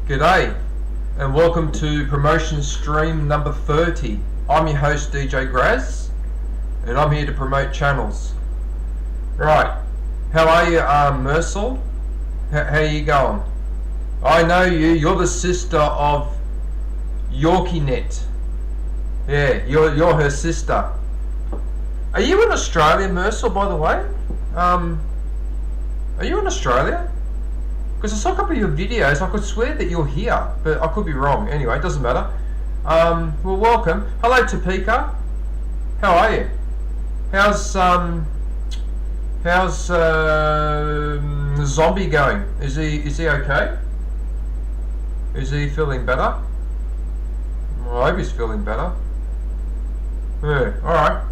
G'day and welcome to promotion stream number 30. I'm your host DJ Graz and I'm here to promote channels. Right, how are you Mersal? How you going? I know you're the sister of YorkieNet. Yeah, you're her sister. Are you in Australia, Mersal, by the way? Are you in Australia? Because I saw a couple of your videos, I could swear that you're here, but I could be wrong. Anyway, it doesn't matter. Well, welcome. Hello, Topeka. How are you? How's Zombie going? Is he okay? Is he feeling better? Well, I hope he's feeling better. Yeah. All right.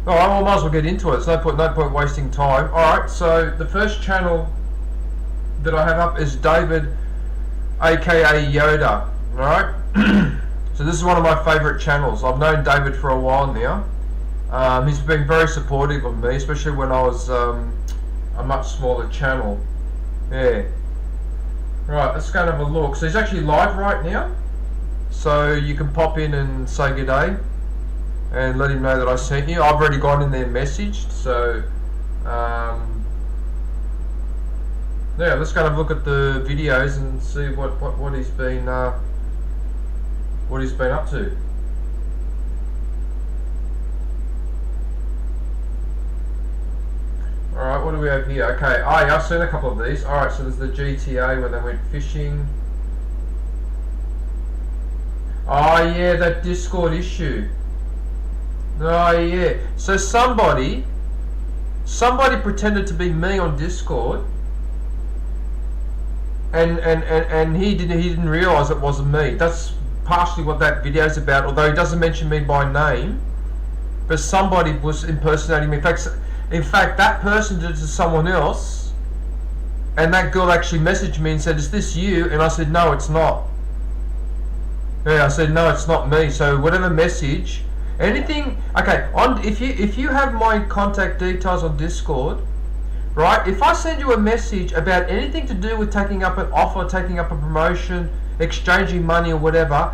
Alright, well, might as well get into it. It's no point wasting time. Alright, so the first channel that I have up is David, aka Yoda. Alright? So this is one of my favourite channels. I've known David for a while now. He's been very supportive of me, especially when I was a much smaller channel. Yeah. Right, let's go and have a look. So he's actually live right now. So you can pop in and say good day and let him know that I sent you. I've already gone in there and messaged, so yeah, let's go and have a look at the videos and see what he's been up to. Alright, what do we have here? Okay, yeah, I've seen a couple of these. Alright, so there's the GTA where they went fishing. Oh yeah, that Discord issue. Oh yeah. So somebody pretended to be me on Discord, and he didn't realise it wasn't me. That's partially what that video is about. Although he doesn't mention me by name, but somebody was impersonating me. In fact, that person did it to someone else, and that girl actually messaged me and said, "Is this you?" And I said, "No, it's not." Yeah, I said, "No, it's not me." So whatever message. Anything, okay, if you have my contact details on Discord, right, if I send you a message about anything to do with taking up an offer, taking up a promotion, exchanging money or whatever,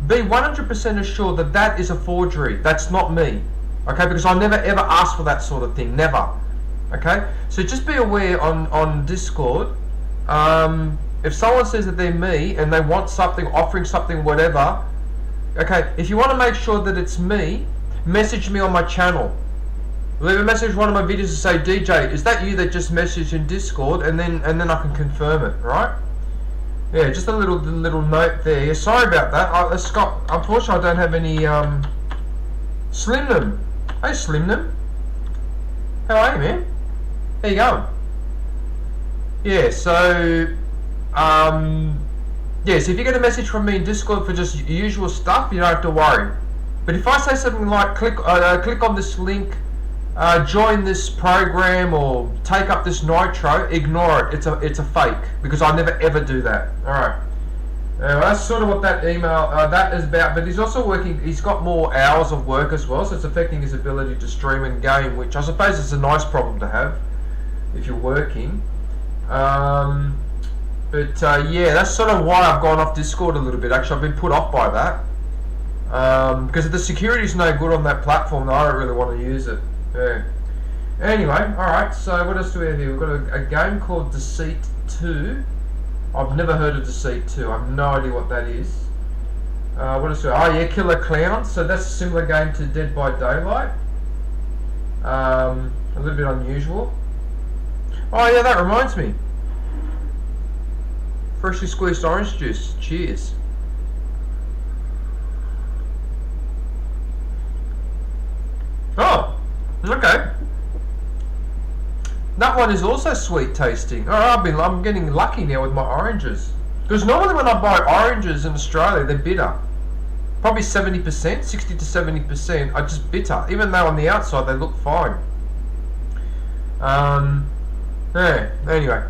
be 100% assured that that is a forgery. That's not me, okay, because I never ever ask for that sort of thing, never, okay? So just be aware on Discord, if someone says that they're me and they want something, offering something, whatever, okay, if you want to make sure that it's me, message me on my channel. Leave a message in one of my videos to say, DJ, is that you that just messaged in Discord? And then I can confirm it, right? Yeah, just a little note there. Yeah, sorry about that. Scott, unfortunately I don't have any Slimnum. Hey Slimnum. How are you, man? How you going? Yeah, so yeah, so if you get a message from me in Discord for just usual stuff, you don't have to worry. But if I say something like click on this link, join this program, or take up this nitro, ignore it. It's a fake, because I never ever do that. All right. That's sort of what that email that is about. But he's also working. He's got more hours of work as well, so it's affecting his ability to stream and game, which I suppose is a nice problem to have if you're working. But yeah, that's sort of why I've gone off Discord a little bit. Actually, I've been put off by that. Because the security's no good on that platform, I don't really want to use it. Yeah. Anyway, alright, so what else do we have here? We've got a game called Deceit 2. I've never heard of Deceit 2. I have no idea what that is. What else do we have? Oh yeah, Killer Clowns. So that's a similar game to Dead by Daylight. A little bit unusual. Oh yeah, that reminds me. Freshly squeezed orange juice. Cheers. Oh, okay. That one is also sweet tasting. Alright, I'm getting lucky now with my oranges. Because normally when I buy oranges in Australia, they're bitter. Probably 70%, 60 to 70% are just bitter. Even though on the outside they look fine. Yeah, anyway.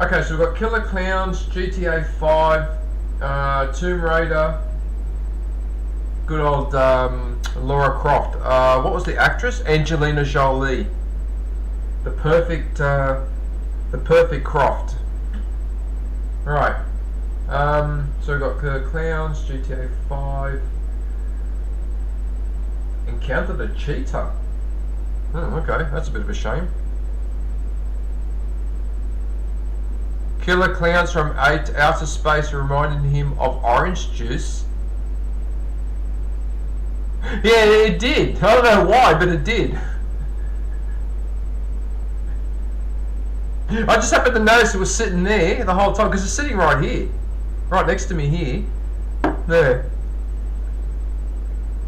Okay, so we've got Killer Clowns, GTA 5, Tomb Raider, good old Lara Croft. What was the actress? Angelina Jolie. The perfect The perfect Croft. Right. So we've got Clowns, GTA 5. Encountered a cheetah. Oh, okay, that's a bit of a shame. Killer clowns from outer space reminded him of orange juice. Yeah, it did. I don't know why, but it did. I just happened to notice it was sitting there the whole time, because it's sitting right here. Right next to me here. There.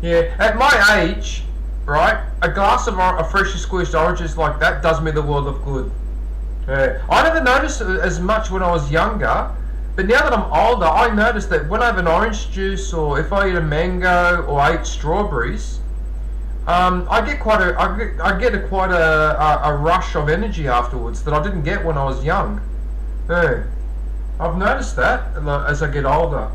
Yeah, at my age, right, a glass of a freshly squeezed oranges like that does me the world of good. Yeah. I never noticed it as much when I was younger, but now that I'm older, I notice that when I have an orange juice, or if I eat a mango or I eat strawberries, I get quite a rush of energy afterwards that I didn't get when I was young. Yeah. I've noticed that as I get older,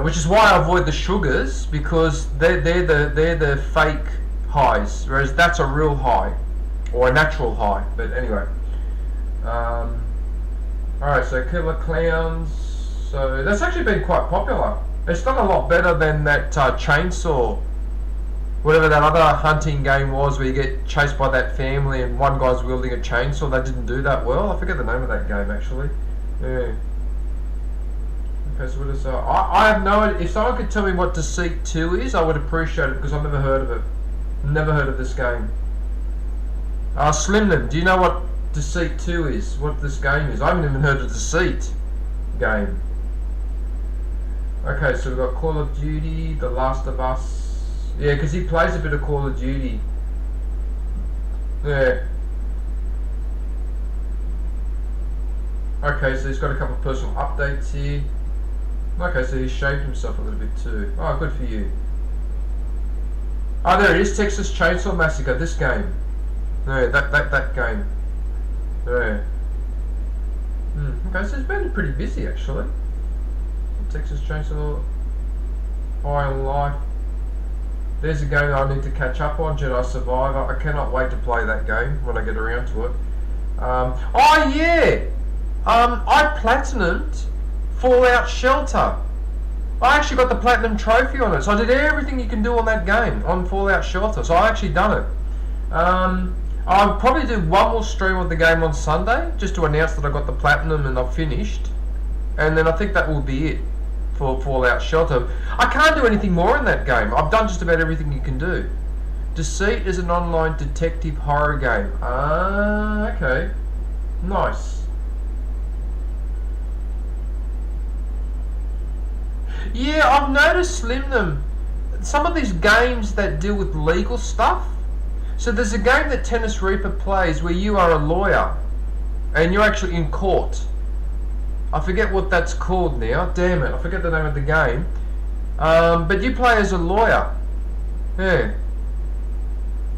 which is why I avoid the sugars, because they're the fake highs, whereas that's a real high or a natural high. But anyway. Alright, so Killer Clowns. So that's actually been quite popular. It's done a lot better than that Chainsaw, whatever that other hunting game was, where you get chased by that family and one guy's wielding a chainsaw. They didn't do that well. I forget the name of that game actually. Yeah. Okay, so what is I have no idea. If someone could tell me what Deceit 2 is, I would appreciate it, because I've never heard of it. Never heard of this game. Slimnam, do you know what Deceit 2 is? What this game is? I haven't even heard of Deceit game. Okay, so we've got Call of Duty, The Last of Us. Yeah, because he plays a bit of Call of Duty. Yeah. Okay, so he's got a couple of personal updates here. Okay, so he's shaved himself a little bit too. Oh, good for you. Oh, there it is, Texas Chainsaw Massacre, this game. No, that game. Yeah. Okay, so it's been pretty busy actually. Texas Chainsaw, High on Life. There's a game that I need to catch up on, Jedi Survivor. I cannot wait to play that game when I get around to it. Oh yeah! I platinumed Fallout Shelter. I actually got the platinum trophy on it, so I did everything you can do on that game, on Fallout Shelter, so I actually done it. I'll probably do one more stream of the game on Sunday, just to announce that I got the platinum and I've finished. And then I think that will be it for Fallout Shelter. I can't do anything more in that game. I've done just about everything you can do. Deceit is an online detective horror game. Ah, okay. Nice. Yeah, I've noticed, Slimnam, some of these games that deal with legal stuff. So there's a game that Tennis Reaper plays where you are a lawyer and you're actually in court. I forget what that's called now. Damn it, I forget the name of the game. But you play as a lawyer. Yeah.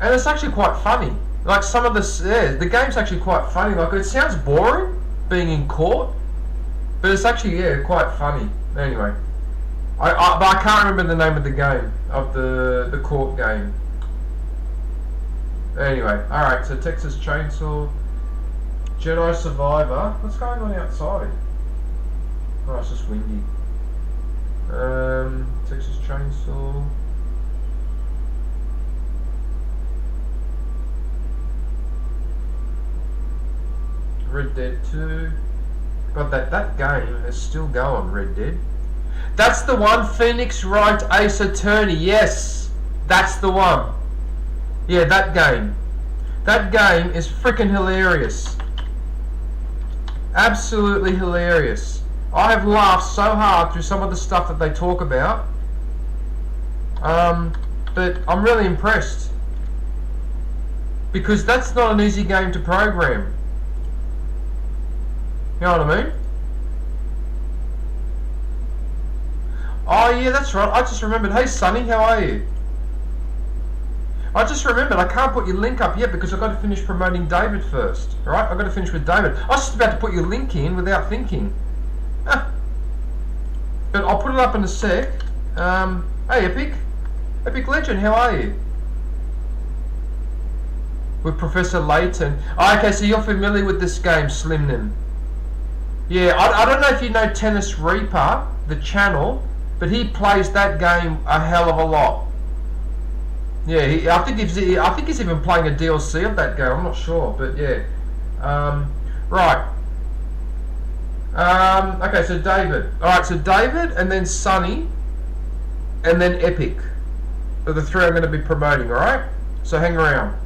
And it's actually quite funny. Like some of the game's actually quite funny. Like it sounds boring being in court, but it's actually, yeah, quite funny. Anyway. But I can't remember the name of the game, of the court game. Anyway, alright, so Texas Chainsaw, Jedi Survivor. What's going on outside? Oh, it's just windy. Texas Chainsaw. Red Dead 2. God, that game is still going, Red Dead. That's the one, Phoenix Wright Ace Attorney. Yes, that's the one. Yeah, that game. That game is freaking hilarious. Absolutely hilarious. I have laughed so hard through some of the stuff that they talk about. But I'm really impressed. Because that's not an easy game to program. You know what I mean? Oh yeah, that's right. I just remembered. Hey Sonny, how are you? I just remembered I can't put your link up yet because I've got to finish promoting David first. Alright, I've got to finish with David. I was just about to put your link in without thinking. But I'll put it up in a sec. Hey Epic. Epic Legend, how are you? with Professor Layton. Oh, okay, so you're familiar with this game, Slimnim. Yeah, I don't know if you know Tennis Reaper, the channel, but he plays that game a hell of a lot. Yeah, I think he's even playing a DLC of that game. I'm not sure, but yeah. Right. Okay, so David. Alright, so David, and then Sunny, and then Epic are the three I'm going to be promoting, alright? So hang around.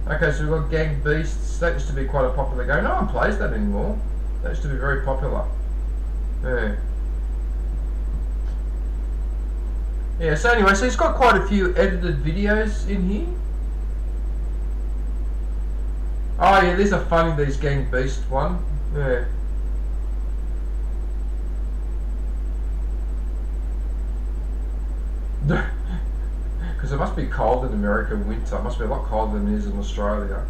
Okay, so we've got Gang Beasts. That used to be quite a popular game. No one plays that anymore. That used to be very popular. Yeah. Yeah, so anyway, so he's got quite a few edited videos in here. Oh yeah, these are funny, these Gang Beast one. Yeah. Because it must be cold in America in winter. It must be a lot colder than it is in Australia.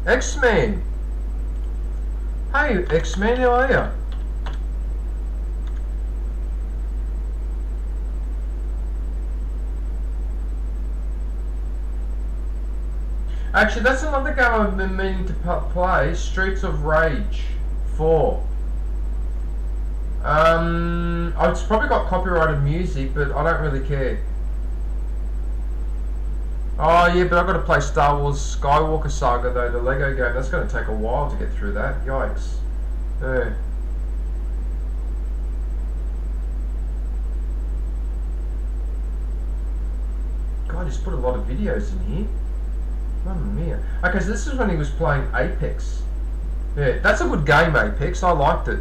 X-Men! Hey X-Men, how are you? Actually, that's another game I've been meaning to play, Streets of Rage 4. It's probably got copyrighted music, but I don't really care. Oh yeah, but I've got to play Star Wars Skywalker Saga though, the Lego game. That's going to take a while to get through that. Yikes. Yeah. God, he's put a lot of videos in here. Mamma mia. Okay, so this is when he was playing Apex. Yeah, that's a good game, Apex. I liked it.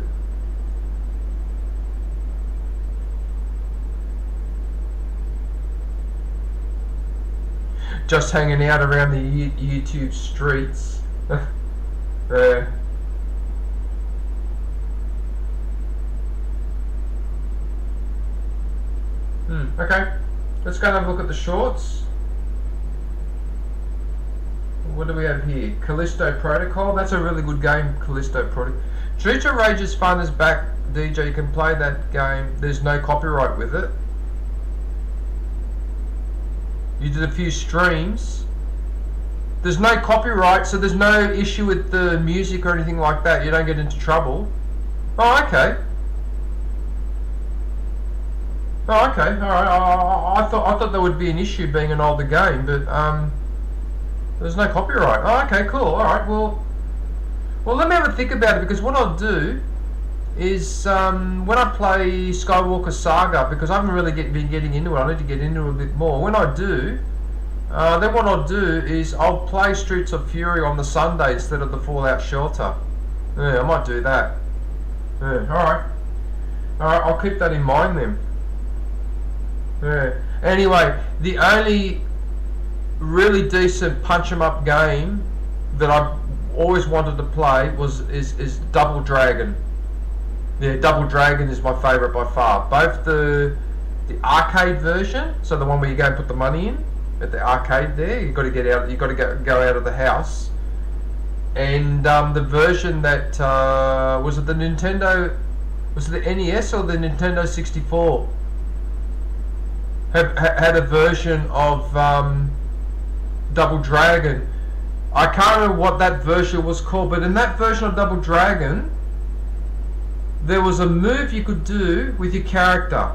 Just hanging out around the YouTube streets. Okay, let's go and have a look at the shorts. What do we have here? Callisto Protocol. That's a really good game, Callisto Protocol. Streets of Rage is fun as back, DJ. You can play that game. There's no copyright with it. You did a few streams. There's no copyright, so there's no issue with the music or anything like that. You don't get into trouble. Oh, okay. Oh, okay. All right. I thought there would be an issue being an older game, but there's no copyright. Oh, okay. Cool. All right. Well, let me have a think about it, because what I'll do is when I play Skywalker Saga, because I haven't really been getting into it, I need to get into it a bit more. When I do, then what I'll do is I'll play Streets of Fury on the Sunday instead of the Fallout Shelter. Yeah, I might do that. Yeah, alright, I'll keep that in mind then. Yeah. Anyway, the only really decent punch 'em up game that I've always wanted to play is Double Dragon. Yeah, Double Dragon is my favourite by far. Both the arcade version, so the one where you go and put the money in at the arcade there, you got to get out, you got to go out of the house, and the version that was it the Nintendo, was it the NES or the Nintendo 64? Had a version of Double Dragon. I can't remember what that version was called, but in that version of Double Dragon, there was a move you could do with your character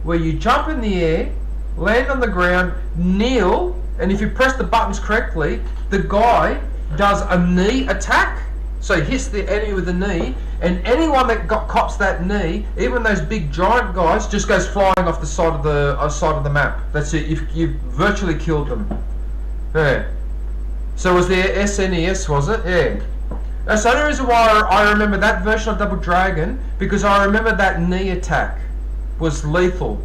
where you jump in the air, land on the ground, kneel, and if you press the buttons correctly, the guy does a knee attack. So he hits the enemy with a knee, and anyone that cops that knee, even those big giant guys, just goes flying off the side of the map. That's it. You've virtually killed them. Yeah. So it was the SNES, was it? Yeah. That's the only reason why I remember that version of Double Dragon, because I remember that knee attack was lethal,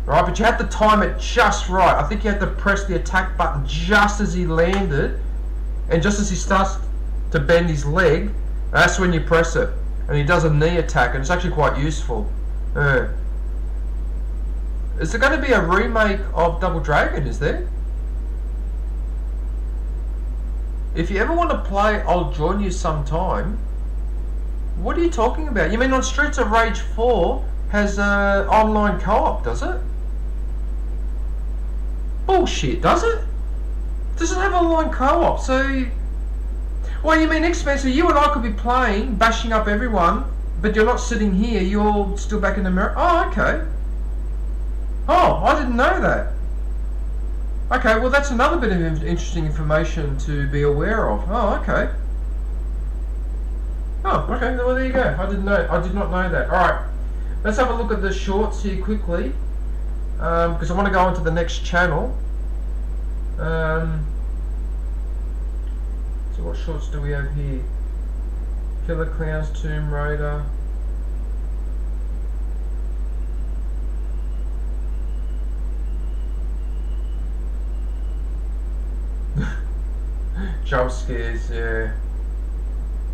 right? But you had to time it just right. I think you had to press the attack button just as he landed, and just as he starts to bend his leg, that's when you press it, and he does a knee attack, and it's actually quite useful. Is there going to be a remake of Double Dragon? Is there? If you ever want to play, I'll join you sometime. What are you talking about? You mean on Streets of Rage 4, has a online co-op, does it? Bullshit, does it? Does it have online co-op? So, well, you mean X-Men, so you and I could be playing, bashing up everyone, but you're not sitting here, you're still back in America. Oh, okay. Oh, I didn't know that. Okay, well that's another bit of interesting information to be aware of. Oh, okay. Oh, okay, well there you go. I did not know that. Alright, let's have a look at the shorts here quickly. Because I want to go on to the next channel. So what shorts do we have here? Killer Clowns, Tomb Raider. Jump scares, yeah.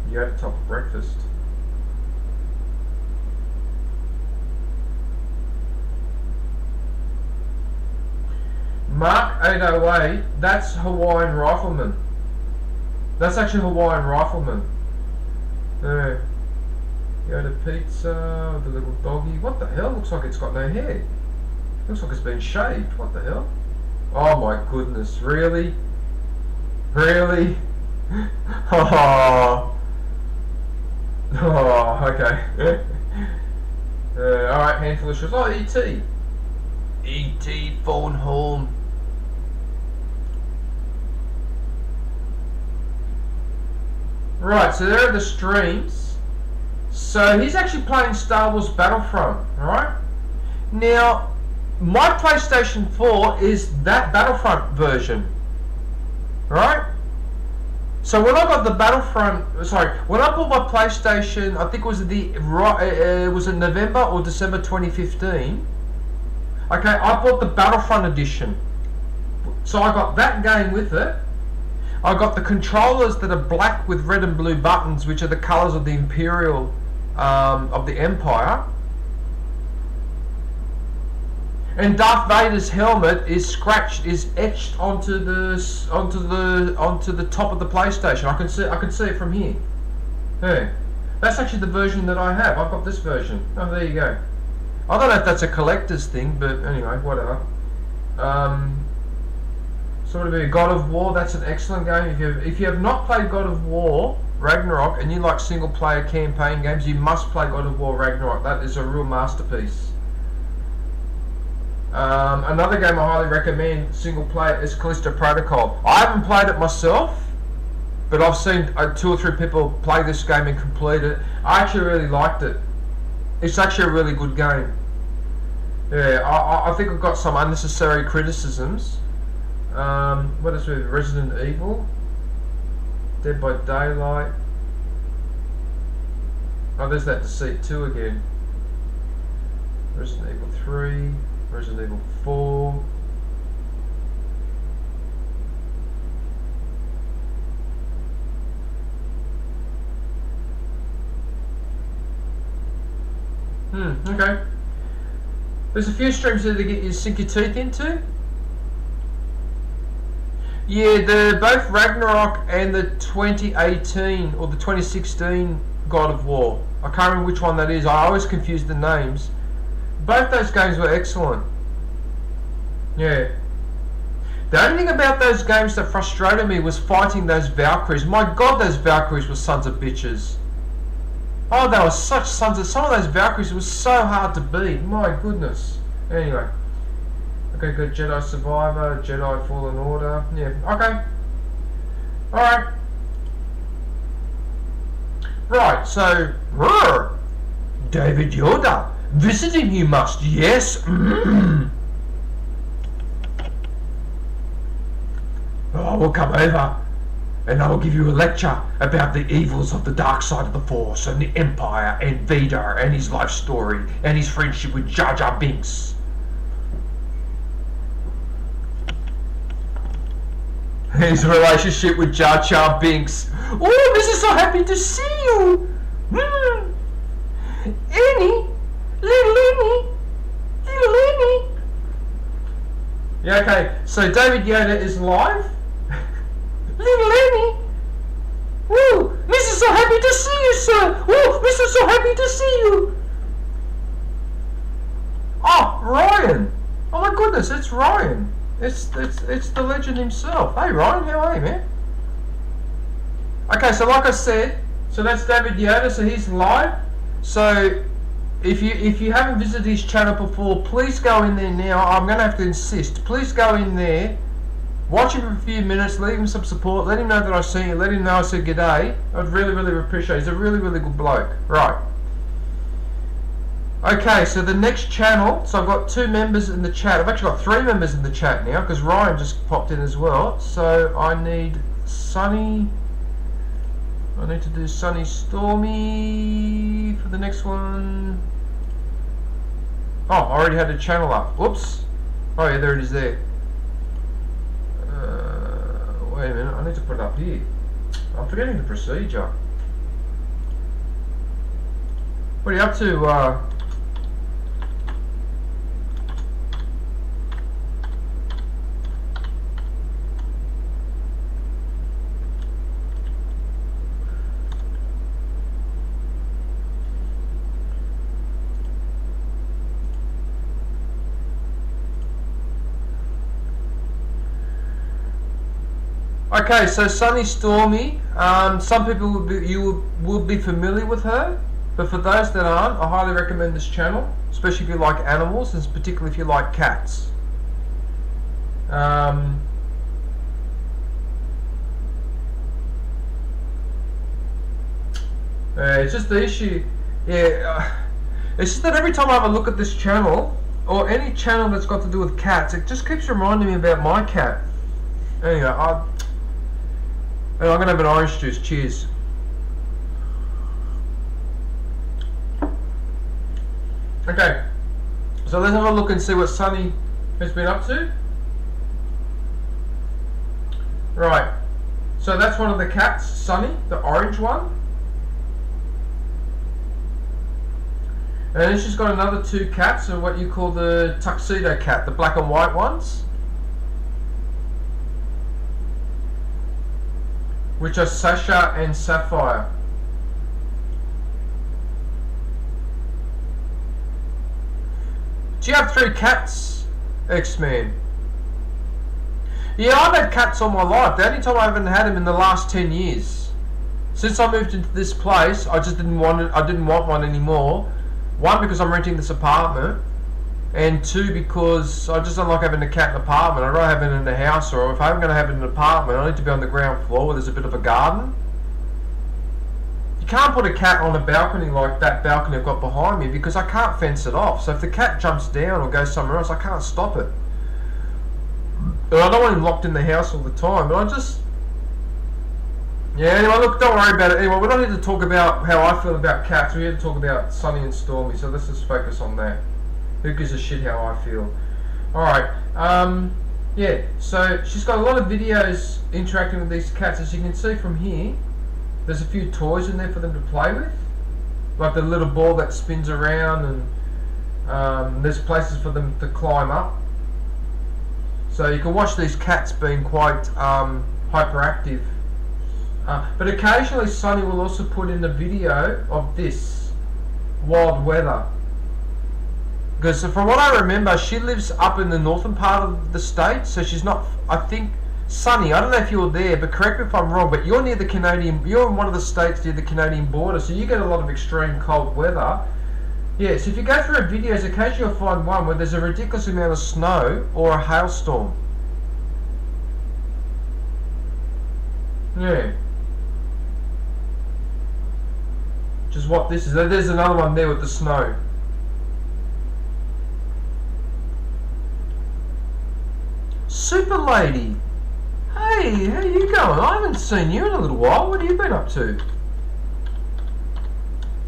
You had a top of breakfast. Mark 808, that's Hawaiian Rifleman. That's actually Hawaiian Rifleman. Yeah. You had a pizza with a little doggy. What the hell? Looks like it's got no hair. Looks like it's been shaved. What the hell? Oh my goodness, really? Really? Oh, okay. Alright, handful of shows. Oh, E.T. E.T. phone home. Right, so there are the streams. So he's actually playing Star Wars Battlefront, alright? Now, my PlayStation 4 is that Battlefront version. Right? So when I got the Battlefront, when I bought my PlayStation, I think it was in November or December 2015. Okay, I bought the Battlefront edition. So I got that game with it. I got the controllers that are black with red and blue buttons, which are the colours of the Imperial, of the Empire. And Darth Vader's helmet is etched onto the top of the PlayStation. I can see it from here. Yeah. That's actually the version that I have. I've got this version. Oh, there you go. I don't know if that's a collector's thing, but anyway, whatever. So what about God of War? That's an excellent game. If you have not played God of War Ragnarok and you like single player campaign games, you must play God of War Ragnarok. That is a real masterpiece. Another game I highly recommend single player is Callisto Protocol. I haven't played it myself, but I've seen 2 or 3 people play this game and complete it. I actually really liked it. It's actually a really good game. Yeah, I think I've got some unnecessary criticisms. What is with Resident Evil? Dead by Daylight. Oh, there's that Deceit 2 again. Resident Evil 3. Resident Evil 4. Okay. There's a few streams that you sink your teeth into. Yeah, both Ragnarok and the 2018 or the 2016 God of War. I can't remember which one that is. I always confuse the names. Both those games were excellent. Yeah. The only thing about those games that frustrated me was fighting those Valkyries. My god, those Valkyries were sons of bitches. Oh, they were such sons of... Some of those Valkyries were so hard to beat. My goodness. Anyway. Okay, good. Jedi Survivor, Jedi Fallen Order. Yeah, okay. Alright. Right, so... David Yoda. Visiting you must, yes. I will come over and I will give you a lecture about the evils of the dark side of the Force and the Empire and Vader and his life story and his friendship with Jar Jar Binks. His relationship with Jar Jar Binks. Oh, this is so happy to see you. Annie. Little Annie. Yeah, okay. So David Yoda is live. Little Annie. Woo! Mrs. So happy to see you, sir. Woo! Mrs. So happy to see you. Ryan! Oh my goodness, it's Ryan. It's the legend himself. Hey Ryan, how are you, man? Okay, so like I said, so that's David Yoda, so he's live. So if you haven't visited his channel before, please go in there now. I'm gonna have to insist. Please go in there, watch him for a few minutes, leave him some support, let him know that I seen you, let him know I said g'day. I'd really, really appreciate it. He's a really, really good bloke. Right. Okay, so the next channel, so I've got 2 members in the chat. I've actually got 3 members in the chat now, because Ryan just popped in as well. So I need Sunny. I need to do Sunny Stormy for the next one. Oh, I already had a channel up. Whoops. Oh yeah, there it is there. Wait a minute, I need to put it up here. I'm forgetting the procedure. What are you up to? Okay, so Sunny Stormy, some people will be familiar with her, but for those that aren't, I highly recommend this channel, especially if you like animals, and particularly if you like cats. It's just the issue, it's just that every time I have a look at this channel, or any channel that's got to do with cats, it just keeps reminding me about my cat. Anyway, I'm going to have an orange juice. Cheers. Okay. So let's have a look and see what Sunny has been up to. Right. So that's one of the cats, Sunny, the orange one. And then she's got another 2 cats, or what you call the tuxedo cat, the black and white ones, which are Sasha and Sapphire. Do you have 3 cats, X-Man? Yeah, I've had cats all my life. The only time I haven't had them in the last 10 years. Since I moved into this place, I just didn't want it. I didn't want one anymore. 1, because I'm renting this apartment, and 2, because I just don't like having a cat in an apartment. I'd rather have it in the house, or if I'm going to have it in an apartment, I need to be on the ground floor where there's a bit of a garden. You can't put a cat on a balcony like that balcony I've got behind me, because I can't fence it off. So if the cat jumps down or goes somewhere else, I can't stop it. And I don't want him locked in the house all the time, but I just... Yeah, anyway, look, don't worry about it. Anyway, we don't need to talk about how I feel about cats. We're here to talk about Sunny and Stormy, so let's just focus on that. Who gives a shit how I feel? Alright, yeah, so she's got a lot of videos interacting with these cats. As you can see from here, there's a few toys in there for them to play with. Like the little ball that spins around, and there's places for them to climb up. So you can watch these cats being quite hyperactive. But occasionally Sunny will also put in a video of this wild weather. Because from what I remember, she lives up in the northern part of the state, so she's not, I think, Sunny, I don't know if you're there, but correct me if I'm wrong, but you're near the Canadian, you're in one of the states near the Canadian border, so you get a lot of extreme cold weather. Yeah, so if you go through her videos, occasionally you'll find one where there's a ridiculous amount of snow or a hailstorm. Yeah. Just what this is. There's another one there with the snow. Super Lady. Hey, how you going? I haven't seen you in a little while. What have you been up to?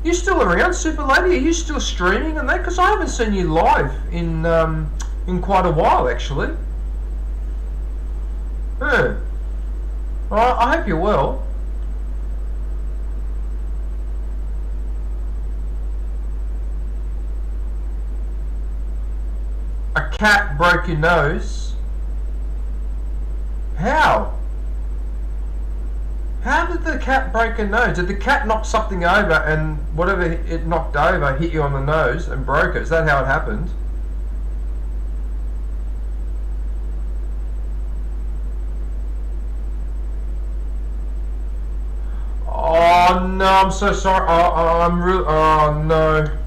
You still around, Super Lady? Are you still streaming and that? Because I haven't seen you live in quite a while, actually. Well, I hope you're well. A cat broke your nose. How? How did the cat break a nose? Did the cat knock something over and whatever it knocked over hit you on the nose and broke it? Is that how it happened? Oh no, I'm so sorry. I'm real. Oh no.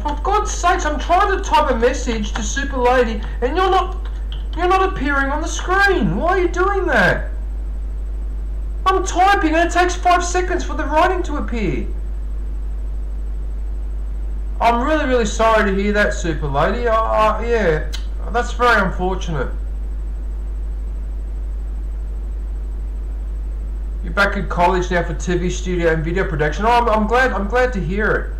For God's sakes, I'm trying to type a message to Super Lady, and you're not appearing on the screen. Why are you doing that? I'm typing and it takes 5 seconds for the writing to appear. I'm really, really sorry to hear that, Super Lady. Yeah, that's very unfortunate. You're back at college now for TV studio and video production. Oh, I'm glad to hear it.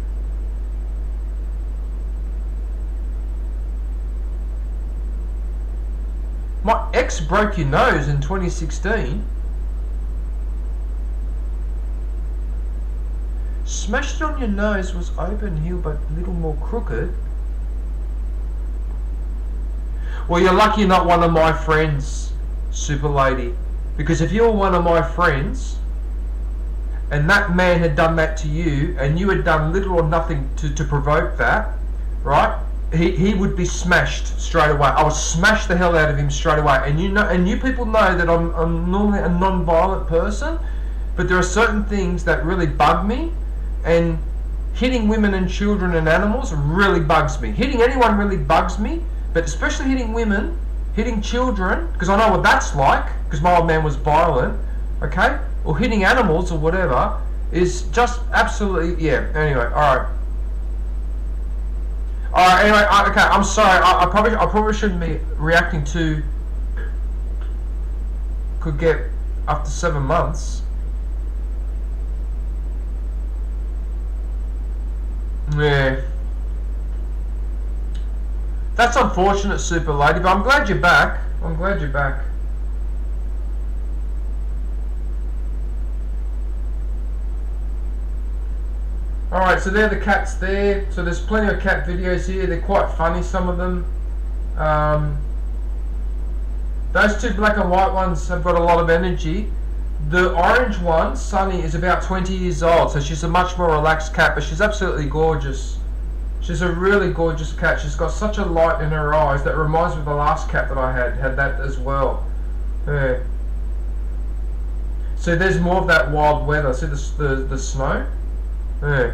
My ex broke your nose in 2016. Smashed it on your nose, was open heel but a little more crooked. Well, you're lucky you're not one of my friends, Super Lady. Because if you were one of my friends, and that man had done that to you, and you had done little or nothing to provoke that, right? He would be smashed straight away. I would smash the hell out of him straight away. And you people know that I'm normally a non-violent person, but there are certain things that really bug me, and hitting women and children and animals really bugs me. Hitting anyone really bugs me, but especially hitting women, hitting children, because I know what that's like, because my old man was violent, okay? Or hitting animals or whatever is just absolutely, yeah. Anyway, alright. Alright, anyway, okay, I'm sorry. I probably shouldn't be reacting to could get up to 7 months. Yeah. That's unfortunate, Super Lady, but I'm glad you're back. I'm glad you're back. Alright, so there are the cats there. So there's plenty of cat videos here. They're quite funny, some of them. Those two black and white ones have got a lot of energy. The orange one, Sunny, is about 20 years old, so she's a much more relaxed cat, but she's absolutely gorgeous. She's a really gorgeous cat. She's got such a light in her eyes that reminds me of the last cat that I had that as well. Yeah. So there's more of that wild weather. See the snow? Yeah.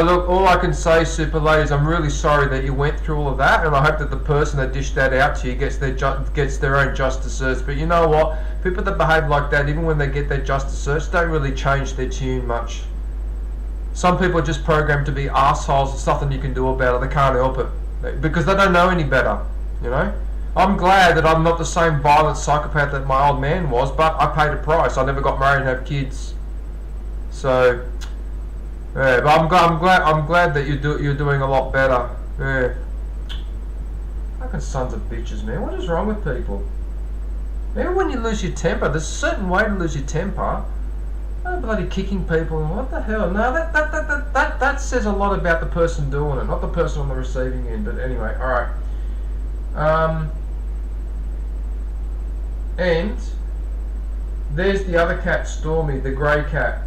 Look, all I can say, Super Lady, is I'm really sorry that you went through all of that, and I hope that the person that dished that out to you gets their own just desserts. But you know what? People that behave like that, even when they get their just desserts, don't really change their tune much. Some people are just programmed to be assholes. There's nothing you can do about it. They can't help it. Because they don't know any better, you know? I'm glad that I'm not the same violent psychopath that my old man was, but I paid a price. I never got married and have kids. So... yeah, but I'm glad that you're doing a lot better. Yeah. Fucking sons of bitches, man. What is wrong with people? Even when you lose your temper, there's a certain way to lose your temper. Oh, bloody kicking people and what the hell? No, that says a lot about the person doing it, not the person on the receiving end. But anyway, alright. And there's the other cat, Stormy, the grey cat.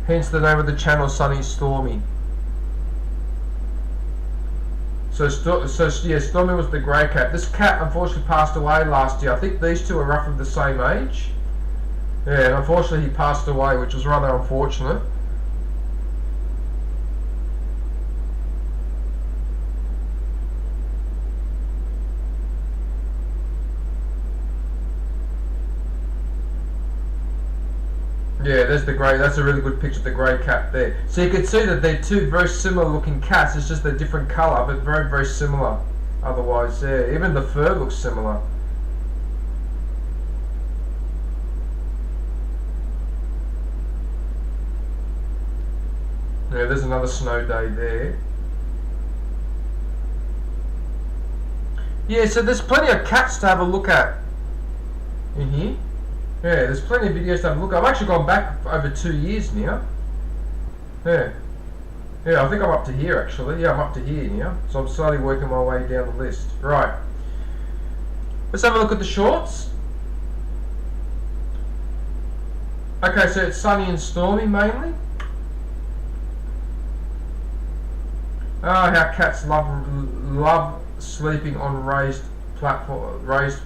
Hence the name of the channel, Sunny Stormy. So yeah, Stormy was the grey cat. This cat unfortunately passed away last year. I think these two are roughly the same age. Yeah, and unfortunately he passed away, which was rather unfortunate. Yeah, there's the grey. That's a really good picture of the grey cat there. So you can see that they're two very similar looking cats. It's just a different colour, but very, very similar. Otherwise, yeah, even the fur looks similar. Yeah, there's another snow day there. Yeah, so there's plenty of cats to have a look at in here. Yeah, there's plenty of videos to have a look at. I've actually gone back over 2 years now. Yeah. Yeah, I think I'm up to here actually. Yeah, I'm up to here now. So I'm slowly working my way down the list. Right. Let's have a look at the shorts. Okay, so it's sunny and stormy mainly. Oh, how cats love sleeping on raised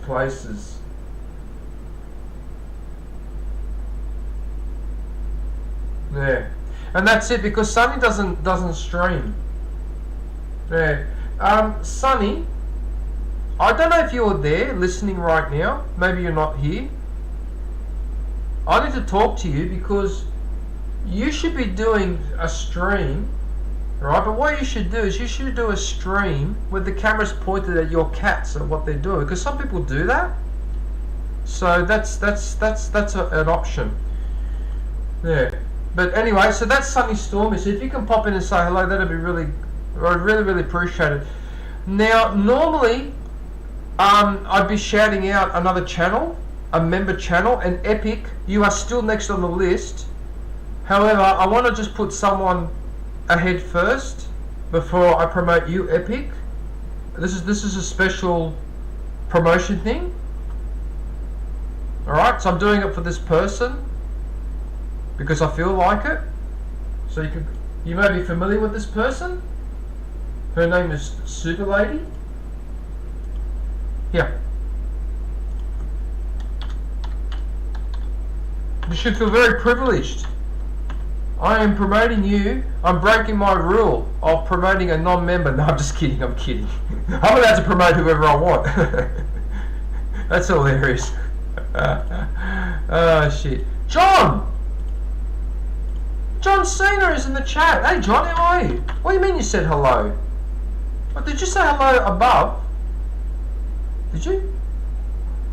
places. Yeah, and that's it because Sunny doesn't stream. Yeah, Sunny, I don't know if you're there listening right now. Maybe you're not here. I need to talk to you because you should be doing a stream. Right, but what you should do is you should do a stream with the cameras pointed at your cats and what they're doing, because some people do that. So that's an option. Yeah. But anyway, so that's Sunny Stormy. So if you can pop in and say hello, that'd be really, I'd really appreciate it. Now, normally, I'd be shouting out another channel, a member channel, and Epic. You are still next on the list. However, I want to just put someone ahead first before I promote you, Epic. This is a special promotion thing. Alright, so I'm doing it for this person because I feel like it. So you may be familiar with this person. Her name is Super Lady. Yeah. You should feel very privileged. I am promoting you. I'm breaking my rule of promoting a non-member. No, I'm just kidding. I'm kidding. I'm allowed to promote whoever I want. That's hilarious. Oh shit. John Cena is in the chat. Hey John, how are you? What do you mean you said hello? What, did you say hello above? Did you?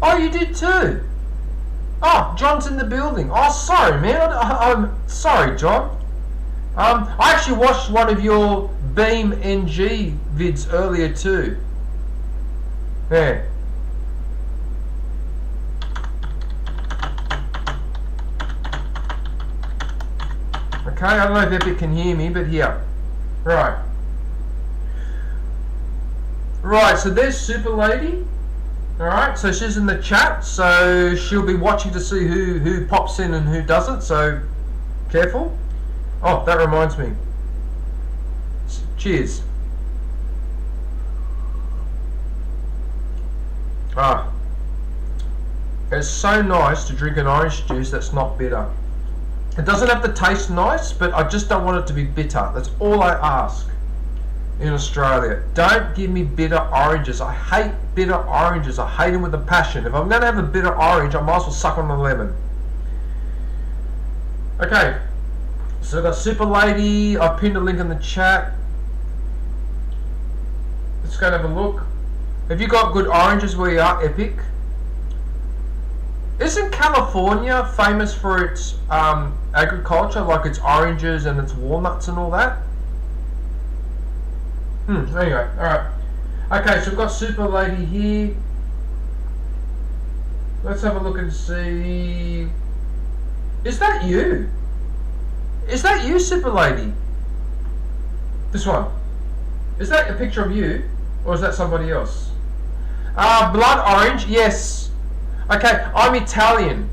Oh, you did too. Oh, John's in the building. Oh, sorry, man. I'm sorry, John. I actually watched one of your Beam NG vids earlier too. Yeah. Okay, I don't know if Epic can hear me, but here. Right. Right, so there's Super Lady. Alright, so she's in the chat, so she'll be watching to see who pops in and who doesn't, so careful. Oh, that reminds me. Cheers. Ah. It's so nice to drink an orange juice that's not bitter. It doesn't have to taste nice, but I just don't want it to be bitter. That's all I ask in Australia. Don't give me bitter oranges. I hate bitter oranges. I hate them with a passion. If I'm going to have a bitter orange, I might as well suck on a lemon. Okay. So I've got Super Lady. I pinned a link in the chat. Let's go and have a look. Have you got good oranges where you are, Epic? Isn't California famous for its agriculture, like its oranges and its walnuts and all that? Anyway, alright. Okay, so we've got Super Lady here. Let's have a look and see. Is that you? Is that you, Super Lady? This one. Is that a picture of you? Or is that somebody else? Blood orange, yes. Okay, I'm Italian.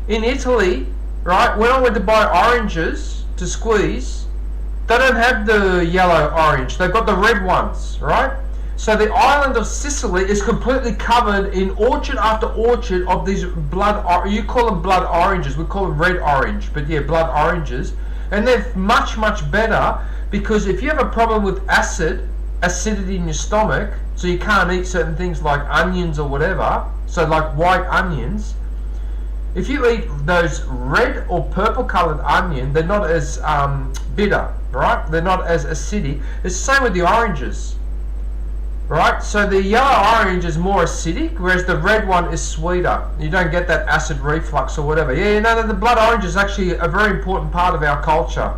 In Italy, right, when I went to buy oranges to squeeze, they don't have the yellow orange. They've got the red ones, right? So the island of Sicily is completely covered in orchard after orchard of these you call them blood oranges. We call them red orange, but yeah, blood oranges. And they're much better because if you have a problem with acidity in your stomach, so you can't eat certain things like onions or whatever, so like white onions, if you eat those red or purple colored onion, they're not as bitter, right? They're not as acidic. It's the same with the oranges, right? So the yellow orange is more acidic, whereas the red one is sweeter. You don't get that acid reflux or whatever. Yeah, no, the blood orange is actually a very important part of our culture.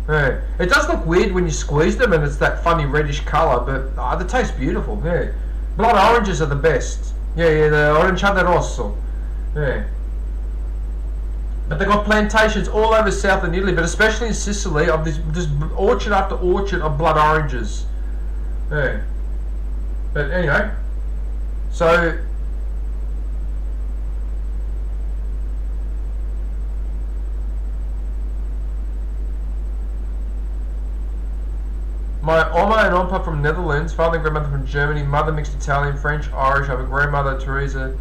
Yeah. It does look weird when you squeeze them and it's that funny reddish colour, but they taste beautiful. Yeah. Blood oranges are the best. Yeah, the Aranciata Rosso. Yeah. But they've got plantations all over southern Italy, but especially in Sicily, of this orchard after orchard of blood oranges. Yeah. But anyway, so my Oma and Ompa from Netherlands, father and grandmother from Germany, mother mixed Italian, French, Irish. I have a grandmother, Teresa.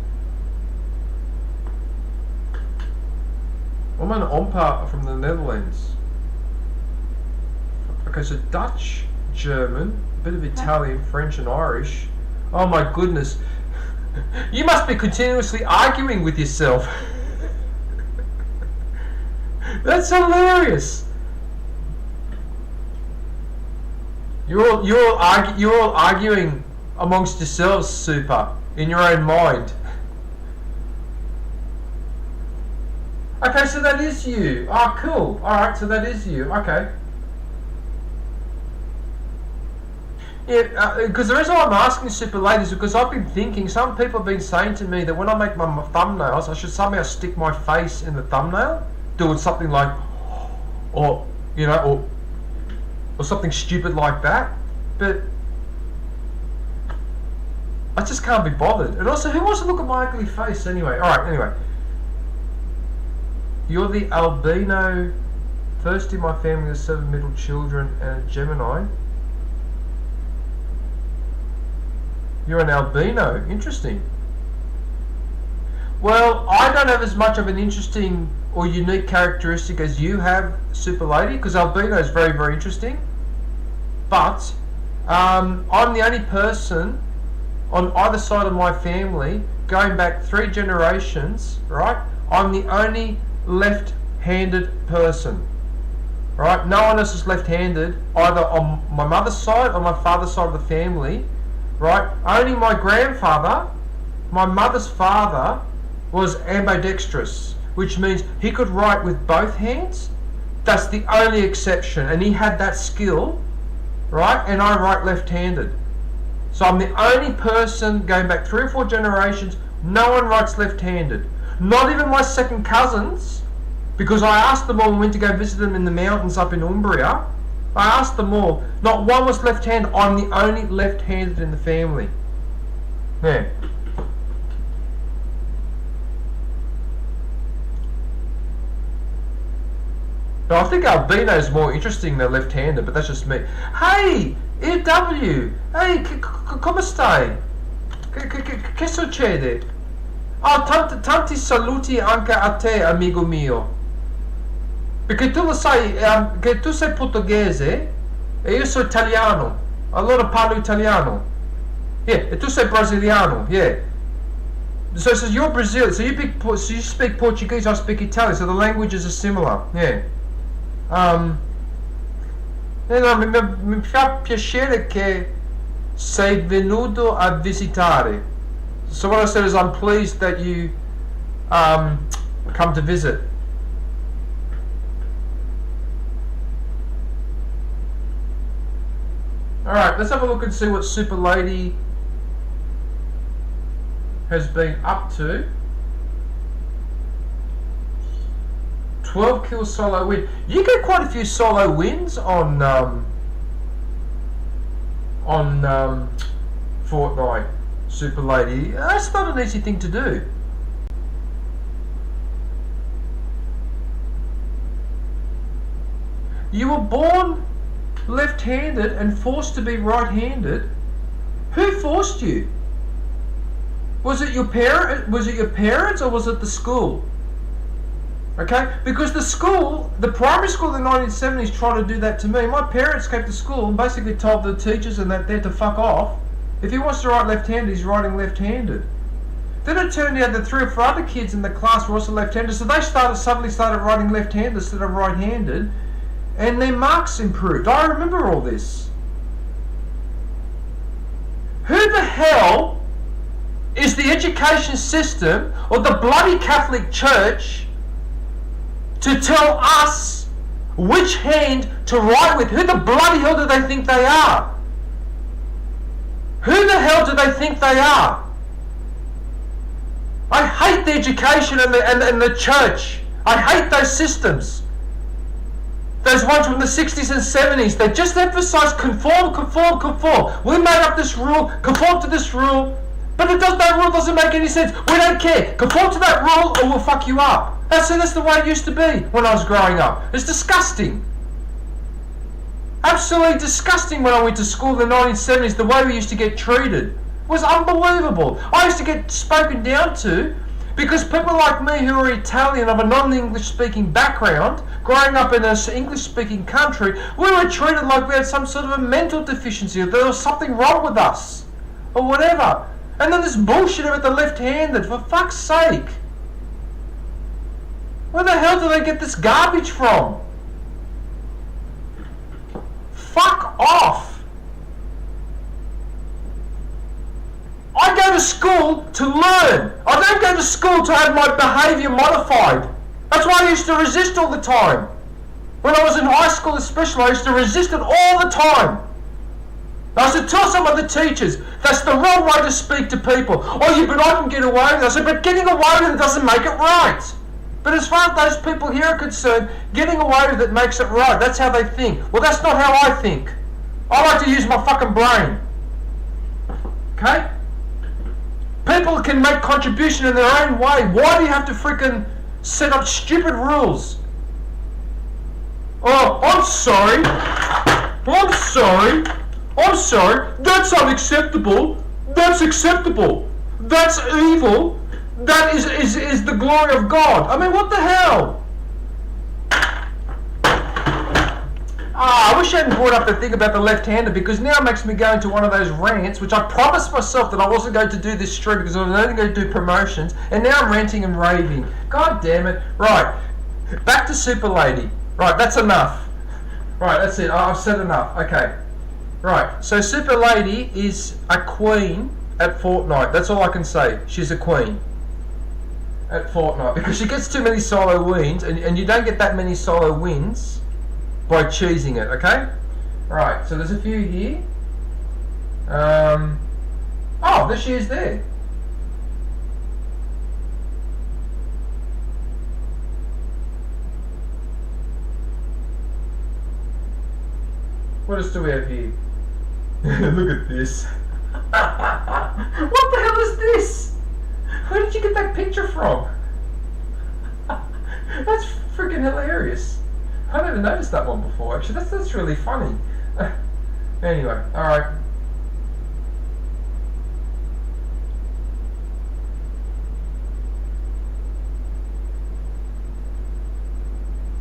Oma and Ompa are from the Netherlands. Okay, so Dutch, German, a bit of Italian, French and Irish. Oh my goodness. You must be continuously arguing with yourself. That's hilarious. You're all arguing amongst yourselves, Super, in your own mind. Okay, so that is you. Oh, cool. Alright, so that is you. Okay. Yeah, because the reason why I'm asking Super ladies is because I've been thinking, some people have been saying to me that when I make my thumbnails, I should somehow stick my face in the thumbnail, doing something like, or, you know, or something stupid like that, but I just can't be bothered. And also, who wants to look at my ugly face anyway? Alright, anyway. You're the albino, first in my family of 7 middle children and a Gemini. You're an albino, interesting. Well, I don't have as much of an interesting or unique characteristic as you have, Super Lady, because albino is very, very interesting. But I'm the only person on either side of my family, going back 3 generations, right? I'm the only left-handed person, right? No one else is left-handed, either on my mother's side or my father's side of the family, right? Only my grandfather, my mother's father, was ambidextrous, which means he could write with both hands. That's the only exception, and he had that skill, right? And I write left-handed. So I'm the only person going back 3 or 4 generations, no one writes left-handed. Not even my second cousins, because I asked them all when we went to go visit them in the mountains up in Umbria. I asked them all, not one was left-handed. I'm the only left-handed in the family. Yeah. But I think albino is more interesting than left-handed, but that's just me. Hey, EW, hey, come stai? Che succede? Oh, tanti saluti anche a te, amigo mio. Perché tu lo sai, che tu sei portoghese e io sono italiano. Allora parlo italiano. Yeah, e tu sei brasiliano, yeah. So you're Brazilian, so you speak Portuguese, I speak Italian, so the languages are similar, yeah. Mi fa piacere che sei venuto a visitare. So what I said is I'm pleased that you come to visit. Alright, let's have a look and see what Super Lady has been up to. 12 kill solo win. You get quite a few solo wins on Fortnite, Super Lady. That's not an easy thing to do. You were born left-handed and forced to be right-handed. Who forced you? Was it your parents or was it the school? Okay, because the school, the primary school in the 1970s tried to do that to me. My parents came to school and basically told the teachers and that they're to fuck off. If he wants to write left-handed, he's writing left-handed. Then it turned out that 3 or 4 other kids in the class were also left-handed, so they suddenly started writing left-handed instead of right-handed, and their marks improved. I remember all this. Who the hell is the education system or the bloody Catholic Church to tell us which hand to write with. Who the bloody hell do they think they are? Who the hell do they think they are? I hate the education and the church. I hate those systems. Those ones from the 60s and 70s, they just emphasize conform, conform, conform. We made up this rule, conform to this rule, but that rule doesn't make any sense. We don't care. Conform to that rule or we'll fuck you up. That's the way it used to be when I was growing up. It's disgusting. Absolutely disgusting when I went to school in the 1970s, the way we used to get treated was unbelievable. I used to get spoken down to because people like me who are Italian, of a non-English speaking background, growing up in an English speaking country, we were treated like we had some sort of a mental deficiency, or there was something wrong with us, or whatever. And then this bullshit about the left-handed, for fuck's sake. Where the hell do they get this garbage from? Fuck off. I go to school to learn. I don't go to school to have my behaviour modified. That's why I used to resist all the time. When I was in high school especially, I used to resist it all the time. I used to tell some of the teachers, that's the wrong way to speak to people. Oh yeah, but I can get away with it. I said, but getting away with it doesn't make it right. But as far as those people here are concerned, getting away with it makes it right. That's how they think. Well, that's not how I think. I like to use my fucking brain. Okay? People can make contribution in their own way. Why do you have to freaking set up stupid rules? Oh, I'm sorry. I'm sorry. I'm sorry. That's unacceptable. That's acceptable. That's evil. That is the glory of God. I mean, what the hell? I wish I hadn't brought up the thing about the left-hander, because now it makes me go into one of those rants, which I promised myself that I wasn't going to do this stream because I was only going to do promotions, and now I'm ranting and raving. God damn it. Right, back to Super Lady. Right, that's enough. Right, that's it. I've said enough. Okay. Right, so Super Lady is a queen at Fortnite. That's all I can say. She's a queen at Fortnite, because she gets too many solo wins, and you don't get that many solo wins by cheesing it, okay? Right, so there's a few here. Oh, there she is there. What else do we have here? Look at this. What the hell is this? Where did you get that picture from? That's freaking hilarious. I never noticed that one before, actually. That's really funny. Anyway, alright.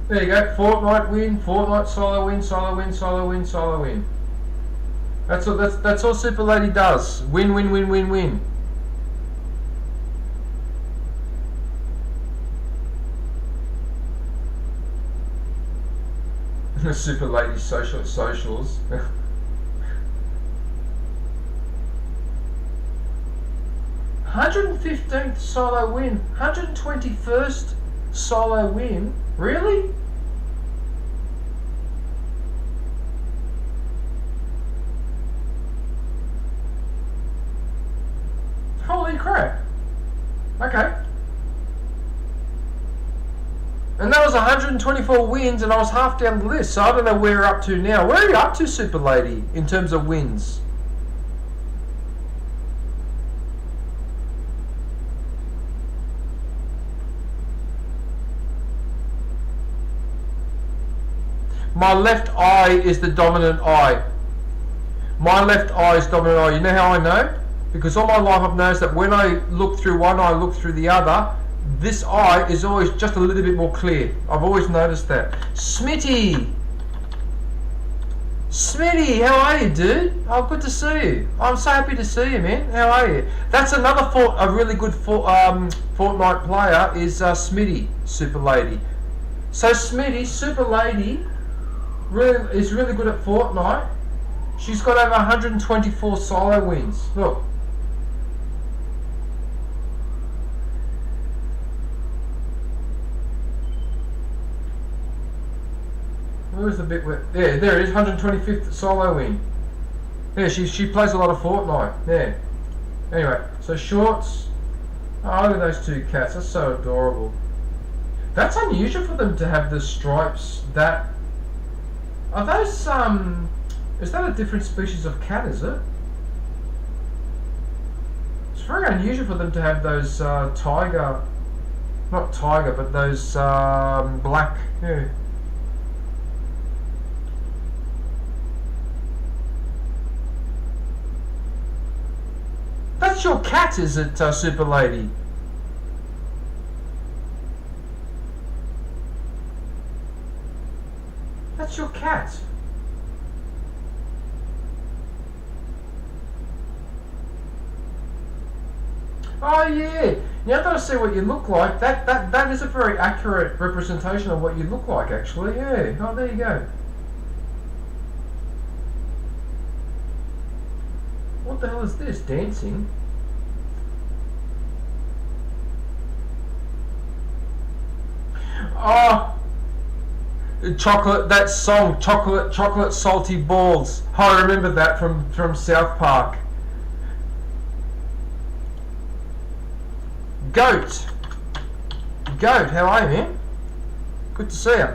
There you go. Fortnite win, Fortnite solo win, solo win, solo win, solo win. That's all Super Lady does. Win, win, win, win, win. Super Lady socials. 115th solo win, 121st solo win. Really? Holy crap. Okay. And that was 124 wins, and I was half down the list, so I don't know where you're up to now. Where are you up to, Super Lady, in terms of wins? My left eye is the dominant eye. My left eye is dominant eye. You know how I know? Because all my life I've noticed that when I look through one eye, I look through the other, this eye is always just a little bit more clear. I've always noticed that. Smitty! Smitty, how are you, dude? Oh, good to see you. I'm so happy to see you, man. How are you? That's another a really good Fortnite player is Smitty, Super Lady. So Smitty, Super Lady, is really good at Fortnite. She's got over 124 solo wins. Look. Where's the bit where... Yeah, there it is, 125th solo win. Yeah, she plays a lot of Fortnite. Yeah. Anyway, so shorts. Oh, look at those two cats. That's so adorable. That's unusual for them to have the stripes. That... Are those, is that a different species of cat, is it? It's very unusual for them to have those, tiger... Not tiger, but those, black... Yeah. That's your cat, is it, Super Lady? That's your cat. Oh yeah. Now that I see what you look like, that is a very accurate representation of what you look like, actually. Yeah. Oh, there you go. What the hell is this? Dancing? Oh, chocolate. That song, chocolate salty balls. Oh, I remember that from South Park. Goat, how are you, man? Good to see you.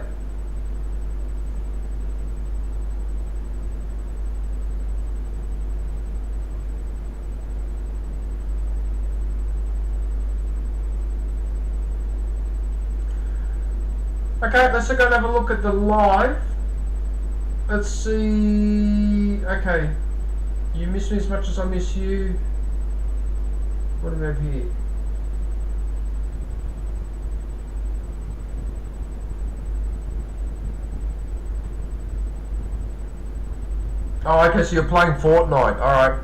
Okay, let's go and have a look at the live. Let's see. Okay, you miss me as much as I miss you. What do we have here? Oh, okay, so you're playing Fortnite. Alright.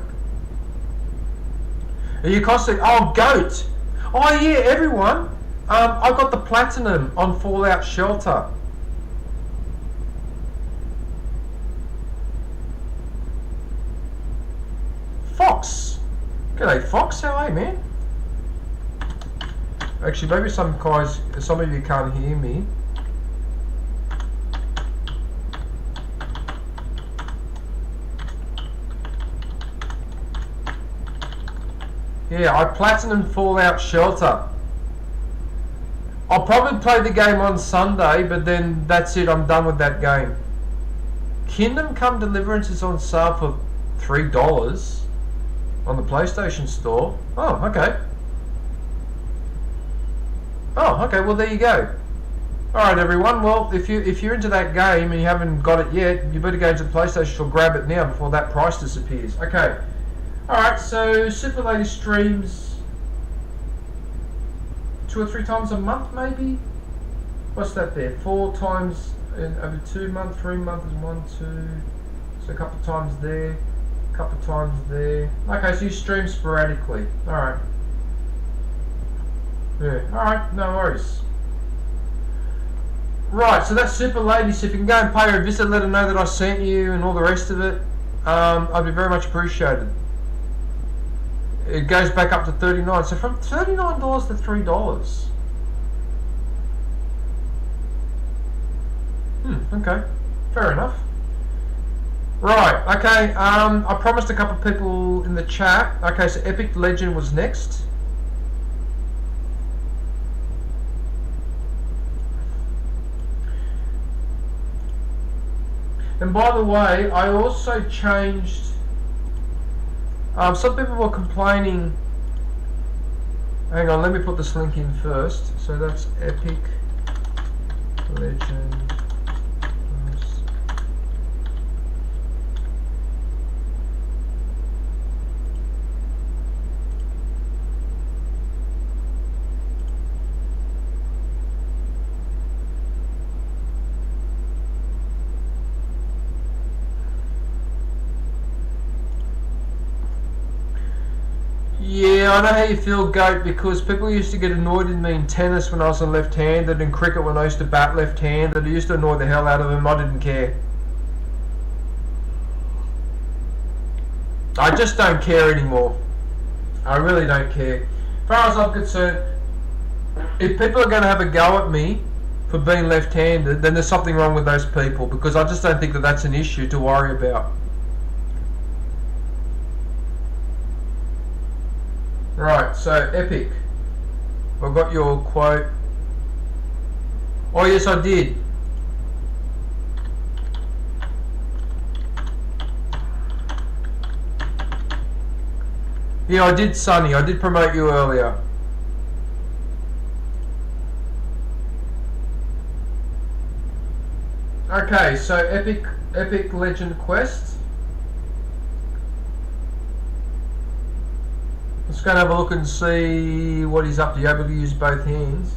Are you costing... Oh, Goat! Oh, yeah, everyone. I got the platinum on Fallout Shelter. Fox. G'day, Fox. How are you, man? Actually, maybe some of you can't hear me. Yeah, I platinum Fallout Shelter. I'll probably play the game on Sunday, but then that's it, I'm done with that game. Kingdom Come Deliverance is on sale for $3 on the PlayStation Store. Oh, okay. Oh, okay, well there you go. Alright everyone, well if you're into that game and you haven't got it yet, you better go into the PlayStation Store, grab it now before that price disappears. Okay. Alright, so Super Lady streams 2 or 3 times a month, maybe? What's that there? 4 times over 2 months, 3 months is 1, 2. So a couple of times there, a couple of times there. Okay, so you stream sporadically. Alright. Yeah, alright, no worries. Right, so that's Super Lady. So if you can go and pay her a visit, let her know that I sent you and all the rest of it, I'd be very much appreciated. It goes back up to $39, so from $39 to $3. Okay, fair enough. Right, okay, I promised a couple of people in the chat. Okay, so Epic Legend was next. And by the way, I also changed... some people were complaining... Hang on, let me put this link in first. So that's Epic Legend. Yeah, I know how you feel, Goat, because people used to get annoyed with me in tennis when I was on left-handed, and cricket when I used to bat left-handed. It used to annoy the hell out of them. I didn't care. I just don't care anymore. I really don't care. As far as I'm concerned, if people are going to have a go at me, for being left-handed, then there's something wrong with those people, because I just don't think that that's an issue to worry about. Right, so Epic, I got your quote. Oh yes, I did. Yeah, I did, Sonny. I did promote you earlier. Okay, so Epic Legend Quest. Let's go and have a look and see what he's up to. You're able to use both hands.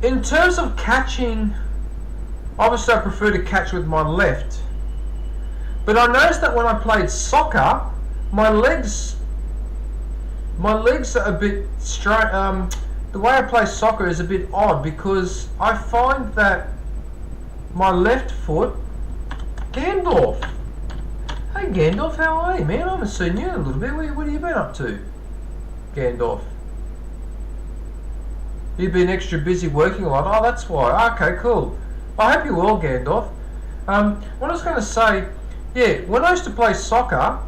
In terms of catching, obviously I prefer to catch with my left. But I noticed that when I played soccer, my legs are a bit straight. The way I play soccer is a bit odd, because I find that my left foot, Gandalf. Hey Gandalf, how are you, man? I haven't seen you in a little bit. What have you been up to, Gandalf? You've been extra busy working a lot. Oh, that's why. Okay, cool. I hope you're well, Gandalf. What I was going to say, yeah, when I used to play soccer,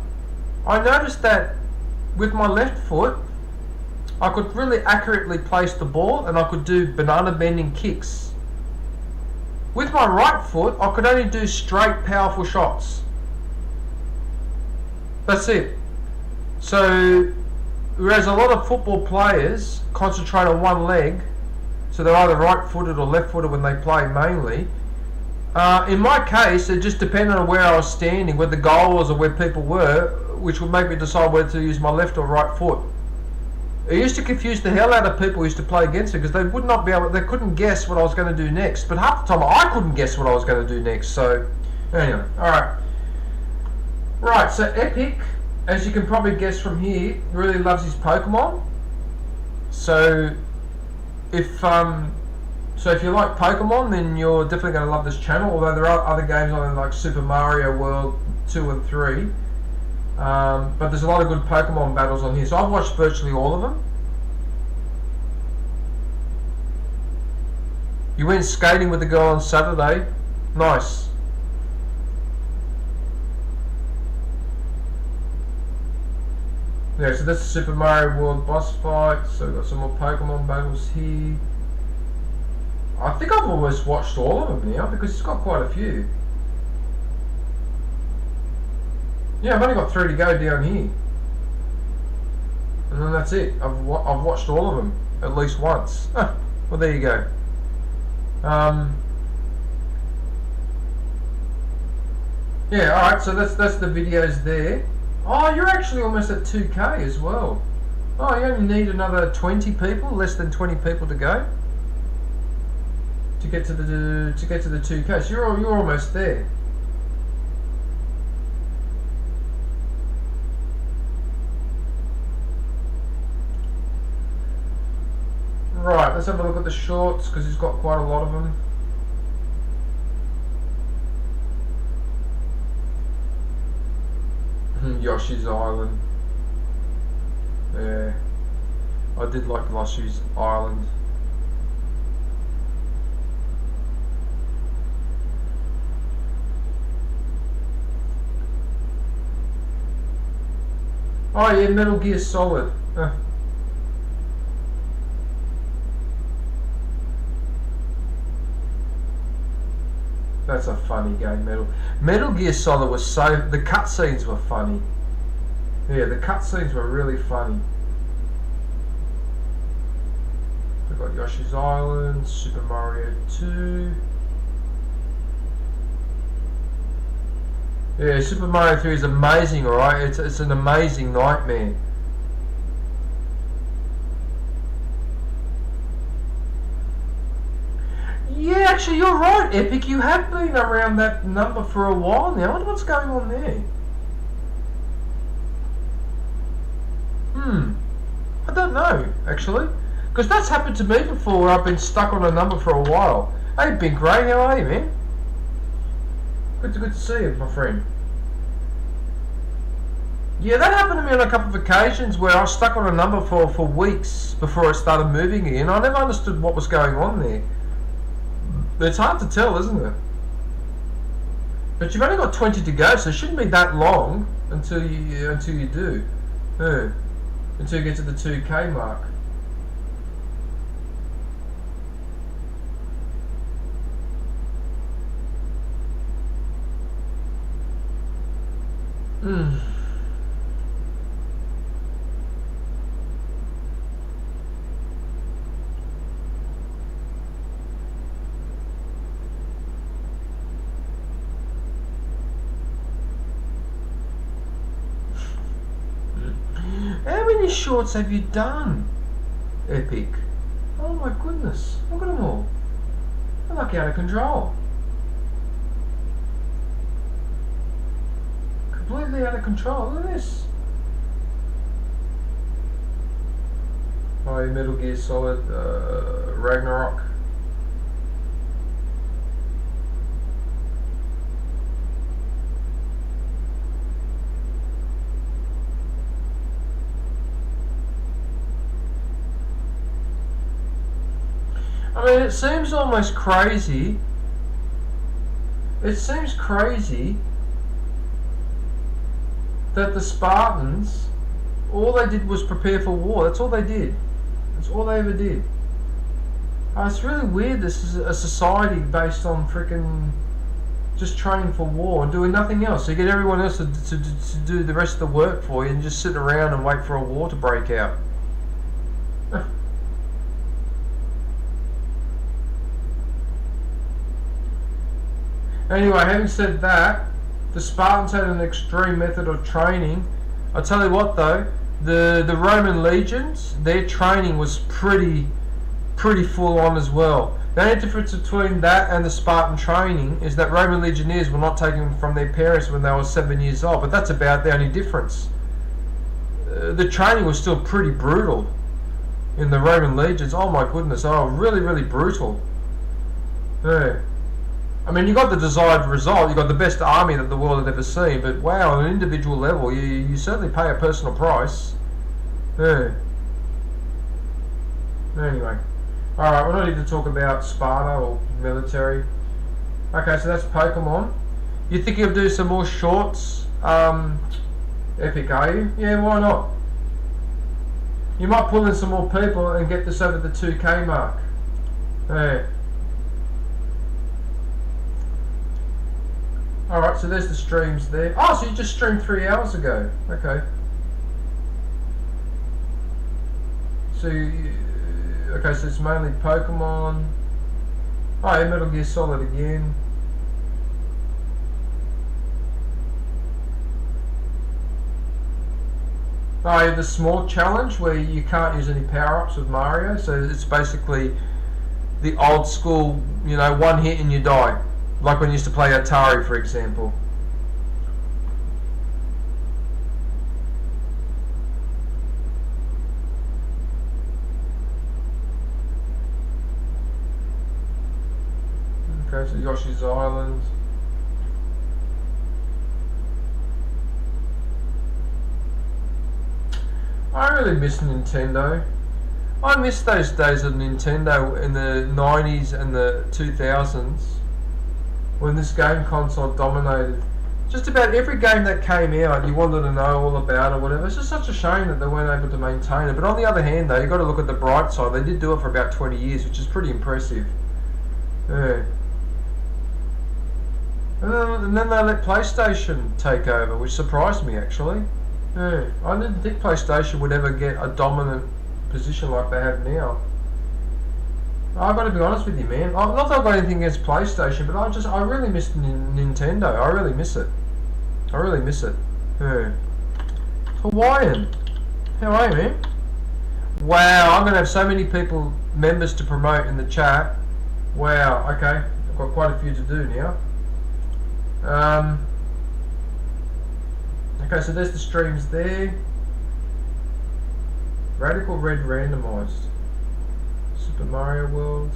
I noticed that with my left foot, I could really accurately place the ball, and I could do banana bending kicks. With my right foot, I could only do straight, powerful shots. That's it. So, whereas a lot of football players concentrate on one leg, so they're either right-footed or left-footed when they play mainly. In my case, it just depended on where I was standing, where the goal was or where people were, which would make me decide whether to use my left or right foot. It used to confuse the hell out of people who used to play against it, because they would not be able, they couldn't guess what I was going to do next. But half the time I couldn't guess what I was going to do next. So anyway, alright. Right, so Epic, as you can probably guess from here, really loves his Pokemon. So if you like Pokemon, then you're definitely going to love this channel. Although there are other games on it, like Super Mario World 2 and 3. But there's a lot of good Pokemon battles on here. So I've watched virtually all of them. You went skating with the girl on Saturday. Nice. Yeah, so that's the Super Mario World boss fight. So we've got some more Pokemon battles here. I think I've almost watched all of them now, because it's got quite a few. Yeah, I've only got 3 to go down here. And then that's it. I've watched all of them at least once. Well, there you go. Yeah, alright, so that's the videos there. Oh, you're actually almost at 2k as well. Oh, you only need another 20 people, less than 20 people to go to get to the 2k. So you're almost there. Right, let's have a look at the shorts, because he's got quite a lot of them. Yoshi's Island. Yeah, I did like Yoshi's Island. Oh yeah, Metal Gear Solid. That's a funny game, Metal Gear Solid was so... the cutscenes were funny. Yeah, the cutscenes were really funny. We've got Yoshi's Island, Super Mario 2. Yeah, Super Mario 3 is amazing, alright? It's an amazing nightmare. Yeah, actually, you're right, Epic. You have been around that number for a while now. I wonder what's going on there. I don't know, actually. Because that's happened to me before, where I've been stuck on a number for a while. Hey, Bink Ray, how are you, man? Good to see you, my friend. Yeah, that happened to me on a couple of occasions where I was stuck on a number for weeks before I started moving again. I never understood what was going on there. It's hard to tell, isn't it? But you've only got 20 to go, so it shouldn't be that long until you do. Yeah. Until you get to the 2K mark. How many shorts have you done, Epic? Oh my goodness, look at them all. They're like out of control. Completely out of control, look at this. Oh, Metal Gear Solid, Ragnarok. I mean, it seems almost crazy. It seems crazy that the Spartans, all they did was prepare for war. That's all they did. That's all they ever did. It's really weird. This is a society based on freaking just training for war and doing nothing else. So you get everyone else to do the rest of the work for you and just sit around and wait for a war to break out. Anyway, having said that, the Spartans had an extreme method of training. I tell you what though, the Roman legions, their training was pretty full on as well. The only difference between that and the Spartan training is that Roman legionnaires were not taken from their parents when they were 7 years old, but that's about the only difference. The training was still pretty brutal in the Roman legions. Oh my goodness, really brutal. Yeah. I mean, you got the desired result. You got the best army that the world had ever seen. But wow, on an individual level, you certainly pay a personal price. Yeah. Anyway, all right. We're not here to talk about Sparta or military. Okay, so that's Pokemon. You think you'll do some more shorts? Epic, are you? Yeah, why not? You might pull in some more people and get this over the 2K mark. Yeah. Alright, so there's the streams there. Oh, so you just streamed 3 hours ago. Okay. So, okay, so it's mainly Pokemon. Oh, yeah, Metal Gear Solid again. Oh, yeah, the small challenge where you can't use any power-ups with Mario. So it's basically the old school, you know, one hit and you die. Like when you used to play Atari, for example. Okay, so Yoshi's Island. I really miss Nintendo. I miss those days of Nintendo in the 90s and the 2000s. When this game console dominated. Just about every game that came out, you wanted to know all about or whatever. It's just such a shame that they weren't able to maintain it. But on the other hand, though, you've got to look at the bright side. They did do it for about 20 years, which is pretty impressive. Yeah. And then they let PlayStation take over, which surprised me, actually. Yeah. I didn't think PlayStation would ever get a dominant position like they have now. I've got to be honest with you, man. Not that I've got anything against PlayStation, but I really miss Nintendo. I really miss it. I really miss it. Yeah. Hawaiian. How are you, man? Wow, I'm going to have so many members to promote in the chat. Wow, okay. I've got quite a few to do now. Okay, so there's the streams there. Radical Red randomized. Super Mario World.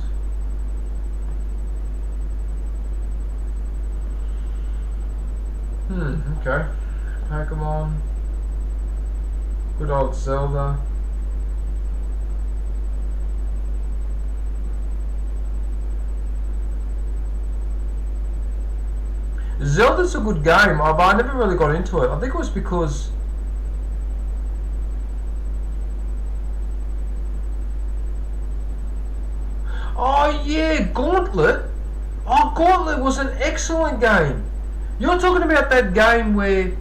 Okay. Pokemon. Good old Zelda. Zelda's a good game, but I never really got into it. I think it was because... Oh yeah, Gauntlet. Oh, Gauntlet was an excellent game. You're talking about that game where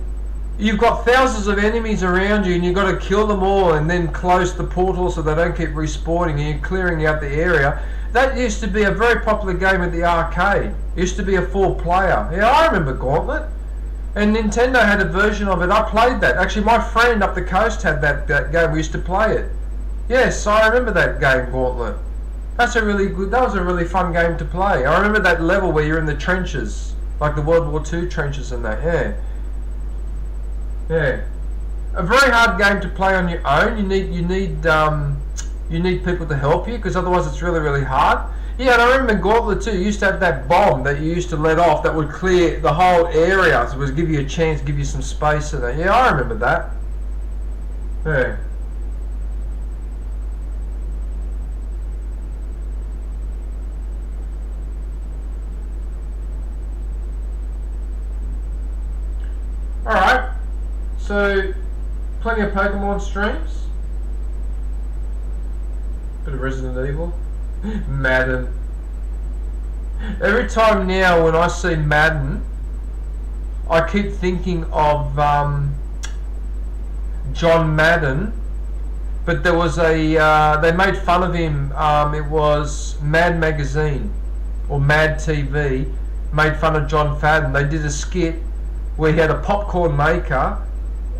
you've got thousands of enemies around you and you've got to kill them all and then close the portal so they don't keep respawning and you're clearing out the area. That used to be a very popular game at the arcade. It used to be a 4-player. Yeah, I remember Gauntlet. And Nintendo had a version of it. I played that. Actually, my friend up the coast had that game. We used to play it. Yes, I remember that game, Gauntlet. That was a really fun game to play. I remember that level where you're in the trenches. Like the World War II trenches and that, yeah. Yeah. A very hard game to play on your own. You need people to help you because otherwise it's really, really hard. Yeah, and I remember in Gauntlet too, you used to have that bomb that you used to let off that would clear the whole area. So it would give you a chance, give you some space in it. Yeah, I remember that. Yeah. Alright, so plenty of Pokemon streams. Bit of Resident Evil. Madden. Every time now when I see Madden, I keep thinking of John Madden. But there was they made fun of him. It was Mad Magazine or Mad TV made fun of John Madden. They did a skit where he had a popcorn maker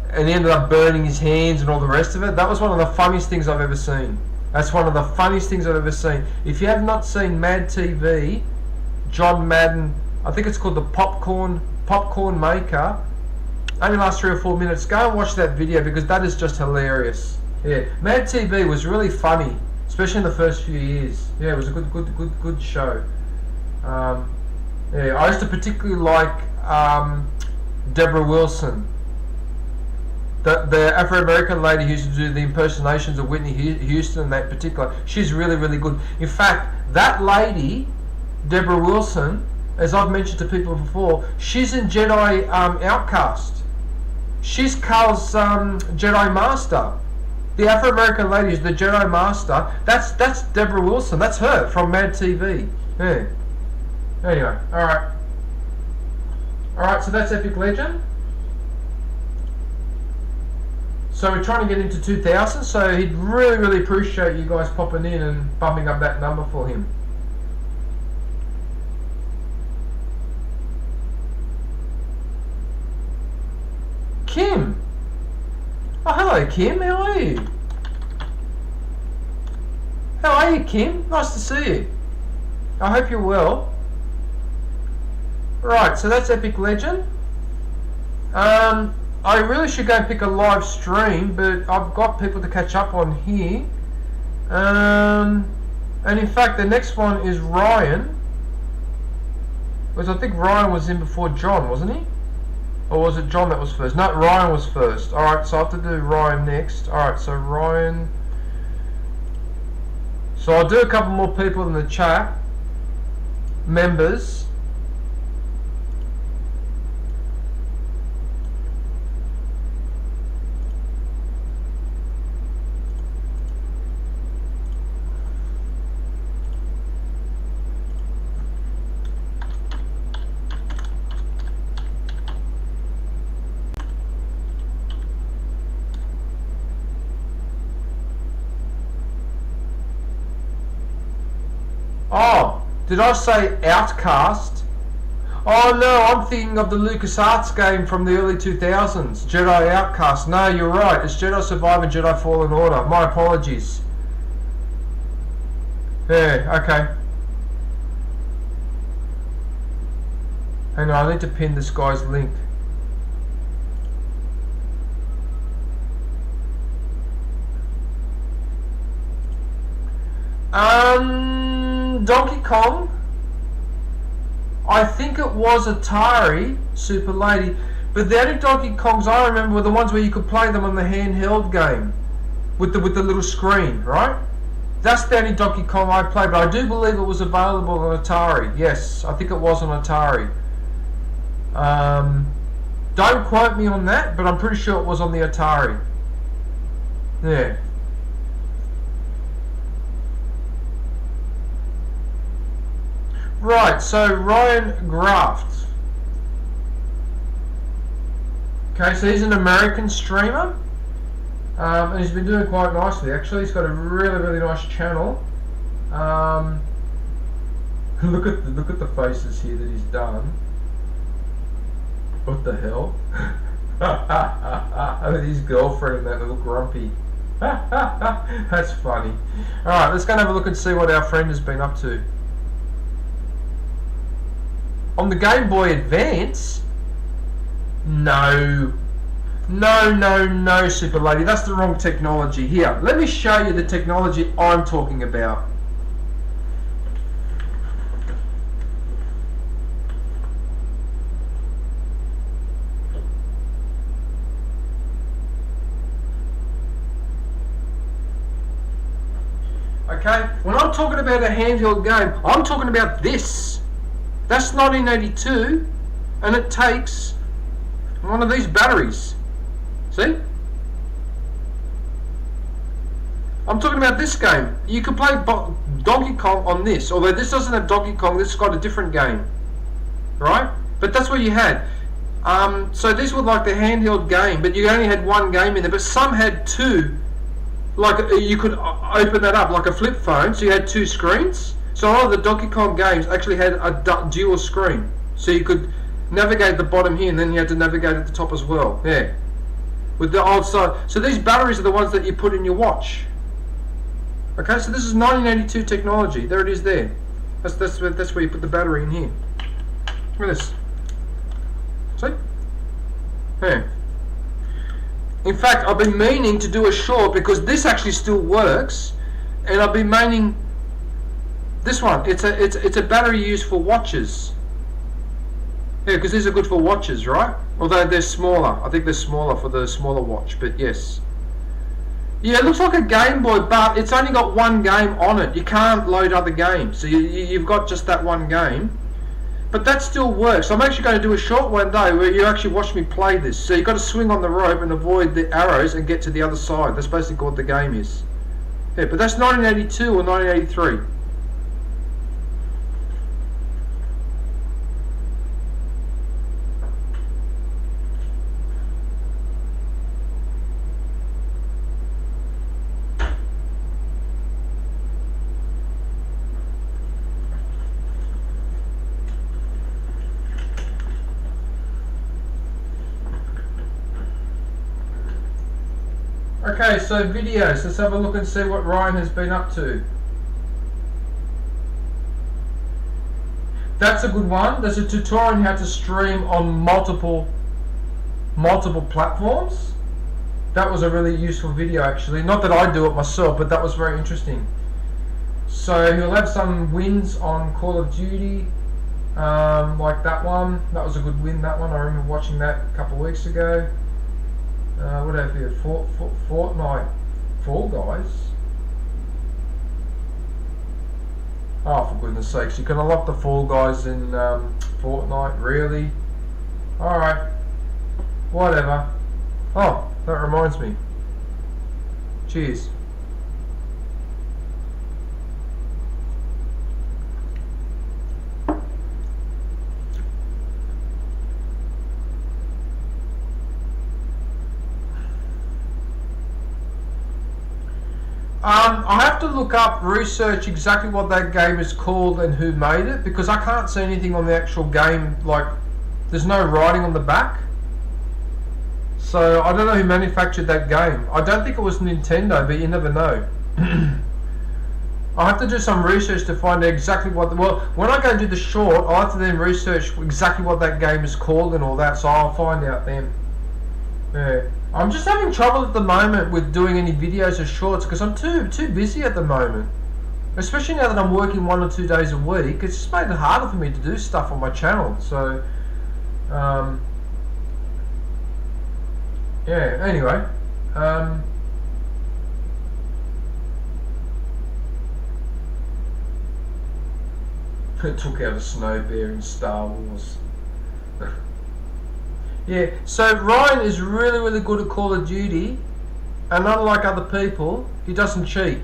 and he ended up burning his hands and all the rest of it. That was one of the funniest things I've ever seen. That's one of the funniest things I've ever seen. If you have not seen Mad TV, John Madden, I think it's called the popcorn maker, only lasts 3 or 4 minutes. Go and watch that video because that is just hilarious. Yeah, Mad TV was really funny, especially in the first few years. Yeah, it was a good show. Yeah, I used to particularly like Deborah Wilson, the Afro-American lady who used to do the impersonations of Whitney Houston in that particular. She's really, really good. In fact, that lady, Deborah Wilson, as I've mentioned to people before, she's in Jedi Outcast. She's Carl's Jedi Master. The Afro-American lady is the Jedi Master. That's Deborah Wilson. That's her from Mad TV. Yeah. Anyway, alright. Alright, so that's Epic Legend. So we're trying to get into 2,000, so he'd really, really appreciate you guys popping in and bumping up that number for him. Kim! Oh, hello Kim, how are you? How are you, Kim? Nice to see you. I hope you're well. Right, so that's Epic Legend. I really should go and pick a live stream, but I've got people to catch up on here. And in fact, the next one is Ryan. Because I think Ryan was in before John, wasn't he? Or was it John that was first? No, Ryan was first. Alright, so I have to do Ryan next. Alright, so Ryan. So I'll do a couple more people in the chat. Members. Oh, did I say Outcast? Oh no, I'm thinking of the LucasArts game from the early 2000s, Jedi Outcast. No, you're right, it's Jedi Survivor and Jedi Fallen Order. My apologies. Yeah, okay. Hang on, I need to pin this guy's link. Donkey Kong. I think it was Atari, Super Lady, But the only Donkey Kongs I remember were the ones where you could play them on the handheld game with the little screen, right? That's the only Donkey Kong I played, but I do believe it was available on Atari. Yes, I think it was on Atari. Don't quote me on that, but I'm pretty sure it was on the Atari. Yeah. Right, so Ryan Graft. Okay, so he's an American streamer. And he's been doing quite nicely actually. He's got a really nice channel. Look at the faces here that he's done. What the hell? With his girlfriend and that little grumpy. That's funny. Alright, let's go and have a look and see what our friend has been up to. On the Game Boy Advance? No, Super Lady. That's the wrong technology. Here, let me show you the technology I'm talking about. Okay, when I'm talking about a handheld game, I'm talking about this. That's 1982, and it takes one of these batteries. See? I'm talking about this game. You could play Donkey Kong on this, although this doesn't have Donkey Kong, this has got a different game. Right? But that's what you had. So these were like the handheld game, but you only had one game in there, but some had two. Like you could open that up like a flip phone, so you had two screens. So a lot of the Donkey Kong games actually had a dual screen. So you could navigate the bottom here, and then you had to navigate at the top as well. Yeah. With the old side. So these batteries are the ones that you put in your watch. Okay, so this is 1982 technology. There it is there. That's where you put the battery in here. Look at this. See? Yeah. In fact, I've been meaning to do a short because this actually still works, and I've been meaning this one. It's a battery used for watches. Yeah, because these are good for watches, right? Although they're smaller. I think they're smaller for the smaller watch, but yes. Yeah, it looks like a Game Boy, but it's only got one game on it. You can't load other games, so you've got just that one game. But that still works. I'm actually going to do a short one day where you actually watch me play this. So you've got to swing on the rope and avoid the arrows and get to the other side. That's basically what the game is. Yeah, but that's 1982 or 1983. Okay, so videos. Let's have a look and see what Ryan has been up to. That's a good one. There's a tutorial on how to stream on multiple platforms. That was a really useful video actually. Not that I do it myself, but that was very interesting. So he'll have some wins on Call of Duty, like that one. That was a good win, that one. I remember watching that a couple of weeks ago. What have you? Fortnite Fall Guys. Oh, for goodness sakes, you can unlock the Fall Guys in Fortnite, really? Alright. Whatever. Oh, that reminds me. Cheers. I have to look up, research exactly what that game is called and who made it, because I can't see anything on the actual game, like, there's no writing on the back. So, I don't know who manufactured that game. I don't think it was Nintendo, but you never know. I'll have to do some research to find out exactly what, well, when I go do the short, I'll have to then research exactly what that game is called and all that, so I'll find out then. Yeah. I'm just having trouble at the moment with doing any videos or shorts because I'm too busy at the moment. Especially now that I'm working 1 or 2 days a week, it's just made it harder for me to do stuff on my channel. So, Yeah, anyway. It took out a snow bear in Star Wars. Yeah, so Ryan is really, really good at Call of Duty, and unlike other people, he doesn't cheat.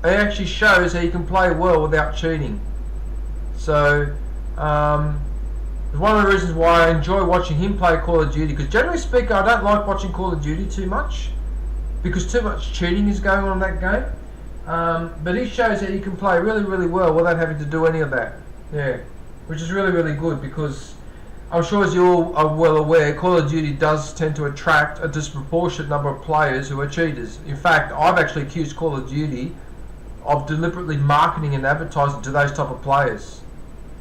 He actually shows that he can play well without cheating. So, it's one of the reasons why I enjoy watching him play Call of Duty, because generally speaking, I don't like watching Call of Duty too much, because too much cheating is going on in that game. But he shows that he can play really, really well without having to do any of that. Yeah, which is really, really good, because I'm sure, as you all are well aware, Call of Duty does tend to attract a disproportionate number of players who are cheaters. In fact, I've actually accused Call of Duty of deliberately marketing and advertising to those type of players.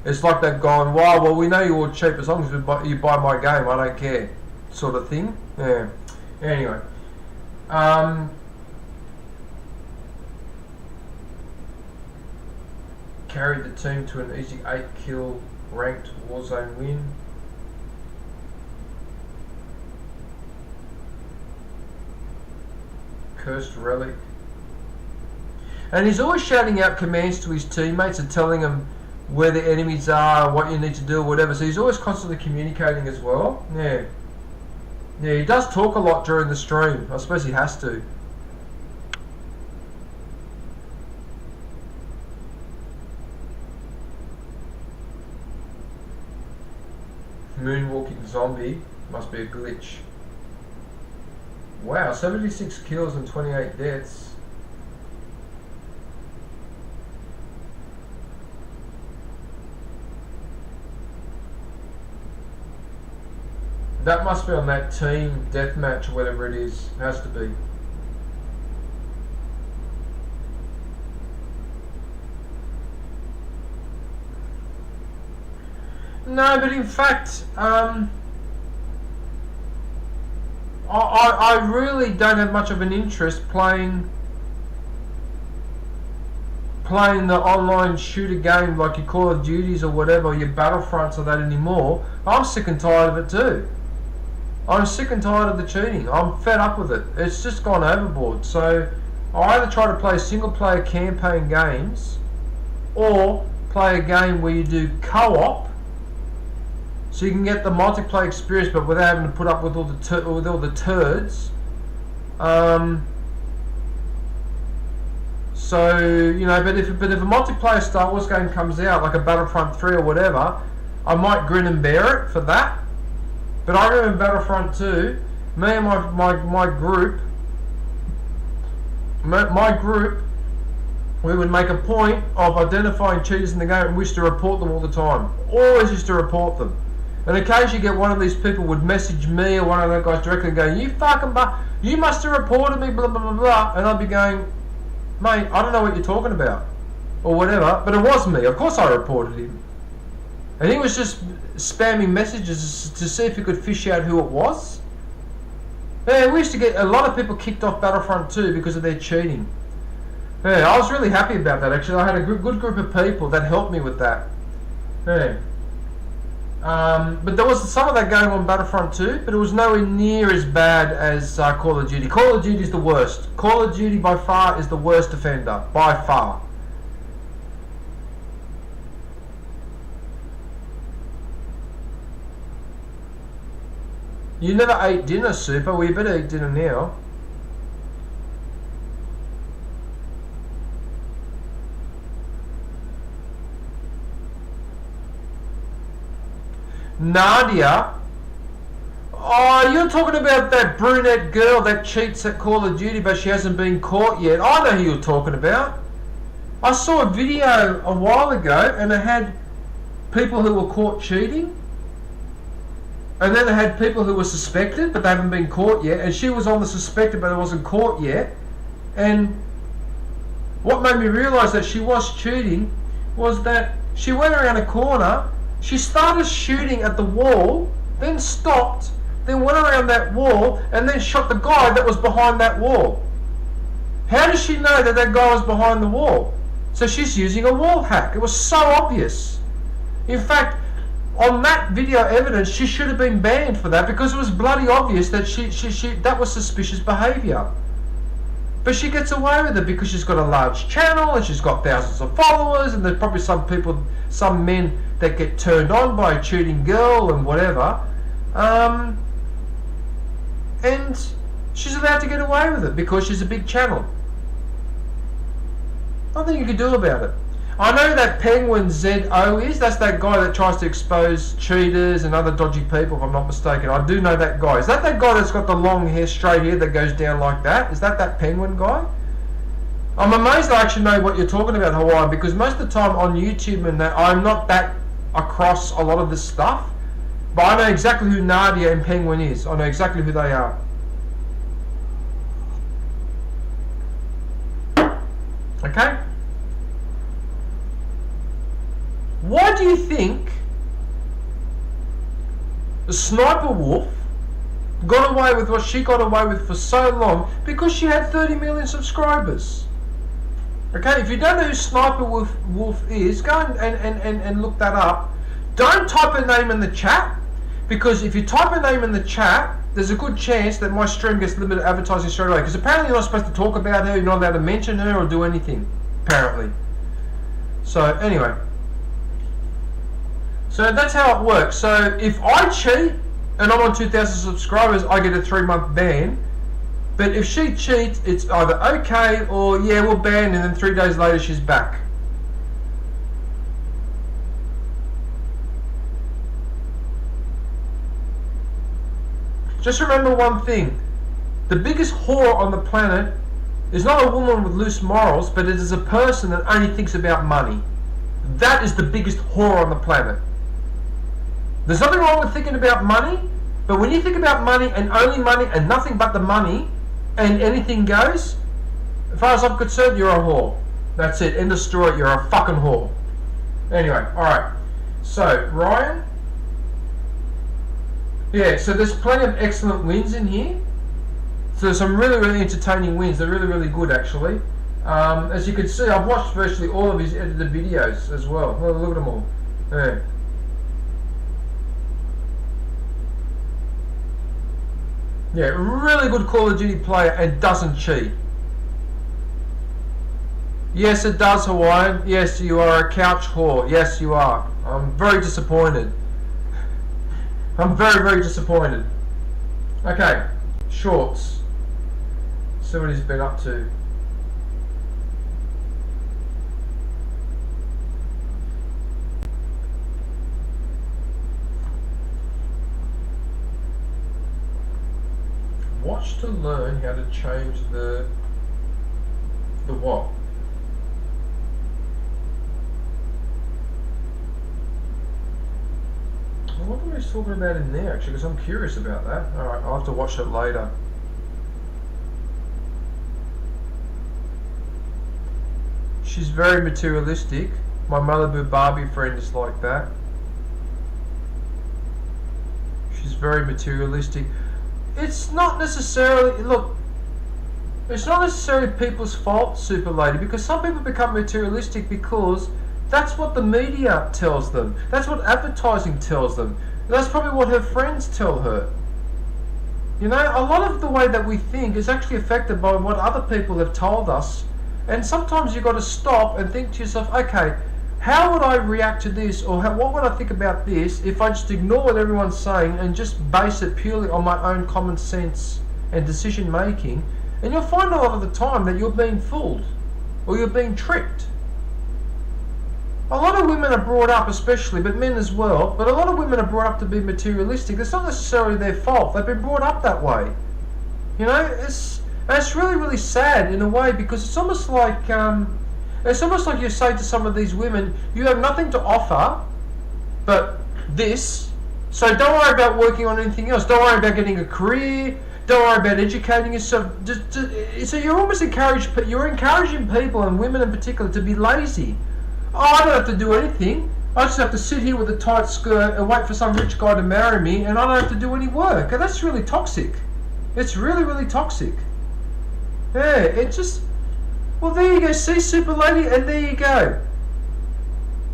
It's like they've gone, wow, well, we know you're all cheap, as long as you buy my game, I don't care, sort of thing. Yeah. Anyway. Carried the team to an easy 8-kill ranked Warzone win. Cursed relic. And he's always shouting out commands to his teammates and telling them where the enemies are, what you need to do, or whatever. So he's always constantly communicating as well. Yeah. Yeah, he does talk a lot during the stream. I suppose he has to. Moonwalking zombie. Must be a glitch. Wow, 76 kills and 28 deaths. That must be on that team deathmatch or whatever it is. It has to be. No, but in fact, I really don't have much of an interest playing the online shooter game like your Call of Duties or whatever, or your Battlefronts or that anymore. I'm sick and tired of it too. I'm sick and tired of the cheating. I'm fed up with it. It's just gone overboard. So I either try to play single player campaign games or play a game where you do co-op, so you can get the multiplayer experience, but without having to put up with all the turds. So you know, but if a multiplayer Star Wars game comes out, like a Battlefront 3 or whatever, I might grin and bear it for that. But I remember Battlefront 2, me and my group, we would make a point of identifying cheaters in the game and we used to report them all the time. Always used to report them. And occasionally get one of these people would message me or one of those guys directly going, you fucking you must have reported me, blah, blah, blah, blah. And I'd be going, mate, I don't know what you're talking about. Or whatever. But it was me. Of course I reported him. And he was just spamming messages to see if he could fish out who it was. Yeah, we used to get a lot of people kicked off Battlefront 2 because of their cheating. Yeah, I was really happy about that actually. I had a good group of people that helped me with that. Yeah. But there was some of that going on Battlefront 2, but it was nowhere near as bad as Call of Duty. Call of Duty is the worst. Call of Duty by far is the worst offender. By far. You never ate dinner, Super. Well, you better eat dinner now. Nadia? Oh, you're talking about that brunette girl that cheats at Call of Duty but she hasn't been caught yet. I know who you're talking about. I saw a video a while ago and it had people who were caught cheating. And then it had people who were suspected but they haven't been caught yet. And she was on the suspected but it wasn't caught yet. And what made me realise that she was cheating was that she went around a corner. She started shooting at the wall, then stopped, then went around that wall, and then shot the guy that was behind that wall. How does she know that that guy was behind the wall? So she's using a wall hack. It was so obvious. In fact, on that video evidence, she should have been banned for that because it was bloody obvious that she that was suspicious behaviour. But she gets away with it because she's got a large channel and she's got thousands of followers, and there's probably some people, some men that get turned on by a cheating girl and whatever. And she's allowed to get away with it because she's a big channel. Nothing you can do about it. I know that Penguin ZO that's that guy that tries to expose cheaters and other dodgy people, if I'm not mistaken. I do know that guy. Is that guy that's got the long hair, straight hair that goes down like that? Is that Penguin guy? I'm amazed I actually know what you're talking about, Hawaiian, because most of the time on YouTube and that, I'm not that across a lot of this stuff. But I know exactly who Nadia and Penguin is. I know exactly who they are. Okay? Why do you think the Sniper Wolf got away with what she got away with for so long? Because she had 30 million subscribers. Okay, if you don't know who Sniper Wolf is, go and look that up. Don't type her name in the chat, because if you type her name in the chat, there's a good chance that my stream gets limited advertising straight away. Because apparently you're not supposed to talk about her, you're not allowed to mention her or do anything, apparently. So anyway. So that's how it works. So if I cheat and I'm on 2,000 subscribers, I get a 3-month ban. But if she cheats, it's either okay or yeah, we'll ban, and then 3 days later she's back. Just remember one thing. The biggest whore on the planet is not a woman with loose morals, but it is a person that only thinks about money. That is the biggest whore on the planet. There's nothing wrong with thinking about money, but when you think about money and only money and nothing but the money and anything goes, as far as I'm concerned, you're a whore. That's it. End of story. You're a fucking whore. Anyway, alright. So, Ryan. Yeah, so there's plenty of excellent wins in here. So there's some really, really entertaining wins. They're really, really good, actually. As you can see, I've watched virtually all of his edited videos as well. Oh, look at them all. Yeah. Yeah, really good Call of Duty player and doesn't cheat. Yes, it does, Hawaiian. Yes, you are a couch whore. Yes, you are. I'm very disappointed. I'm very, very disappointed. Okay, Shorts. See what he's been up to. Watch to learn how to change the what? I wonder what he's talking about in there, actually, because I'm curious about that. Alright, I'll have to watch it later. She's very materialistic. My Malibu Barbie friend is like that. She's very materialistic. It's not necessarily, look, it's not necessarily people's fault, Super Lady, because some people become materialistic because that's what the media tells them. That's what advertising tells them. That's probably what her friends tell her. You know, a lot of the way that we think is actually affected by what other people have told us. And sometimes you've got to stop and think to yourself, okay, how would I react to this, or what would I think about this if I just ignore what everyone's saying and just base it purely on my own common sense and decision making? And you'll find a lot of the time that you're being fooled or you're being tricked. A lot of women are brought up, especially, but men as well, but a lot of women are brought up to be materialistic. It's not necessarily their fault. They've been brought up that way. You know, it's really, really sad in a way, because it's almost like you say to some of these women, you have nothing to offer but this, so don't worry about working on anything else. Don't worry about getting a career. Don't worry about educating yourself. So you're almost encouraging people, and women in particular, to be lazy. Oh, I don't have to do anything. I just have to sit here with a tight skirt and wait for some rich guy to marry me, and I don't have to do any work. And that's really toxic. It's really, really toxic. Yeah, it just... Well, there you go. See, Super Lady, and there you go.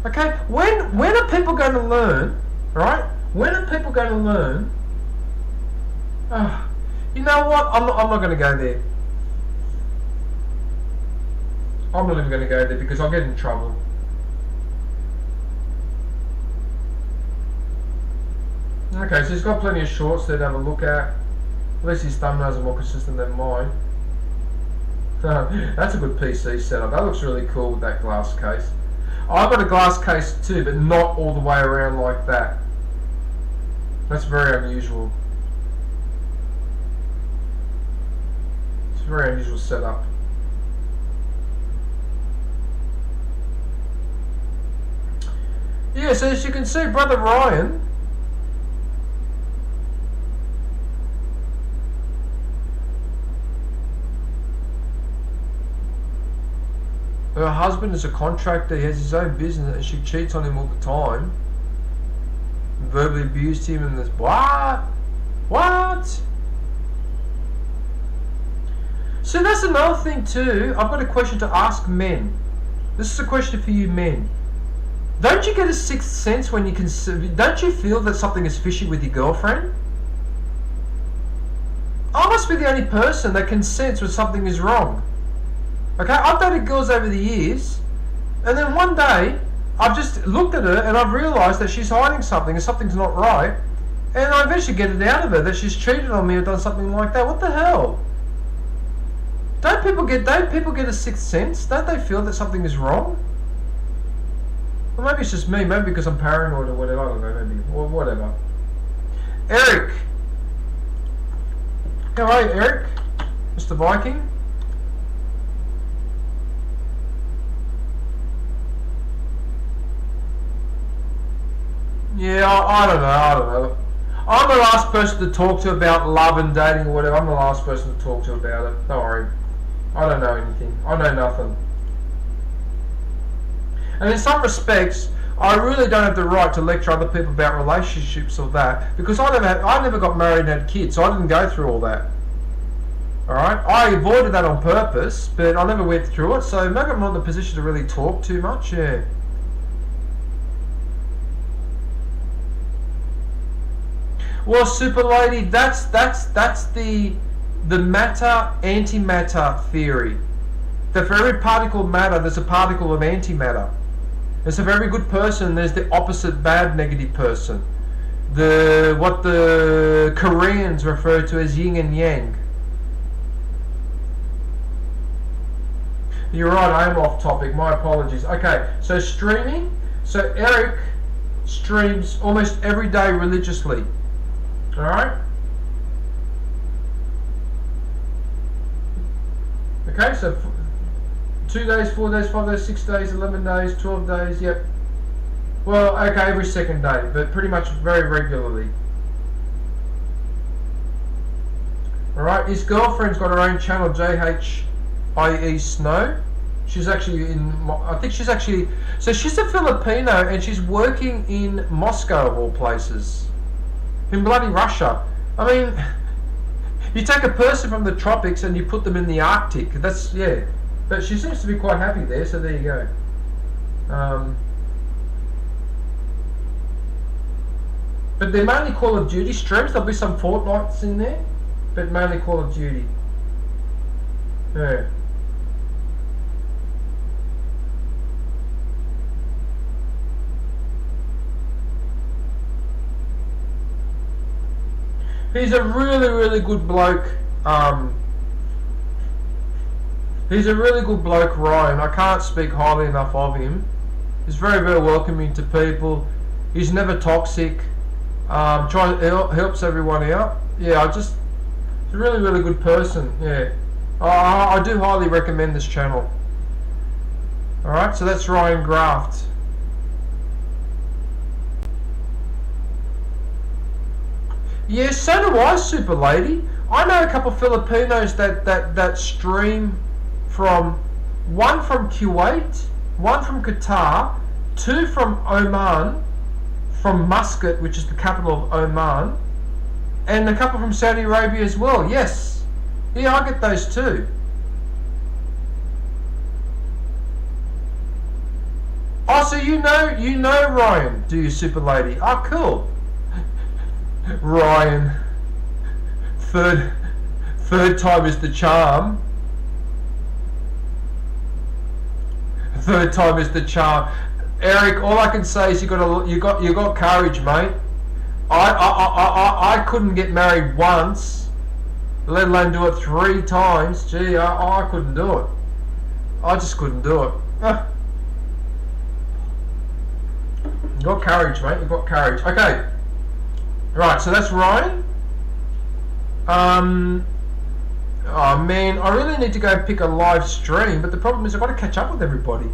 Okay, when are people going to learn Right? When are people going to learn? You know what? I'm not going to go there. I'm not even going to go there because I'll get in trouble. Okay, so he's got plenty of shorts there to have a look at. At least his thumbnails are more consistent than mine. That's a good PC setup. That looks really cool with that glass case. I've got a glass case too, but not all the way around like that. That's very unusual. It's a very unusual setup. Yeah, so as you can see, Brother Ryan, her husband is a contractor, he has his own business, and she cheats on him all the time. Verbally abused him and this. What? So that's another thing too. I've got a question to ask men. This is a question for you men. Don't you get a sixth sense when you can? Don't you feel that something is fishy with your girlfriend? I must be the only person that can sense when something is wrong. Okay, I've dated girls over the years, and then one day I've just looked at her and I've realised that she's hiding something and something's not right, and I eventually get it out of her that she's cheated on me or done something like that. What the hell? Don't people get a sixth sense? Don't they feel that something is wrong? Well, maybe it's just me. Maybe because I'm paranoid or whatever. I don't know. Maybe or whatever. Eric, how are you, Eric? Mr. Viking. Yeah, I don't know. I'm the last person to talk to about love and dating or whatever. I'm the last person to talk to about it. Don't worry. I don't know anything. I know nothing. And in some respects, I really don't have the right to lecture other people about relationships or that, because I never got married and had kids, so I didn't go through all that. Alright? I avoided that on purpose, but I never went through it, so maybe I'm not in the position to really talk too much, yeah. Well, Super Lady, that's the matter-antimatter theory. That for every particle of matter, there's a particle of antimatter. And so for every good person, there's the opposite bad negative person. What the Koreans refer to as yin and yang. You're right, I am off topic, my apologies. Okay, so streaming. So Eric streams almost every day religiously. Alright? Okay, so 2 days, 4 days, 5 days, 6 days, 11 days, 12 days, yep. Well, okay, every second day, but pretty much very regularly. Alright, his girlfriend's got her own channel, JHIE Snow. She's actually so she's a Filipino and she's working in Moscow of all places. In bloody Russia. I mean, you take a person from the tropics and you put them in the Arctic. That's, yeah. But she seems to be quite happy there, so there you go. But they're mainly Call of Duty streams. There'll be some Fortnites in there, but mainly Call of Duty. Yeah. He's a really, really good bloke. He's a really good bloke, Ryan. I can't speak highly enough of him. He's very, very welcoming to people. He's never toxic. Helps everyone out. Yeah, he's a really, really good person. Yeah, I do highly recommend this channel. All right, so that's Ryan Graft. Yes, so do I, Super Lady. I know a couple of Filipinos that stream from one from Kuwait, one from Qatar, two from Oman, from Muscat, which is the capital of Oman, and a couple from Saudi Arabia as well. Yes, yeah, I get those too. Oh, so you know Ryan, do you, super lady? Oh, cool. Ryan. Third time is the charm. Third time is the charm. Eric, all I can say is you got courage, mate. I couldn't get married once, let alone do it 3 times. Gee, I couldn't do it. I just couldn't do it. You got courage, mate. You got courage. Okay. Right. So that's Ryan. Oh man, I really need to go pick a live stream, but the problem is I've got to catch up with everybody.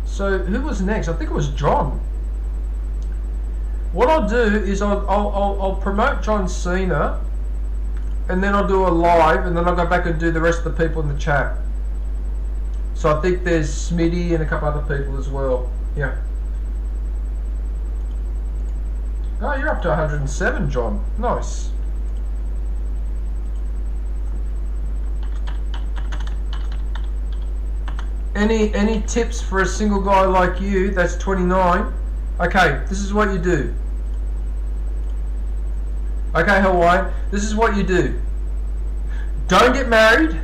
So who was next? I think it was John. What I'll do is I'll promote John Cena, and then I'll do a live, and then I'll go back and do the rest of the people in the chat. So I think there's Smitty and a couple other people as well. Yeah. Oh, you're up to 107, John. Nice. Any tips for a single guy like you that's 29? Okay, this is what you do. Okay, Hawaii, this is what you do. Don't get married.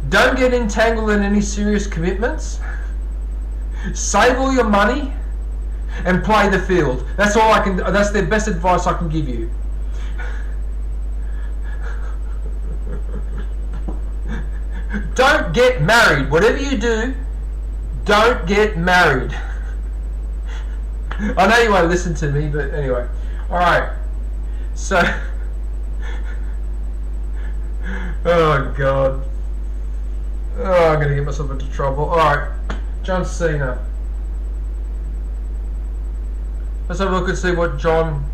Don't get entangled in any serious commitments. Save all your money and play the field. That's all I can. That's the best advice I can give you. Don't get married. Whatever you do, don't get married. I know you won't listen to me, but anyway. Alright. So. Oh, God. Oh, I'm going to get myself into trouble. Alright. John Cena. Let's have a look and see what John...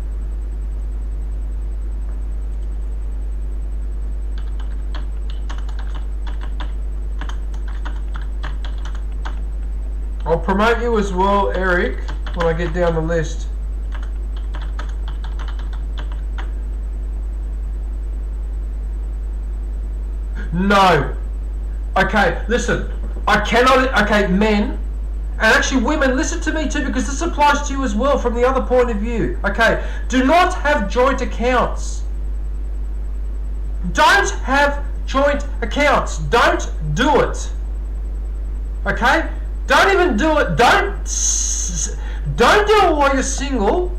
I'll promote you as well, Eric, when I get down the list. No. Okay, listen. I cannot... Okay, men, and actually women, listen to me too, because this applies to you as well from the other point of view. Okay, do not have joint accounts. Don't have joint accounts. Don't do it. Okay? Don't even do it. Don't do it while you're single,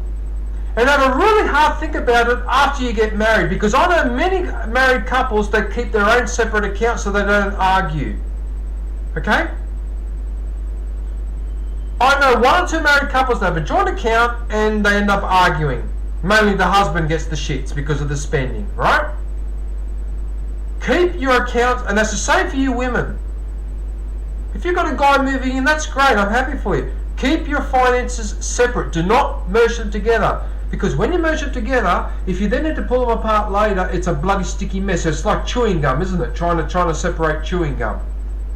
and have a really hard think about it after you get married. Because I know many married couples that keep their own separate accounts so they don't argue. Okay? I know 1 or 2 married couples that have a joint account and they end up arguing. Mainly the husband gets the shits because of the spending, right? Keep your accounts, and that's the same for you women. If you've got a guy moving in, that's great, I'm happy for you. Keep your finances separate. Do not merge them together. Because when you merge them together, if you then need to pull them apart later, it's a bloody sticky mess. It's like chewing gum, isn't it? Trying to separate chewing gum.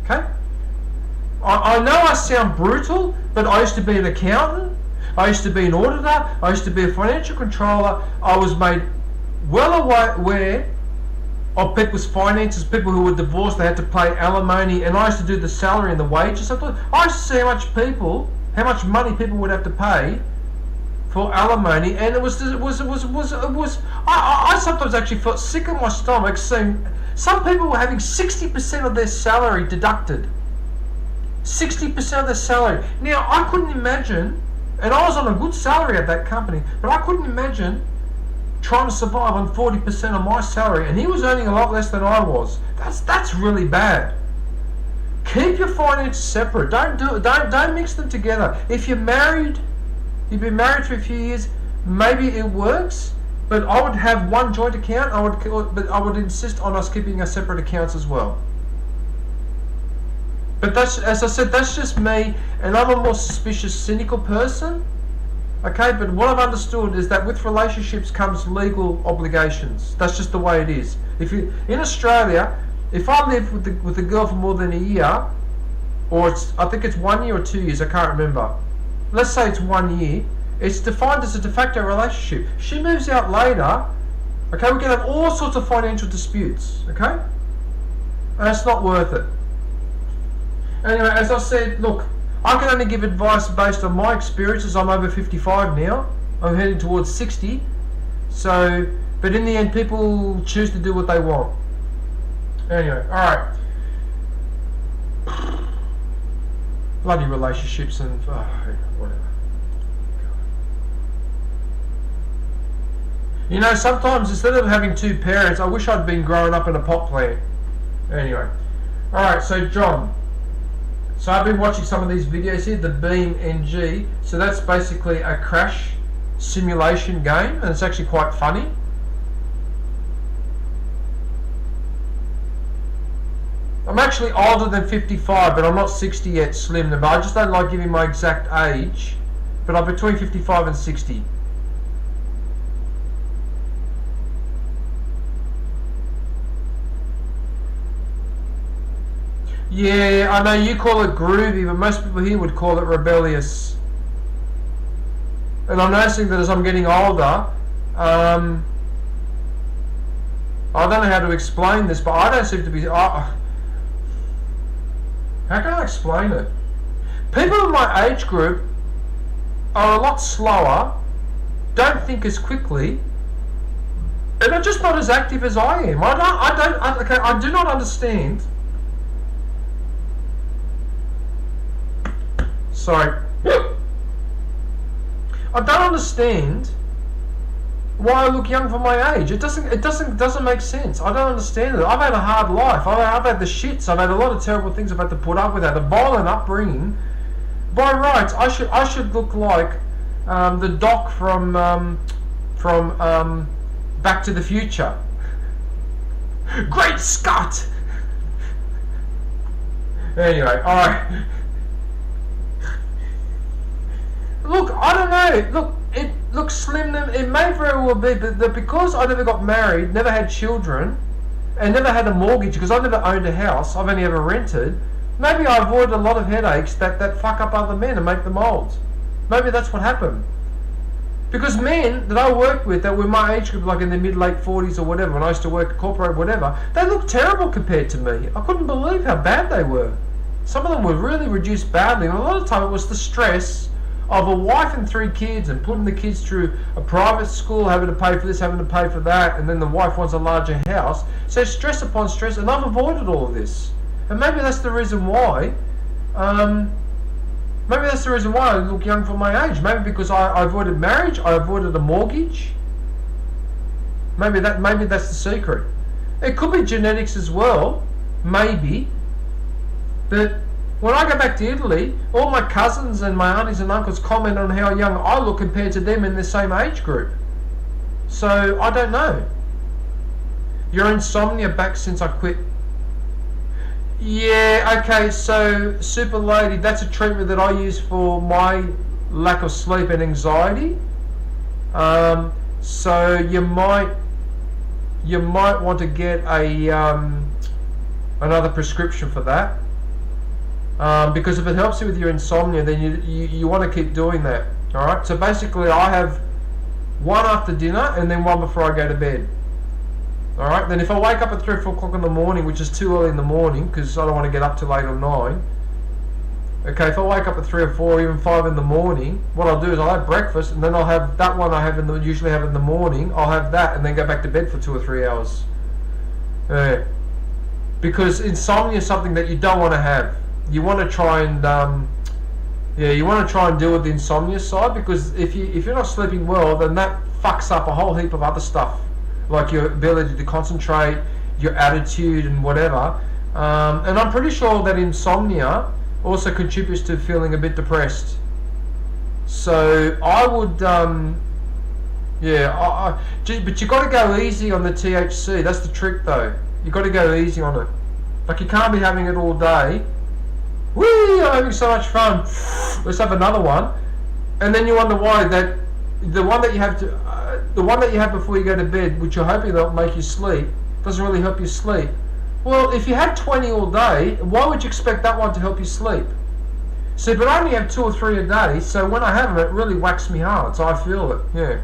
Okay? I know I sound brutal, but I used to be an accountant. I used to be an auditor. I used to be a financial controller. I was made well aware of people's finances, people who were divorced, they had to pay alimony, and I used to do the salary and the wages. I used to see how much money people would have to pay for alimony, and I sometimes actually felt sick in my stomach seeing some people were having 60% of their salary deducted. 60% of their salary. Now, I couldn't imagine, and I was on a good salary at that company, but I couldn't imagine trying to survive on 40% of my salary, and he was earning a lot less than I was. That's really bad. Keep your finances separate. Don't mix them together. If you're married, you've been married for a few years, maybe it works, but I would have one joint account. But I would insist on us keeping our separate accounts as well. But that's, as I said, that's just me, and I'm a more suspicious, cynical person. Okay, but what I've understood is that with relationships comes legal obligations. That's just the way it is. In Australia, if I live with a girl for more than a year, or I think it's 1 year or 2 years, I can't remember. Let's say it's 1 year. It's defined as a de facto relationship. She moves out later. Okay, we can have all sorts of financial disputes. Okay, and it's not worth it. Anyway, as I said, look, I can only give advice based on my experiences. I'm over 55 now. I'm heading towards 60. So, but in the end, people choose to do what they want. Anyway, alright. Bloody relationships and whatever. You know, sometimes instead of having two parents, I wish I'd been growing up in a pot plant. Anyway. Alright, so John. So I've been watching some of these videos here, the Beam NG. So that's basically a crash simulation game, and it's actually quite funny. I'm actually older than 55, but I'm not 60 yet, slim. But I just don't like giving my exact age. But I'm between 55 and 60. Yeah, I know you call it groovy, but most people here would call it rebellious. And I'm noticing that as I'm getting older, I don't know how to explain this, but I don't seem to be... how can I explain it? People in my age group are a lot slower, don't think as quickly, and are just not as active as I am. I do not understand. Sorry. I don't understand why I look young for my age. It doesn't make sense. I don't understand it. I've had a hard life. I've had the shits. I've had a lot of terrible things I've had to put up with. A violent upbringing. By rights, I should look like the Doc from Back to the Future. Great Scott! Anyway, alright. Look, I don't know. Look, it looks slim. It may very well be, but because I never got married, never had children, and never had a mortgage, because I never owned a house, I've only ever rented, maybe I avoided a lot of headaches that fuck up other men and make them old. Maybe that's what happened. Because men that I worked with that were my age group, like in their mid-late 40s or whatever, when I used to work at corporate, whatever, they looked terrible compared to me. I couldn't believe how bad they were. Some of them were really reduced badly, and a lot of the time it was the stress of a wife and 3 kids and putting the kids through a private school, having to pay for this, having to pay for that, and then the wife wants a larger house. So stress upon stress, and I've avoided all of this. And maybe that's the reason why. Maybe that's the reason why I look young for my age. Maybe because I avoided marriage, I avoided a mortgage. Maybe that's the secret. It could be genetics as well, maybe. But when I go back to Italy, all my cousins and my aunties and uncles comment on how young I look compared to them in the same age group. So, I don't know. Your insomnia back since I quit. Yeah, okay, so, Super Lady, that's a treatment that I use for my lack of sleep and anxiety. So, you might want to get another prescription for that. Because if it helps you with your insomnia, then you want to keep doing that. Alright, so basically I have one after dinner and then one before I go to bed. Alright, then if I wake up at 3 or 4 o'clock in the morning, which is too early in the morning because I don't want to get up till 8 or 9. Okay, if I wake up at 3 or 4 or even 5 in the morning, what I'll do is I'll have breakfast and then I'll have that one I usually have in the morning. I'll have that and then go back to bed for 2 or 3 hours. Because insomnia is something that you don't want to have. You want to try and deal with the insomnia side, because if you're not sleeping well, then that fucks up a whole heap of other stuff, like your ability to concentrate, your attitude, and whatever. And I'm pretty sure that insomnia also contributes to feeling a bit depressed. So I would, but you got to go easy on the THC. That's the trick, though. You got to go easy on it. Like you can't be having it all day. Whee! I'm having so much fun. Let's have another one, and then you wonder why that the one that you have before you go to bed, which you're hoping that'll make you sleep, doesn't really help you sleep. Well, if you had 20 all day, why would you expect that one to help you sleep? See, but I only have 2 or 3 a day, so when I have them, it really whacks me hard. So I feel it. Yeah.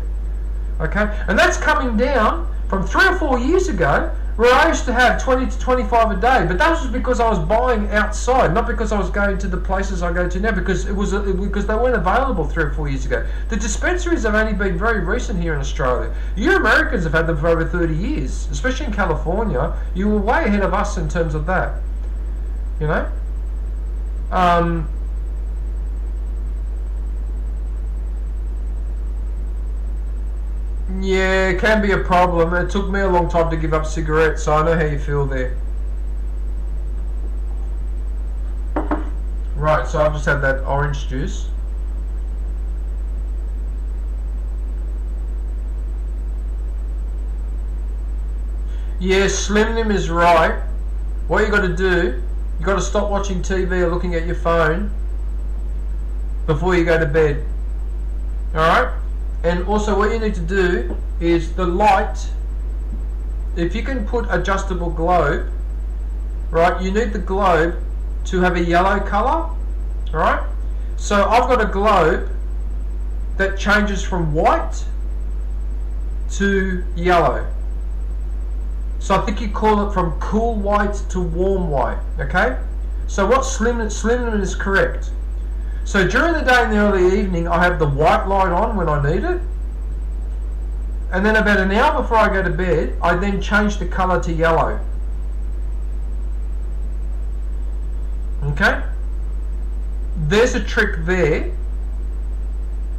Okay, and that's coming down from 3 or 4 years ago. Where I used to have 20 to 25 a day, but that was because I was buying outside, not because I was going to the places I go to now, because because they weren't available 3 or 4 years ago. The dispensaries have only been very recent here in Australia. You Americans have had them for over 30 years, especially in California. You were way ahead of us in terms of that. You know? Yeah, it can be a problem. It took me a long time to give up cigarettes, so I know how you feel there. Right, so I've just had that orange juice. Yeah, Slim is right. What you got to do, you got to stop watching TV or looking at your phone before you go to bed. Alright? And also what you need to do is the light, if you can put adjustable globe, right, you need the globe to have a yellow colour, alright? So I've got a globe that changes from white to yellow. So I think you call it from cool white to warm white, okay? So what Slim is correct. So during the day and the early evening, I have the white light on when I need it. And then about an hour before I go to bed, I then change the colour to yellow. Okay? There's a trick there.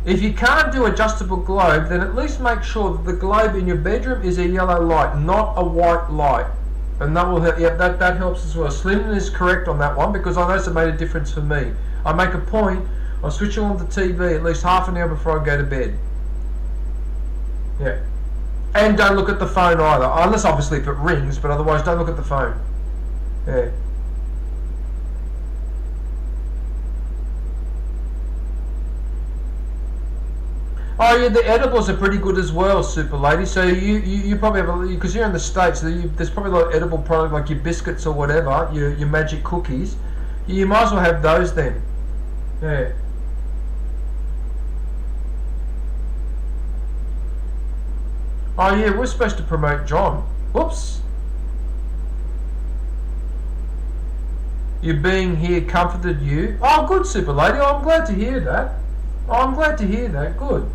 If you can't do adjustable globe, then at least make sure that the globe in your bedroom is a yellow light, not a white light. And that will help. Yeah, that helps as well. Slim is correct on that one, because I noticed it made a difference for me. I make a point of switching on the TV at least half an hour before I go to bed. Yeah. And don't look at the phone either, unless obviously if it rings, but otherwise don't look at the phone. Yeah. Oh yeah, the edibles are pretty good as well, Super Lady. So you probably have, because you're in the States, so there's probably a lot of edible product like your biscuits or whatever, your magic cookies. You might as well have those then. Yeah. Oh yeah, we're supposed to promote John. Whoops. You being here comforted you. Oh good, Super Lady. Oh, I'm glad to hear that. Oh, I'm glad to hear that. Good.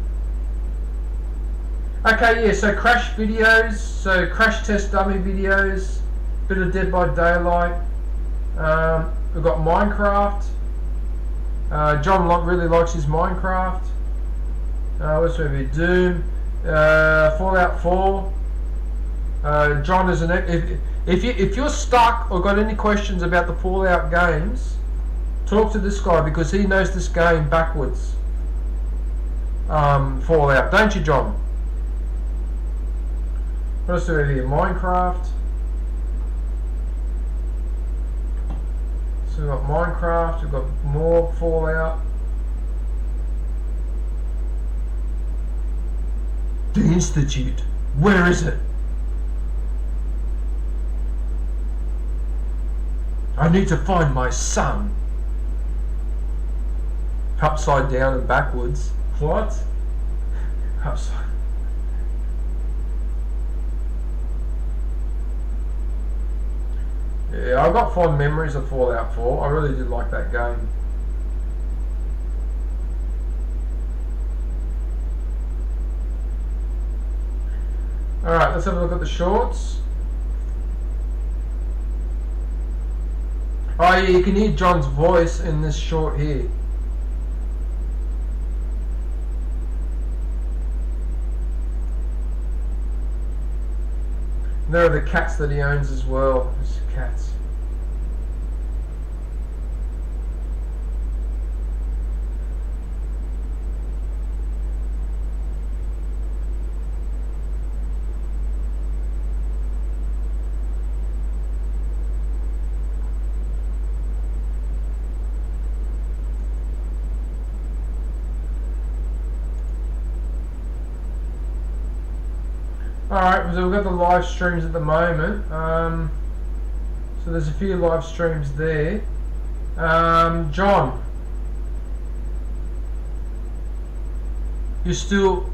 Okay, yeah, so crash videos, so crash test dummy videos, bit of Dead by Daylight. We've got Minecraft. John really likes his Minecraft. What's maybe Doom, Fallout 4. John is if you're stuck or got any questions about the Fallout games, talk to this guy because he knows this game backwards. Fallout, don't you, John? What else do we have here? Minecraft. So we've got Minecraft, we've got more Fallout. The Institute. Where is it? I need to find my son. Upside down and backwards. What? Upside. Yeah, I've got fond memories of Fallout 4. I really did like that game. Alright, let's have a look at the shorts. Oh yeah, you can hear John's voice in this short here. There are the cats that he owns as well. There's cats. Alright, so we've got the live streams at the moment. So there's a few live streams there. John, you're still...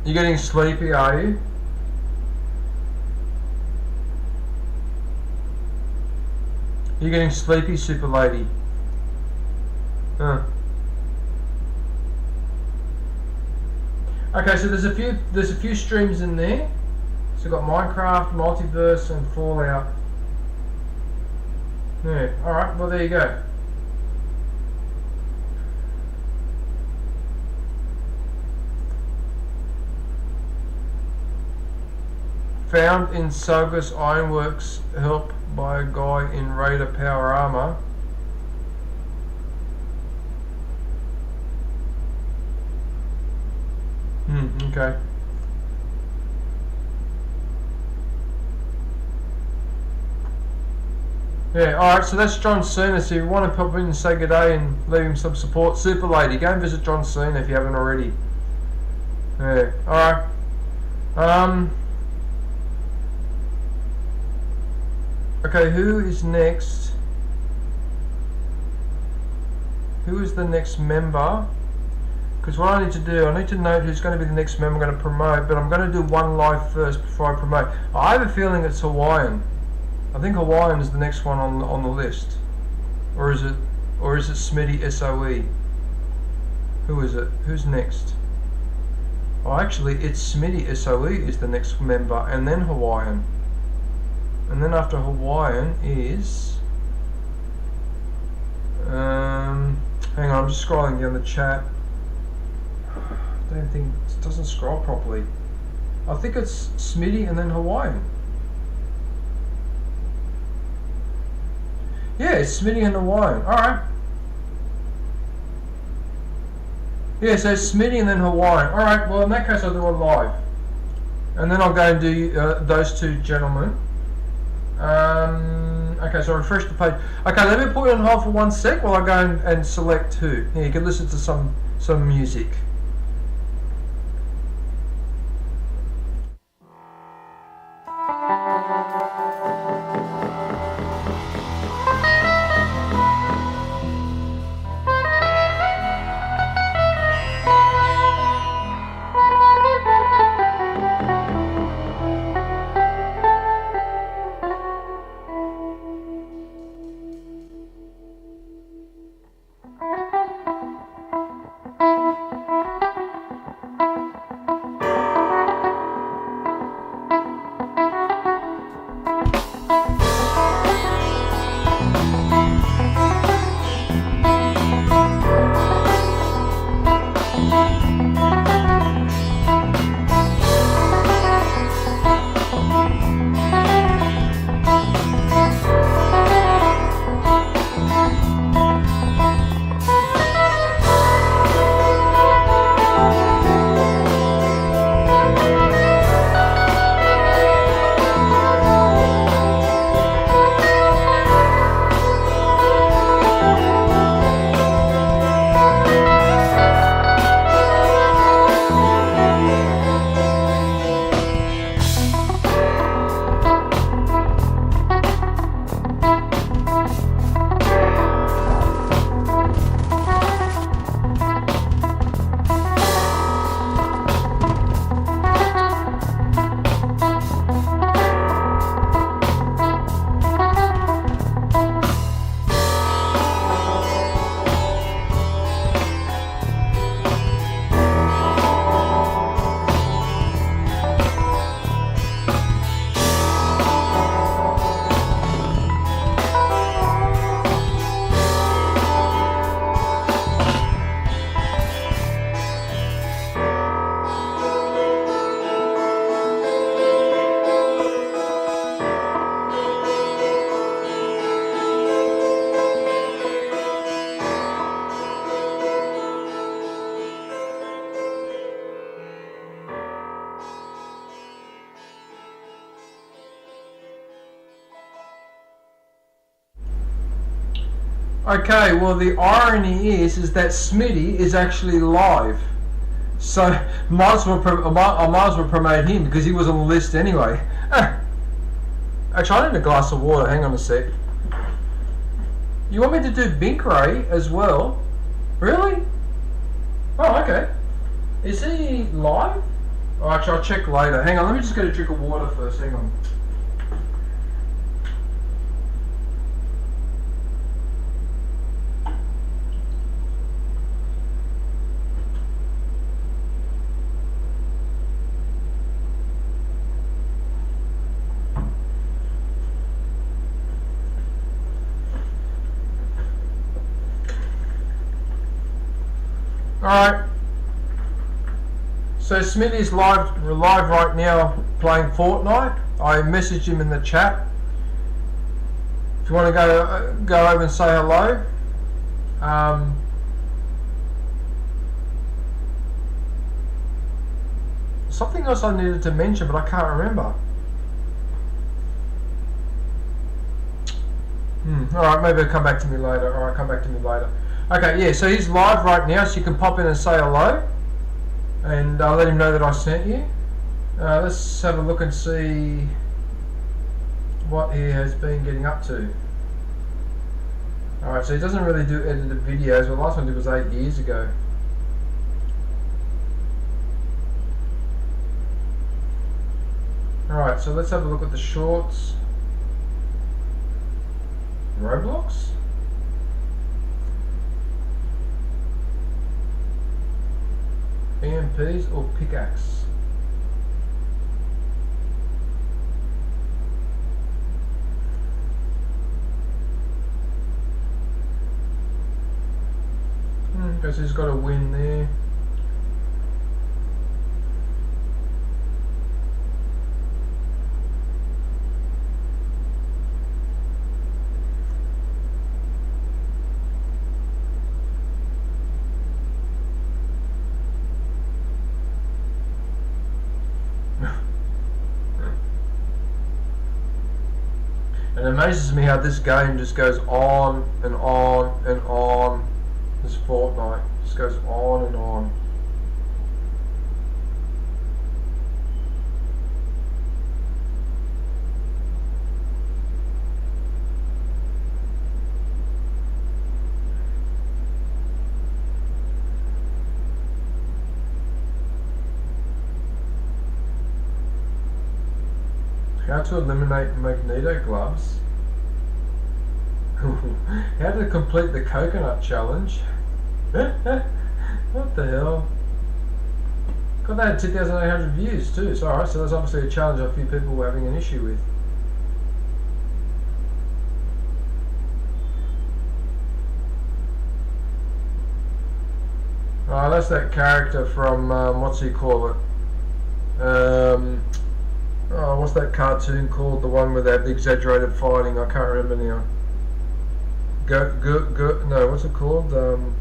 You're getting sleepy, are you? You're getting sleepy, super lady. Huh. Okay, so there's a few streams in there. So we've got Minecraft, Multiverse, and Fallout. Yeah. All right. Well, there you go. Found in Saugus Ironworks, help by a guy in Raider Power Armor. Okay. Yeah, alright, so that's John Cena. So if you want to pop in and say good day and leave him some support, super lady, go and visit John Cena if you haven't already. Yeah, alright. Okay, who is next? Who is the next member? Because what I need to do, I need to note who's going to be the next member I'm going to promote, but I'm going to do one live first before I promote. I have a feeling it's Hawaiian. I think Hawaiian is the next one on the list. Or is it Smitty SOE? Who is it? Who's next? Oh, actually, it's Smitty SOE is the next member, and then Hawaiian. And then after Hawaiian is... hang on, I'm just scrolling down the chat. I don't think it doesn't scroll properly. I think it's Smitty and then Hawaiian. Yeah, it's Smitty and Hawaiian. Alright. Yeah, so Smitty and then Hawaiian. Alright, well in that case I'll do a live. And then I'll go and do those two gentlemen. Okay, so refresh the page. Okay, let me put it on hold for 1 sec while I go and select two. Yeah, you can listen to some music. Okay, well the irony is that Smitty is actually live, so I might as well promote him because he was on the list anyway. Actually, I need a glass of water. Hang on a sec. You want me to do Binkray as well? Really? Oh, okay. Is he live? Oh, actually, I'll check later. Hang on, let me just get a drink of water first. Hang on. Alright. So Smithy's live right now playing Fortnite. I messaged him in the chat. If you want to go over and say hello. Something else I needed to mention, but I can't remember. Alright, maybe it'll come back to me later. Alright, come back to me later. Okay, yeah, so he's live right now, so you can pop in and say hello. And I'll let him know that I sent you. Let's have a look and see what he has been getting up to. Alright, so he doesn't really do edited videos. The last one he did was 8 years ago. Alright, so let's have a look at the shorts. Roblox? EMPs or pickaxe? Because he's got a win there. It amazes me how this game just goes on and on and on. This Fortnite just goes on and on. How to eliminate Magneto gloves. How to complete the coconut challenge. What the hell? God, that had 2,800 views too. So alright, so that's obviously a challenge a few people were having an issue with. Oh, that's that character from what's he call it? Oh, what's that cartoon called? The one with that exaggerated fighting. I can't remember now. No, what's it called? Oh,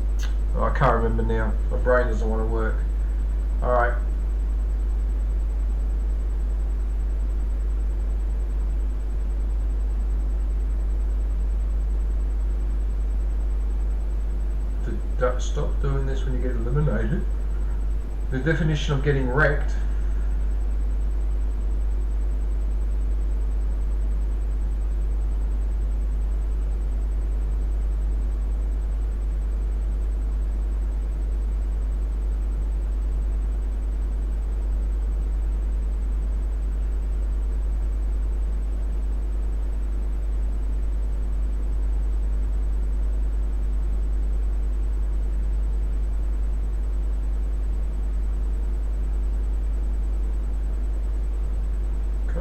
I can't remember now. My brain doesn't want to work. Alright. Stop doing this when you get eliminated. The definition of getting wrecked.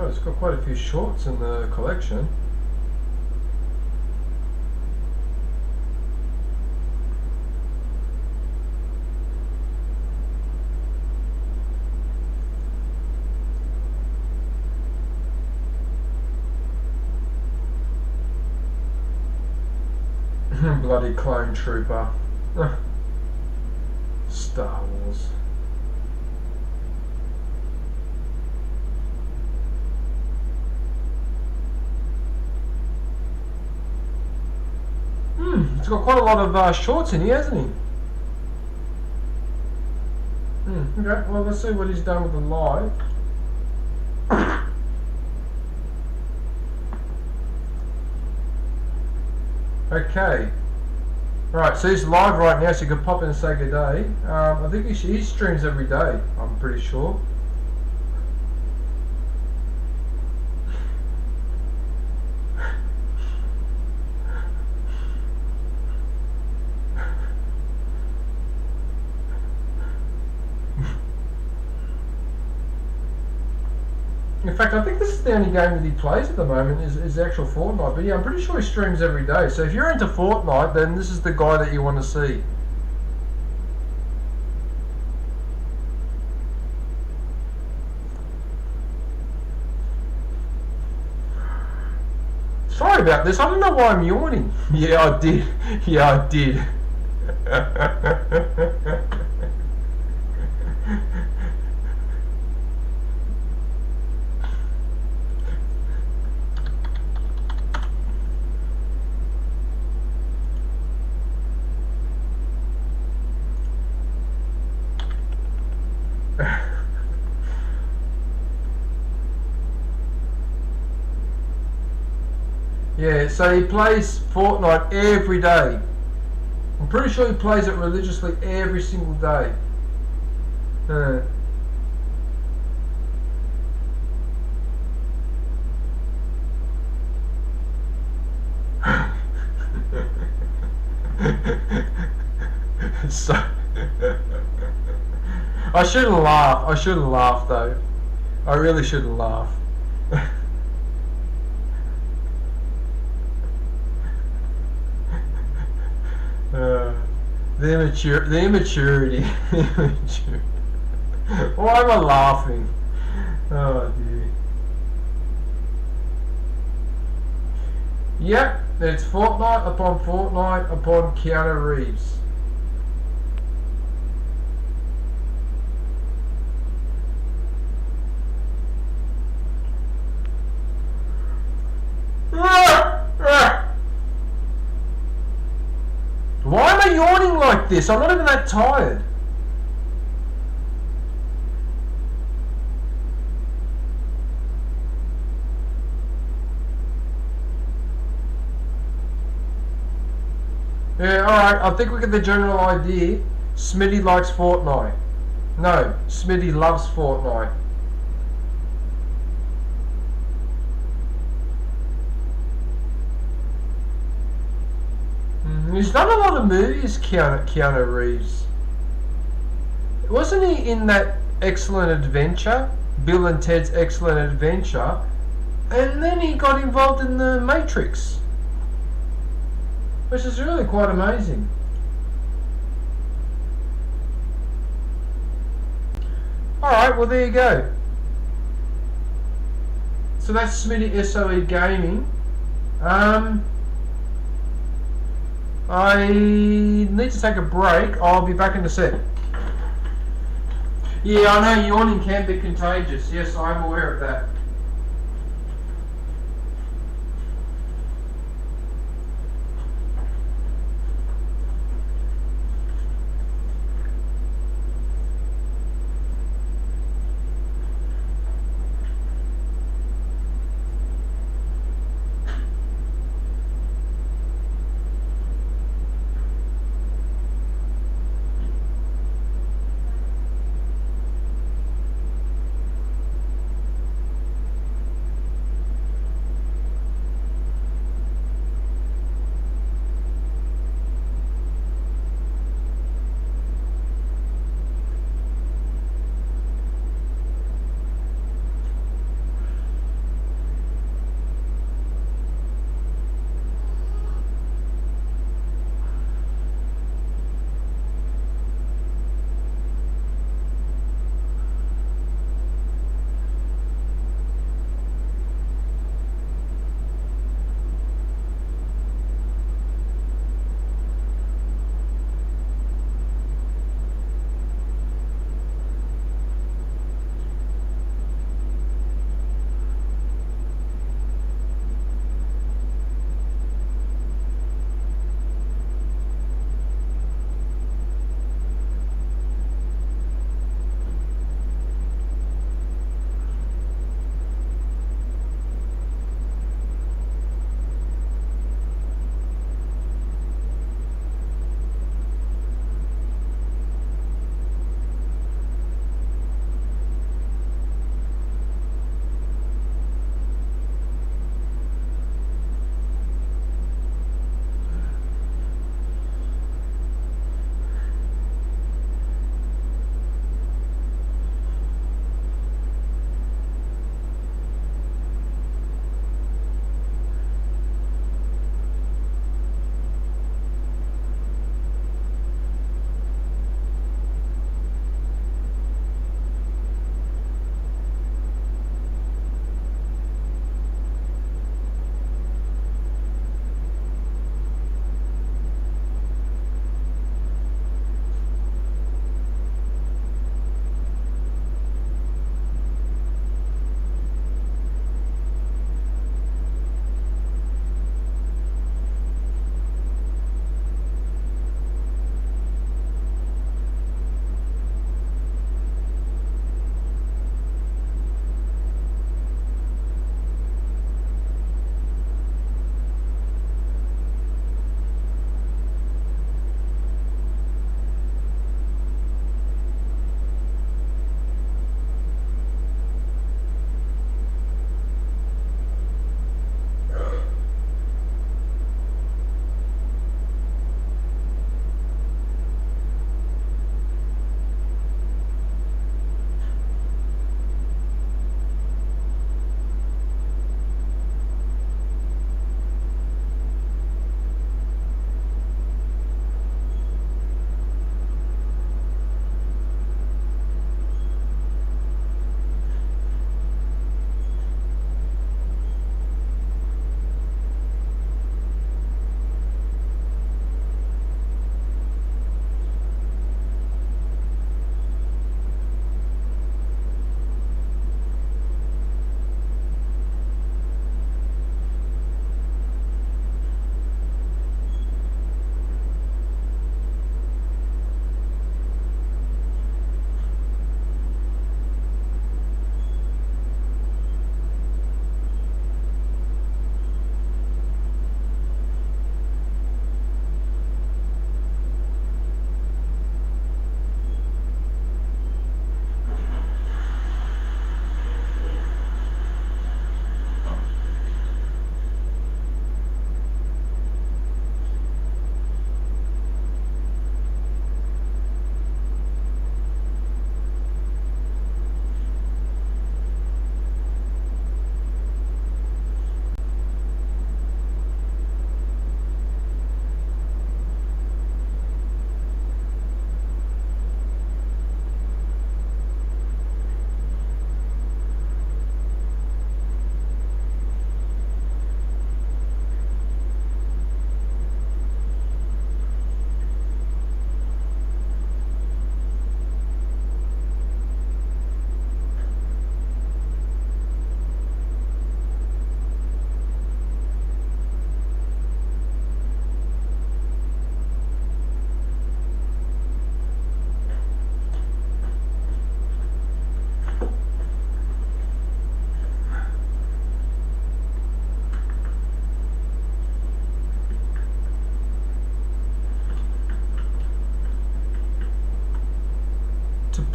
It's got quite a few shorts in the collection. Bloody clone trooper. Star Wars. He's got quite a lot of shorts in here, hasn't he? Okay, well, let's see what he's done with the live. Okay. Right, so he's live right now, so you can pop in and say good day. I think he streams every day, I'm pretty sure. In fact, I think this is the only game that he plays at the moment is the actual Fortnite. But yeah, I'm pretty sure he streams every day. So if you're into Fortnite, then this is the guy that you want to see. Sorry about this. I don't know why I'm yawning. Yeah, I did. Yeah, I did. Yeah, so he plays Fortnite every day. I'm pretty sure he plays it religiously every single day. So I shouldn't laugh. I shouldn't laugh though. I really shouldn't laugh. The immaturity. Why am I laughing? Oh dear. Yep, it's Fortnite upon Fortnite upon Keanu Reeves. Why am I yawning like this? I'm not even that tired. Yeah, alright, I think we get the general idea. Smitty likes Fortnite. No, Smitty loves Fortnite. He's done a lot of movies, Keanu Reeves. Wasn't he in that Excellent Adventure? Bill and Ted's Excellent Adventure? And then he got involved in The Matrix. Which is really quite amazing. Alright, well there you go. So that's Smitty SOE Gaming. I need to take a break. I'll be back in a sec. Yeah, I know yawning can be contagious. Yes, I'm aware of that.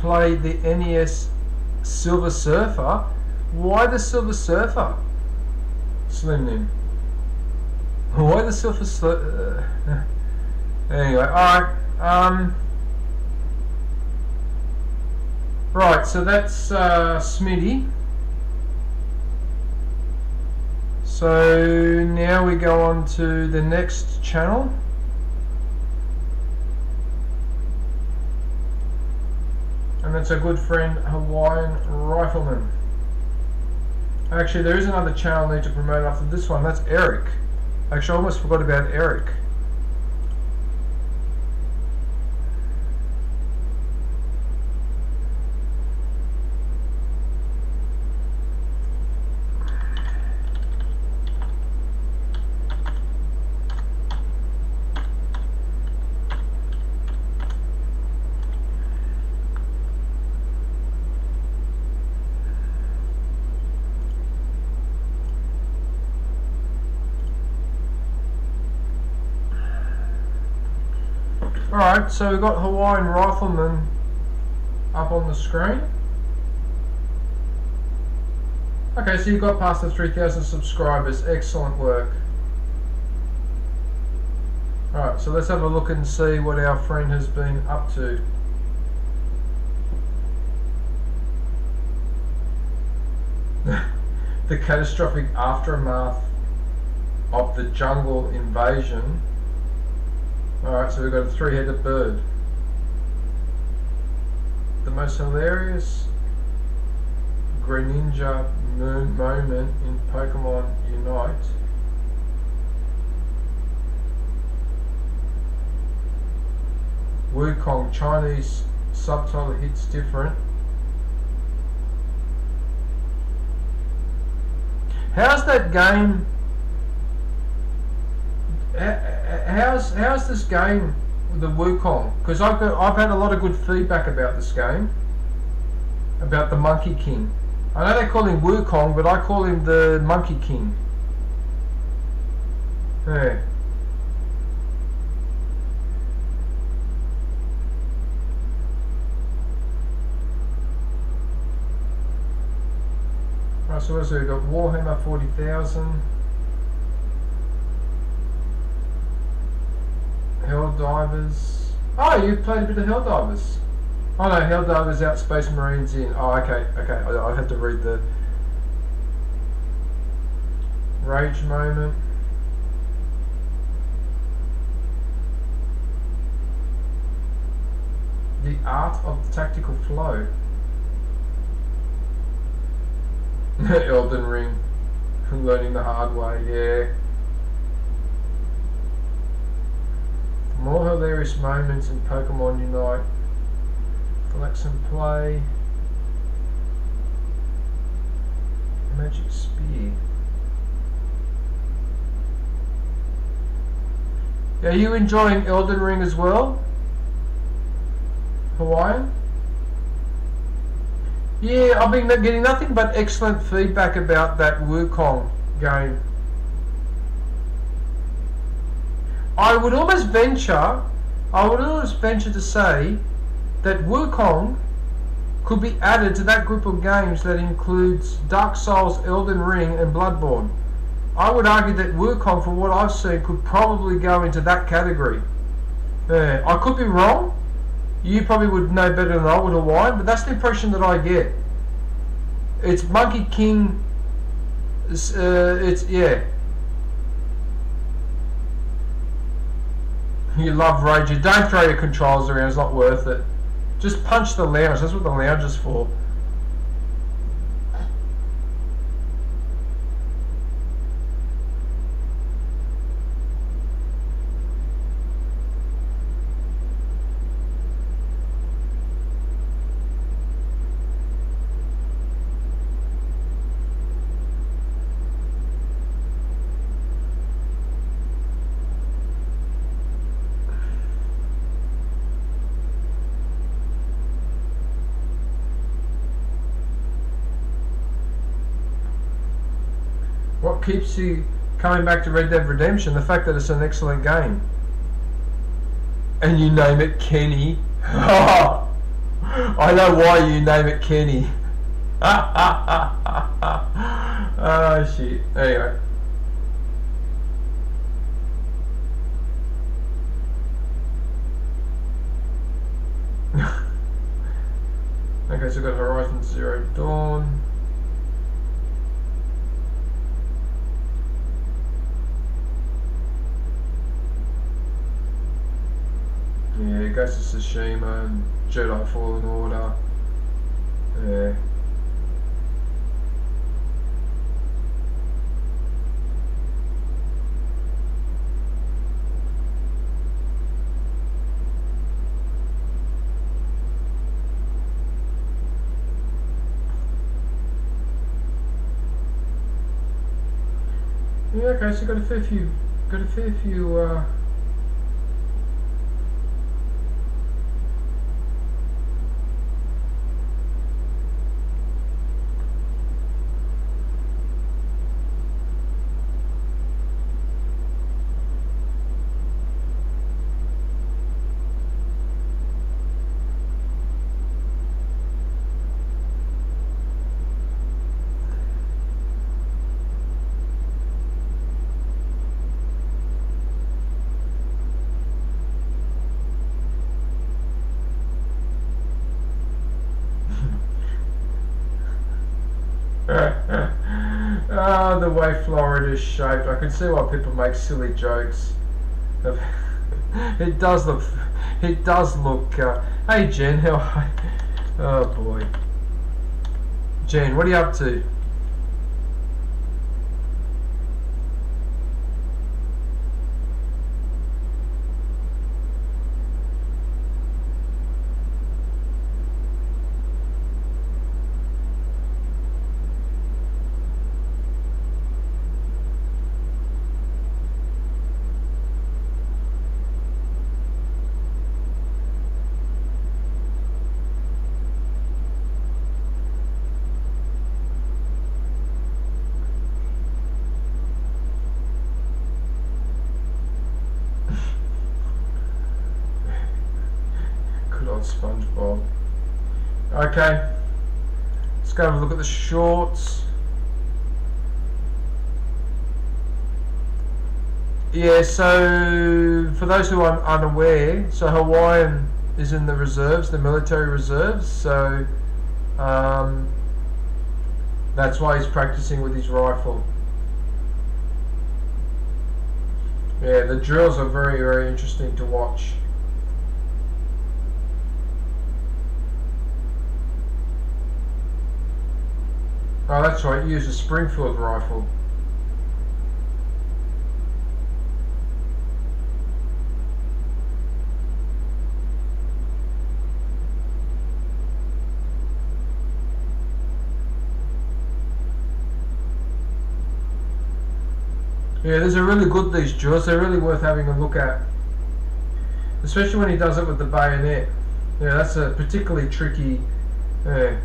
play the NES Silver Surfer. Why the Silver Surfer? Slim Nim. Why the Silver Surfer? Anyway, alright. Right, so that's Smitty. So now we go on to the next channel. And that's a good friend, Hawaiian Rifleman. Actually, there is another channel I need to promote after this one. That's Eric. Actually, I almost forgot about Eric. Alright, so we've got Hawaiian Rifleman up on the screen. Okay, so you've got past the 3,000 subscribers. Excellent work. Alright, so let's have a look and see what our friend has been up to. The catastrophic aftermath of the jungle invasion. Alright, so we've got a three-headed bird. The most hilarious Greninja moment in Pokemon Unite. Wukong, Chinese subtitle hits different. How's that game? How's this game, the Wukong? Because I've had a lot of good feedback about this game, about the Monkey King. I know they call him Wukong, but I call him the Monkey King. Yeah. Right, so what else have we got? Warhammer 40,000. Helldivers. Oh, you played a bit of Helldivers. Oh no, Helldivers out, Space Marines in. Oh, okay. I have to read the Rage Moment. The Art of Tactical Flow. Elden Ring. Learning the hard way, yeah. More hilarious moments in Pokemon Unite. Collect and play. Magic Spear. Are you enjoying Elden Ring as well, Hawaiian? Yeah, I've been getting nothing but excellent feedback about that Wukong game. I would almost venture to say that Wukong could be added to that group of games that includes Dark Souls, Elden Ring and Bloodborne. I would argue that Wukong, from what I've seen, could probably go into that category. Yeah, I could be wrong. You probably would know better than I would, Hawaiian, but that's the impression that I get. It's Monkey King. Yeah. You love Rage. Don't throw your controls around. It's not worth it. Just punch the lounge. That's what the lounge is for. What keeps you coming back to Red Dead Redemption? The fact that it's an excellent game. And you name it Kenny. I know why you name it Kenny. Oh shit. Anyway. Okay, so we've got Horizon Zero Dawn. Yeah, Ghost of Tsushima and Jedi Fallen Order. Yeah. Yeah, okay, so got a fair few, oh, the way Florida's shaped. I can see why people make silly jokes. It does look. It does look. Hey Jen, how? Oh boy. Jen, what are you up to? Good old SpongeBob. Okay, let's go have a look at the shorts. Yeah, so for those who are unaware, so Hawaiian is in the reserves, the military reserves, so that's why he's practicing with his rifle. Yeah, the drills are very, very interesting to watch. Oh, that's right, you use a Springfield rifle. Yeah, these are really good, these drills. They're really worth having a look at. Especially when he does it with the bayonet. Yeah, that's a particularly tricky... Yeah.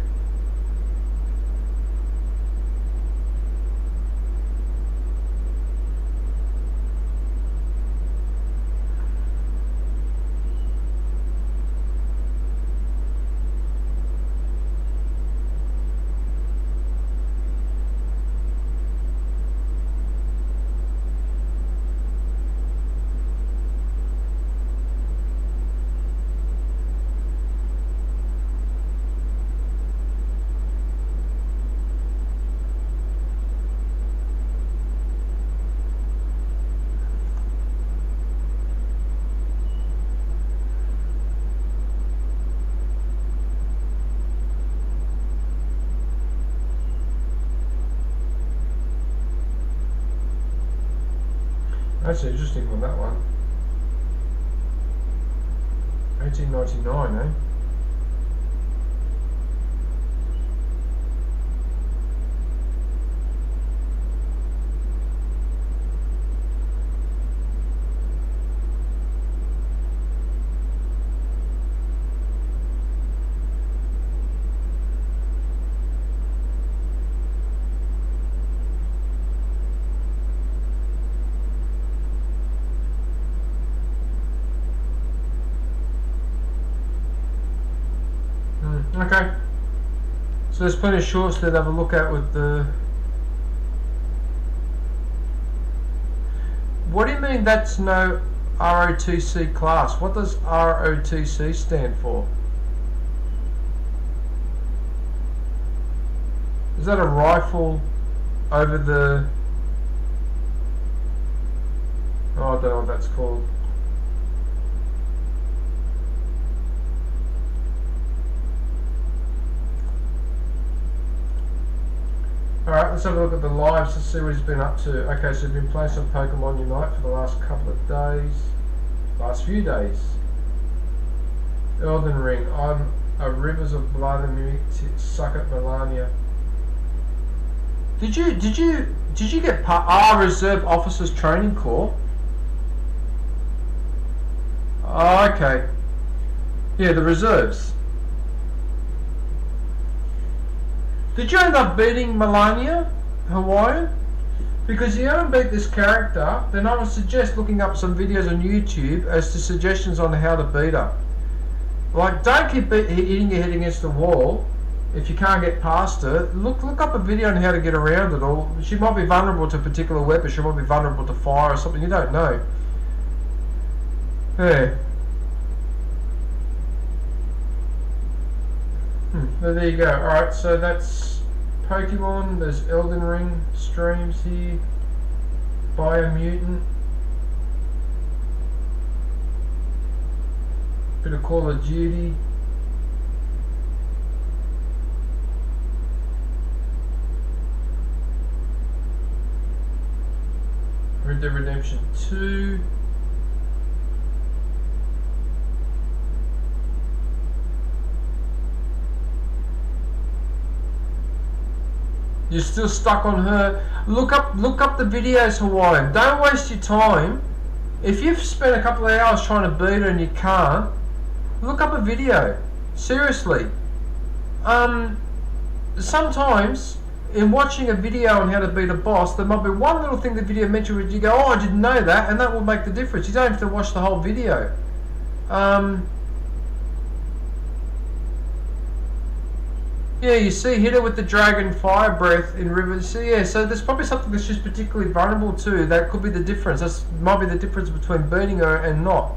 That's an interesting one, that one. 1899, eh? Okay. So there's plenty of shorts there to have a look at with the... What do you mean that's no ROTC class? What does ROTC stand for? Is that a rifle over the... Oh, I don't know what that's called. Alright, let's have a look at the lives to see what he's been up to. Okay, so he's been playing some Pokemon Unite for the last couple of days. Last few days. Elden Ring. I'm a Rivers of Blood and Mimic suck at Melania. Did you get Reserve Officers Training Corps? Oh, okay. Yeah, the reserves. Did you end up beating Melania, Hawaiian? Because if you haven't beat this character, then I would suggest looking up some videos on YouTube as to suggestions on how to beat her. Like, don't keep hitting your head against the wall if you can't get past her. Look up a video on how to get around it, or she might be vulnerable to a particular weapon, she might be vulnerable to fire or something, you don't know. Yeah. Well, there you go. Alright, so that's Pokemon, there's Elden Ring streams here, Biomutant, bit of Call of Duty, Red Dead Redemption 2, you're still stuck on her. Look up the videos, Hawaiian. Don't waste your time. If you've spent a couple of hours trying to beat her and you can't, look up a video. Seriously. Sometimes in watching a video on how to beat a boss, there might be one little thing the video mentioned where you go, oh, I didn't know that, and that will make the difference. You don't have to watch the whole video. Yeah, you see, hit her with the Dragon Fire Breath in River. So yeah, so there's probably something that's just particularly vulnerable to. That could be the difference. That might be the difference between beating her and not.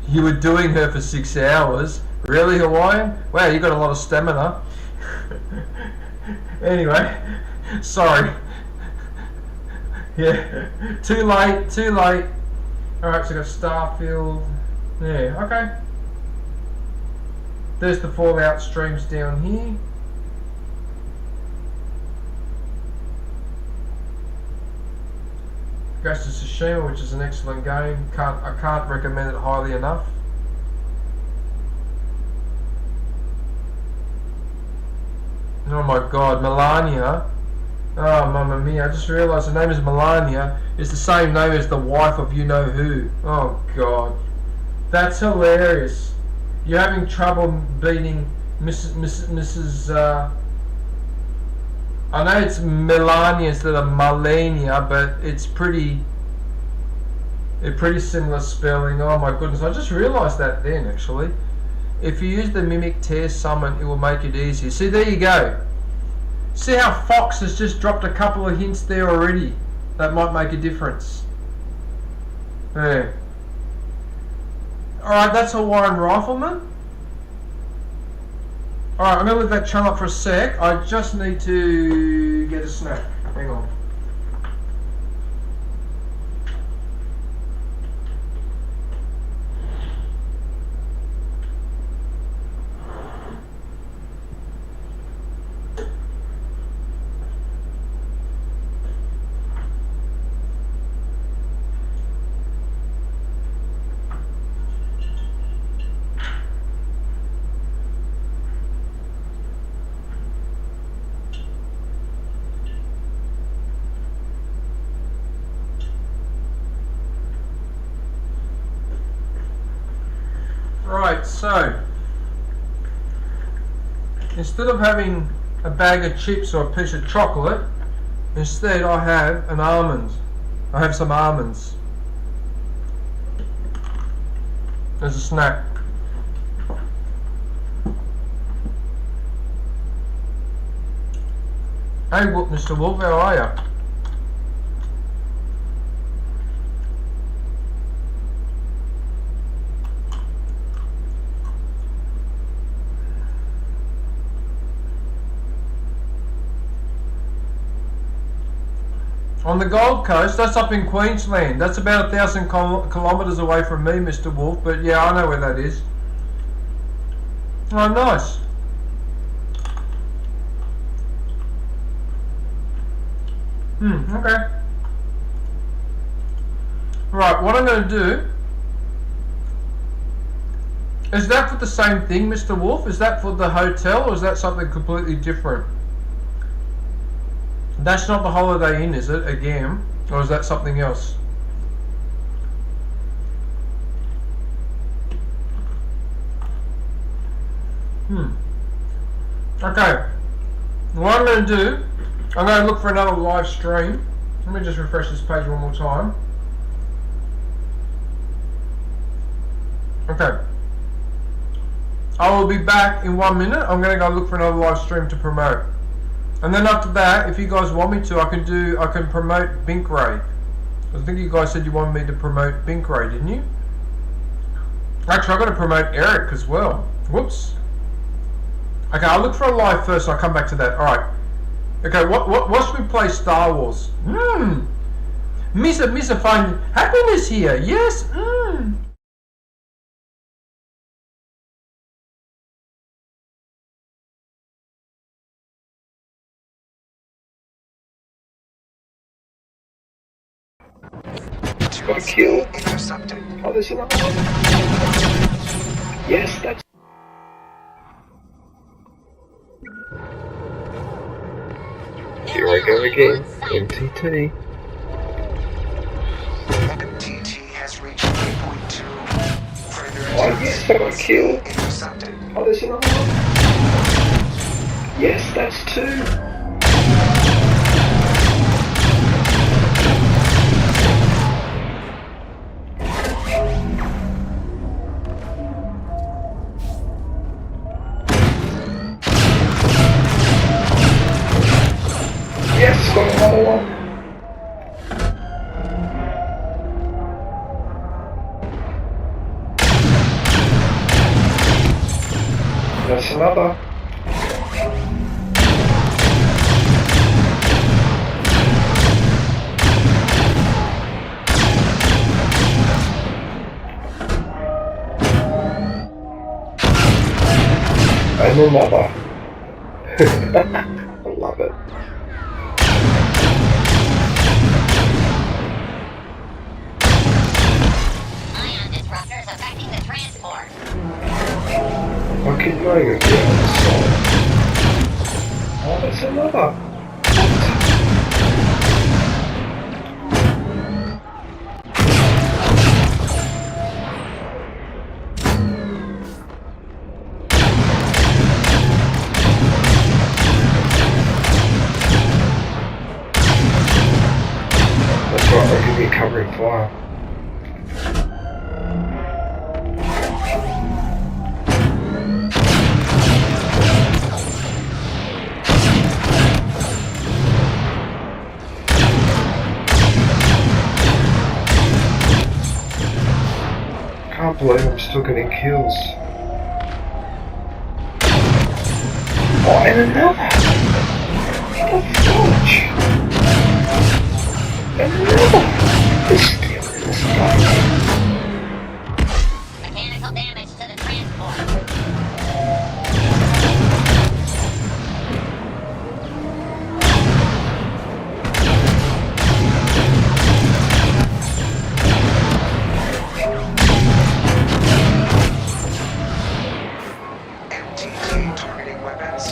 You were doing her for 6 hours. Really, Hawaiian? Wow, you got a lot of stamina. Anyway, sorry. Yeah, too late. Alright, so I got Starfield. Yeah, okay. There's the Fallout streams down here. Ghost of Tsushima, which is an excellent game. I can't recommend it highly enough. Oh my god, Melania. Oh, mamma mia, I just realised her name is Melania. It's the same name as the wife of you-know-who. Oh god. That's hilarious. You're having trouble beating Mrs. I know it's Melania instead of Melania, but it's pretty similar spelling. Oh my goodness, I just realised that then actually. If you use the Mimic Tear Summon, it will make it easier. See, there you go. See how Fox has just dropped a couple of hints there already. That might make a difference. Yeah. Alright, that's Hawaiian Rifleman. Alright, I'm going to leave that channel up for a sec. I just need to get a snack. Hang on. Right, so instead of having a bag of chips or a piece of chocolate, instead I have an almond. I have some almonds as a snack. Hey, Mr. Wolf, how are you? On the Gold Coast, that's up in Queensland. That's about 1,000 kilometres away from me, Mr. Wolf. But yeah, I know where that is. Oh, nice. Okay. Right, what I'm going to do... Is that for the same thing, Mr. Wolf? Is that for the hotel, or is that something completely different? That's not the Holiday Inn, is it? Again? Or is that something else? Okay. What I'm going to do, I'm going to look for another live stream. Let me just refresh this page one more time. Okay. I will be back in 1 minute. I'm going to go look for another live stream to promote. And then after that, if you guys want me to, I can promote Binkray. I think you guys said you wanted me to promote Binkray, didn't you? Actually, I've got to promote Eric as well. Whoops. Okay, I'll look for a live first and I'll come back to that. Alright. Okay, what should we play? Star Wars. Mr. Fun Happiness here. Yes. Got a kill. Oh, there's another one. Yes, that's... Here I go again. MTT. MTT has reached 3.2. Oh, yes, I got a kill. Oh, there's another one. Yes, that's two. Yes, got another one. That's another. And another. I love it. I keep going again. Oh, that's another. That's right, I can be covering fire. I can't believe I'm still getting kills. Oh, and another! What the fudge? And another! It's still in this game. Mechanical damage to the transport. MTT targeting weapons.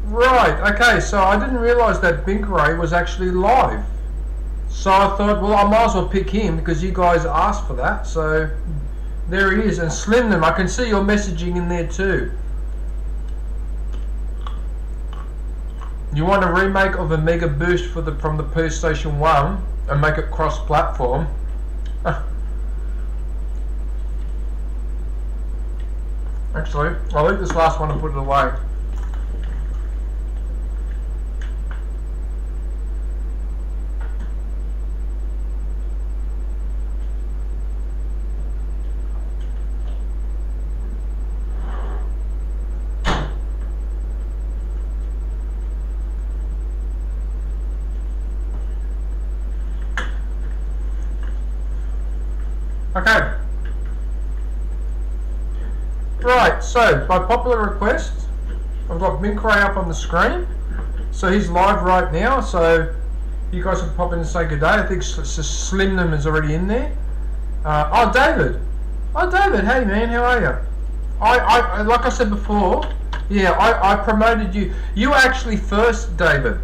Right, okay, so I didn't realise that Binkray was actually live. So I thought, well, I might as well pick him because you guys asked for that. So there he is. And Slimnum, I can see your messaging in there too. You want a remake of a Mega Boost from the PlayStation 1 and make it cross-platform? Actually, I'll leave this last one and put it away. Okay. Right, so by popular request, I've got Minkray up on the screen. So he's live right now, so you guys can pop in and say good day. I think Slimnum is already in there. Oh, David. Oh, David, hey man, how are you? I like I said before, yeah, I promoted you. You were actually first, David.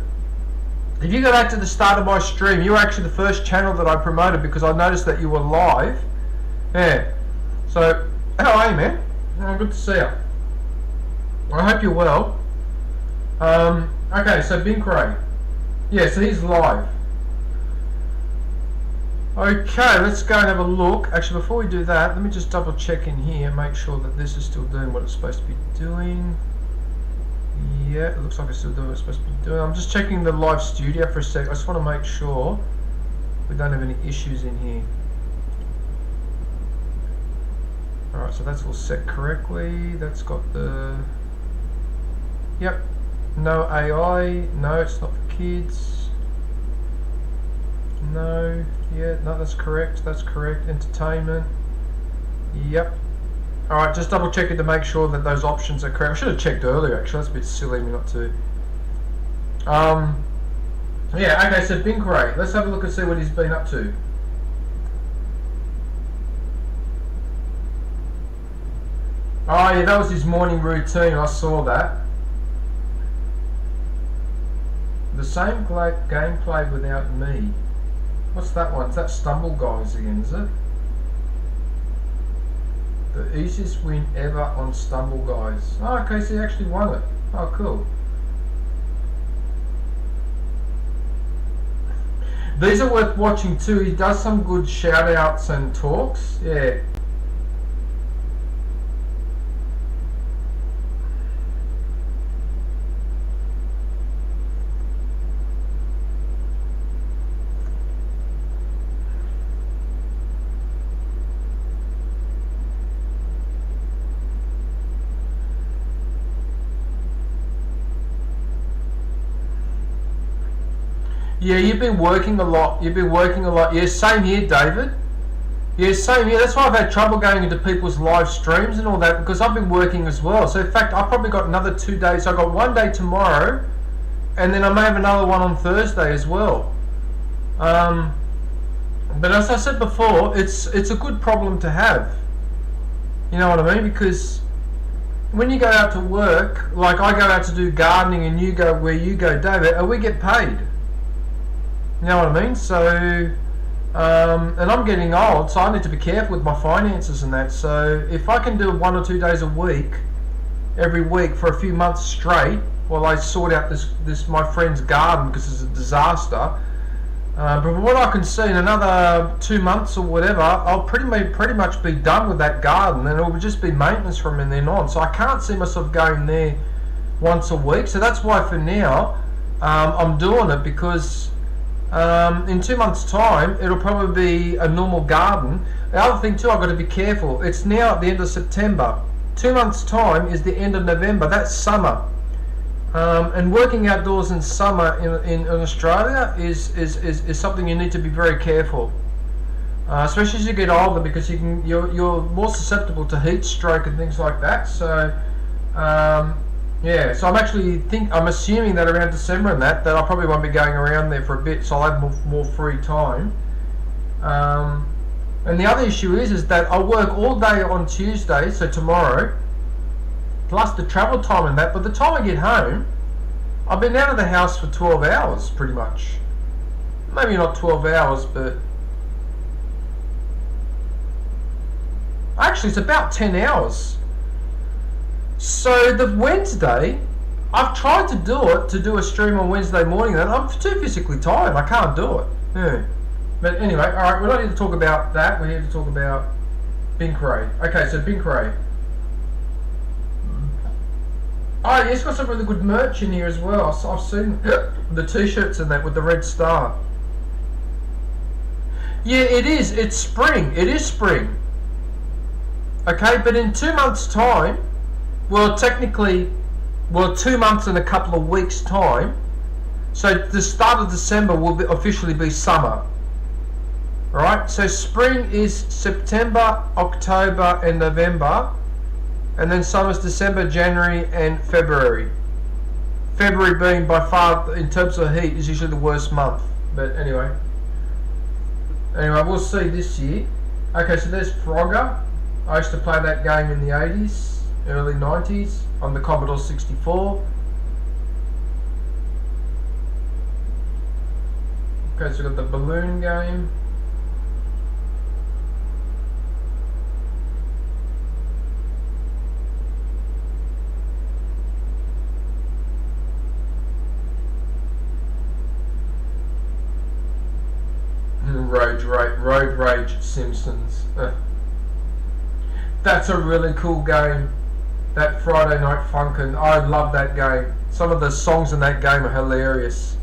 If you go back to the start of my stream, you were actually the first channel that I promoted because I noticed that you were live. Yeah. So, how are you, man? Oh, good to see you. I hope you're well. Okay, so Minkray. Yeah, so he's live. Okay, let's go and have a look. Actually, before we do that, let me just double check in here, make sure that this is still doing what it's supposed to be doing. Yeah, it looks like it's still doing what it's supposed to be doing. I'm just checking the live studio for a sec. I just want to make sure we don't have any issues in here. Alright, so that's all set correctly. That's got the... Yep. No AI. No, it's not for kids. No. Yeah, no, that's correct. That's correct. Entertainment. Yep. Alright, just double check it to make sure that those options are correct. I should have checked earlier actually. That's a bit silly of me not to. Yeah, okay, so Minkray. Let's have a look and see what he's been up to. Oh yeah, that was his morning routine, I saw that. The same gameplay without me. What's that one? Is that Stumble Guys again, is it? The easiest win ever on Stumble Guys. Oh, okay, so he actually won it. Oh, cool. These are worth watching too. He does some good shout outs and talks. Yeah. Yeah, you've been working a lot. You've been working a lot. Yeah, same here, David. Yeah, same here. That's why I've had trouble going into people's live streams and all that, because I've been working as well. So in fact, I've probably got another 2 days. I've got one day tomorrow, and then I may have another one on Thursday as well. But as I said before, it's a good problem to have. You know what I mean? Because when you go out to work, like I go out to do gardening and you go where you go, David, and we get paid. You know what I mean? So, and I'm getting old, so I need to be careful with my finances and that. So if I can do 1 or 2 days a week, every week for a few months straight, while I sort out this my friend's garden because it's a disaster. But from what I can see, in another 2 months or whatever, I'll pretty much be done with that garden, and it will just be maintenance from then on. So I can't see myself going there once a week. So that's why for now I'm doing it, because in 2 months' time it'll probably be a normal garden. The other thing too, I've got to be careful. It's now at the end of September. 2 months' time is the end of November. That's summer. And working outdoors in summer in Australia is something you need to be very careful, especially as you get older, because you're more susceptible to heat stroke and things like that. So yeah, so I'm assuming that around December and that I probably won't be going around there for a bit, so I'll have more free time. And the other issue is that I work all day on Tuesday, so tomorrow, plus the travel time and that. By the time I get home, I've been out of the house for 12 hours pretty much. Maybe not 12 hours, but actually it's about 10 hours. So the Wednesday, I've tried to do a stream on Wednesday morning, and I'm too physically tired. I can't do it. Yeah. But anyway, alright, we're not here to talk about that. We're here to talk about Binkrey. Okay, so Binkrey. Oh, it's got some really good merch in here as well. I've seen the t-shirts and that with the red star. Yeah, it is. It's spring. It is spring. Okay, but in 2 months' time, well, technically, 2 months and a couple of weeks' time, so the start of December will officially be summer. Alright, so spring is September, October, and November. And then summer's December, January, and February. February being by far, in terms of heat, is usually the worst month. But anyway, we'll see this year. Okay, so there's Frogger. I used to play that game in the 80s, early 90s, on the Commodore 64. Okay, so we've got the balloon game. Road Rage Simpsons. That's a really cool game. That Friday Night Funkin'. I love that game. Some of the songs in that game are hilarious.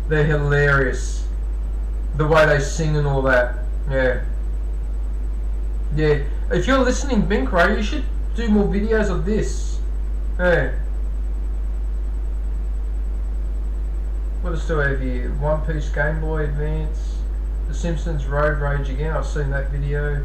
They're hilarious. The way they sing and all that. Yeah. Yeah. If you're listening, Binkrey, you should do more videos of this. Yeah. What else do I have here? One Piece Game Boy Advance. The Simpsons Road Rage again. I've seen that video.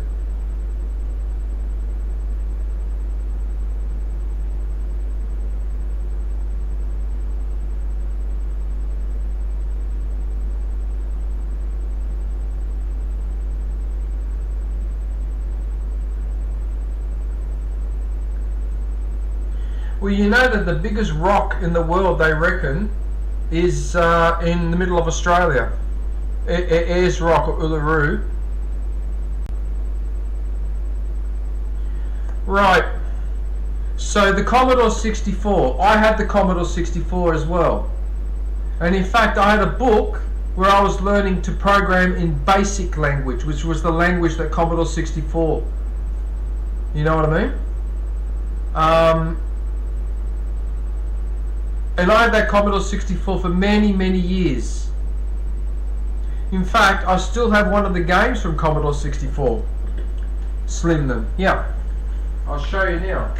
Well, you know that the biggest rock in the world, they reckon, is in the middle of Australia. Ayers Rock or Uluru. Right. So the Commodore 64. I had the Commodore 64 as well. And in fact, I had a book where I was learning to program in BASIC language, which was the language that Commodore 64. You know what I mean? And I had that Commodore 64 for many, many years. In fact, I still have one of the games from Commodore 64. Slim them. Yeah. I'll show you now.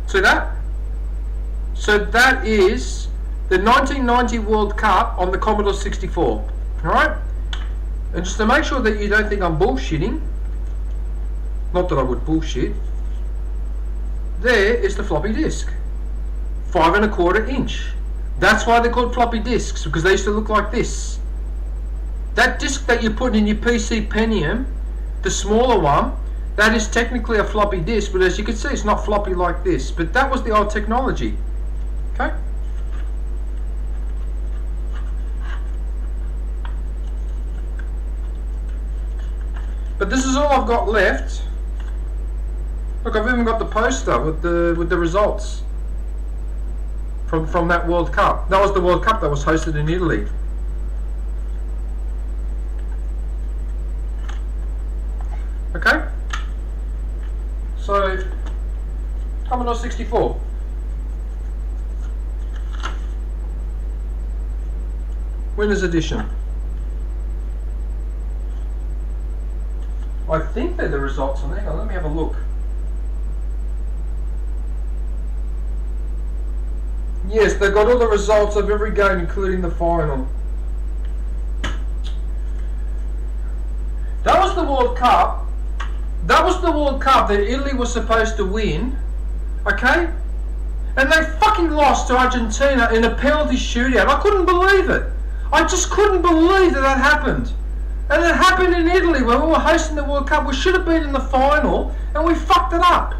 See that? So that is the 1990 World Cup on the Commodore 64. Alright? And just to make sure that you don't think I'm bullshitting, not that I would bullshit, there is the floppy disk. 5 1/4 inch. That's why they're called floppy disks, because they used to look like this. That disk that you put in your PC Pentium, the smaller one, that is technically a floppy disk, but as you can see, it's not floppy like this. But that was the old technology. Okay? But this is all I've got left. Look, I've even got the poster with the results from that World Cup. That was the World Cup that was hosted in Italy. Okay? So, Commodore 64. Winner's edition. I think they're the results on there. Hang on, let me have a look. Yes, they've got all the results of every game, including the final. That was the World Cup. That was the World Cup that Italy was supposed to win. Okay? And they fucking lost to Argentina in a penalty shootout. I couldn't believe it. I just couldn't believe that happened. And it happened in Italy when we were hosting the World Cup. We should have been in the final, and we fucked it up.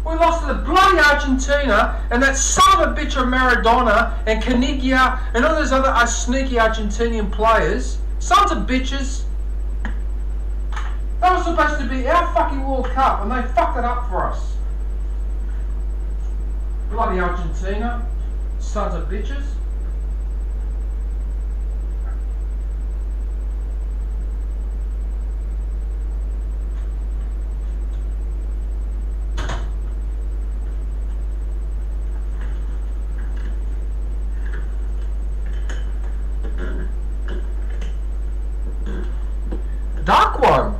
We lost to the bloody Argentina, and that son of a bitch of Maradona and Caniggia and all those other sneaky Argentinian players Sons of bitches. That was supposed to be our fucking World Cup, and they fucked it up for us. Bloody Argentina. Sons of bitches. Dark one.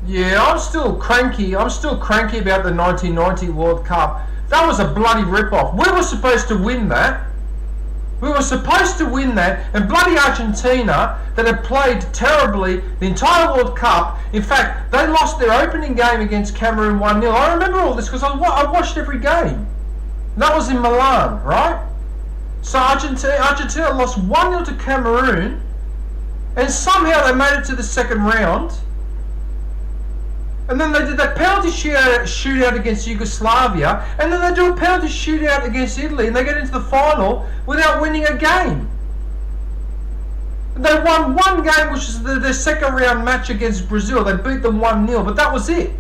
Yeah, I'm still cranky. I'm still cranky about the 1990 World Cup. That was a bloody rip-off. We were supposed to win that. We were supposed to win that, and bloody Argentina, that had played terribly the entire World Cup. In fact, they lost their opening game against Cameroon 1-0. I remember all this because I watched every game. And that was in Milan, right? So Argentina lost 1-0 to Cameroon, and somehow they made it to the second round. And then they did that penalty shootout against Yugoslavia, and then they do a penalty shootout against Italy, and they get into the final without winning a game. And they won one game, which is their second round match against Brazil. They beat them 1-0, but that was it.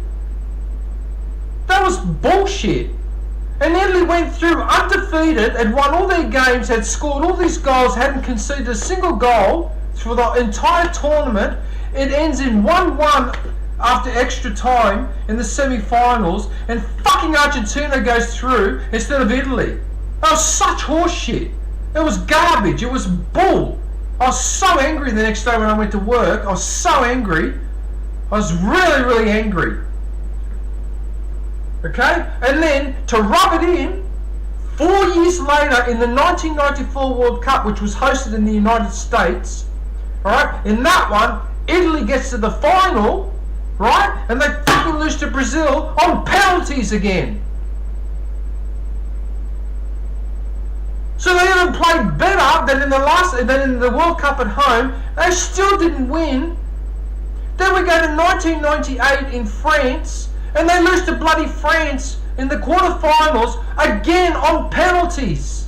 That was bullshit. And Italy went through undefeated and won all their games, had scored all these goals, hadn't conceded a single goal for the entire tournament. It ends in 1-1 after extra time in the semi-finals, and fucking Argentina goes through instead of Italy. That was such horseshit. It was garbage. It was bull. I was so angry the next day when I went to work. I was so angry. I was really, really angry. Okay? And then, to rub it in, 4 years later in the 1994 World Cup, which was hosted in the United States, alright, in that one, Italy gets to the final, right? And they fucking lose to Brazil on penalties again. So they even played better than in the World Cup at home. They still didn't win. Then we go to 1998 in France, and they lose to bloody France in the quarterfinals again on penalties.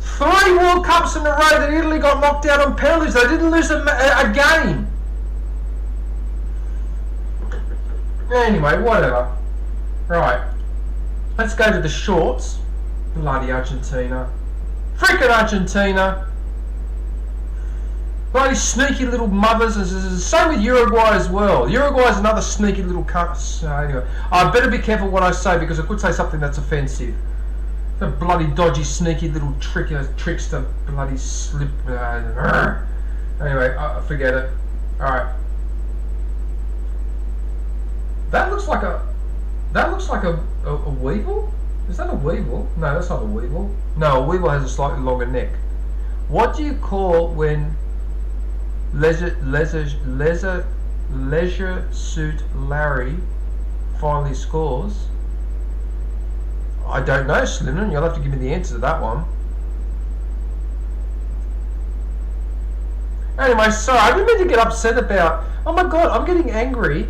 3 World Cups in a row that Italy got knocked out on penalties. They didn't lose a game. Anyway, whatever. Right. Let's go to the shorts. Bloody Argentina. Frickin' Argentina. Bloody sneaky little mothers. Same with Uruguay as well. Uruguay is another sneaky little cunt. So anyway, I better be careful what I say because I could say something that's offensive. The bloody dodgy, sneaky little trickster. Bloody slip. Anyway, forget it. Alright. That looks like a weevil? Is that a weevil? No, that's not a weevil. No, a weevil has a slightly longer neck. What do you call when Leisure Suit Larry finally scores? I don't know, Slimman. You'll have to give me the answer to that one. Anyway, sorry, I didn't mean to get upset about... Oh my god, I'm getting angry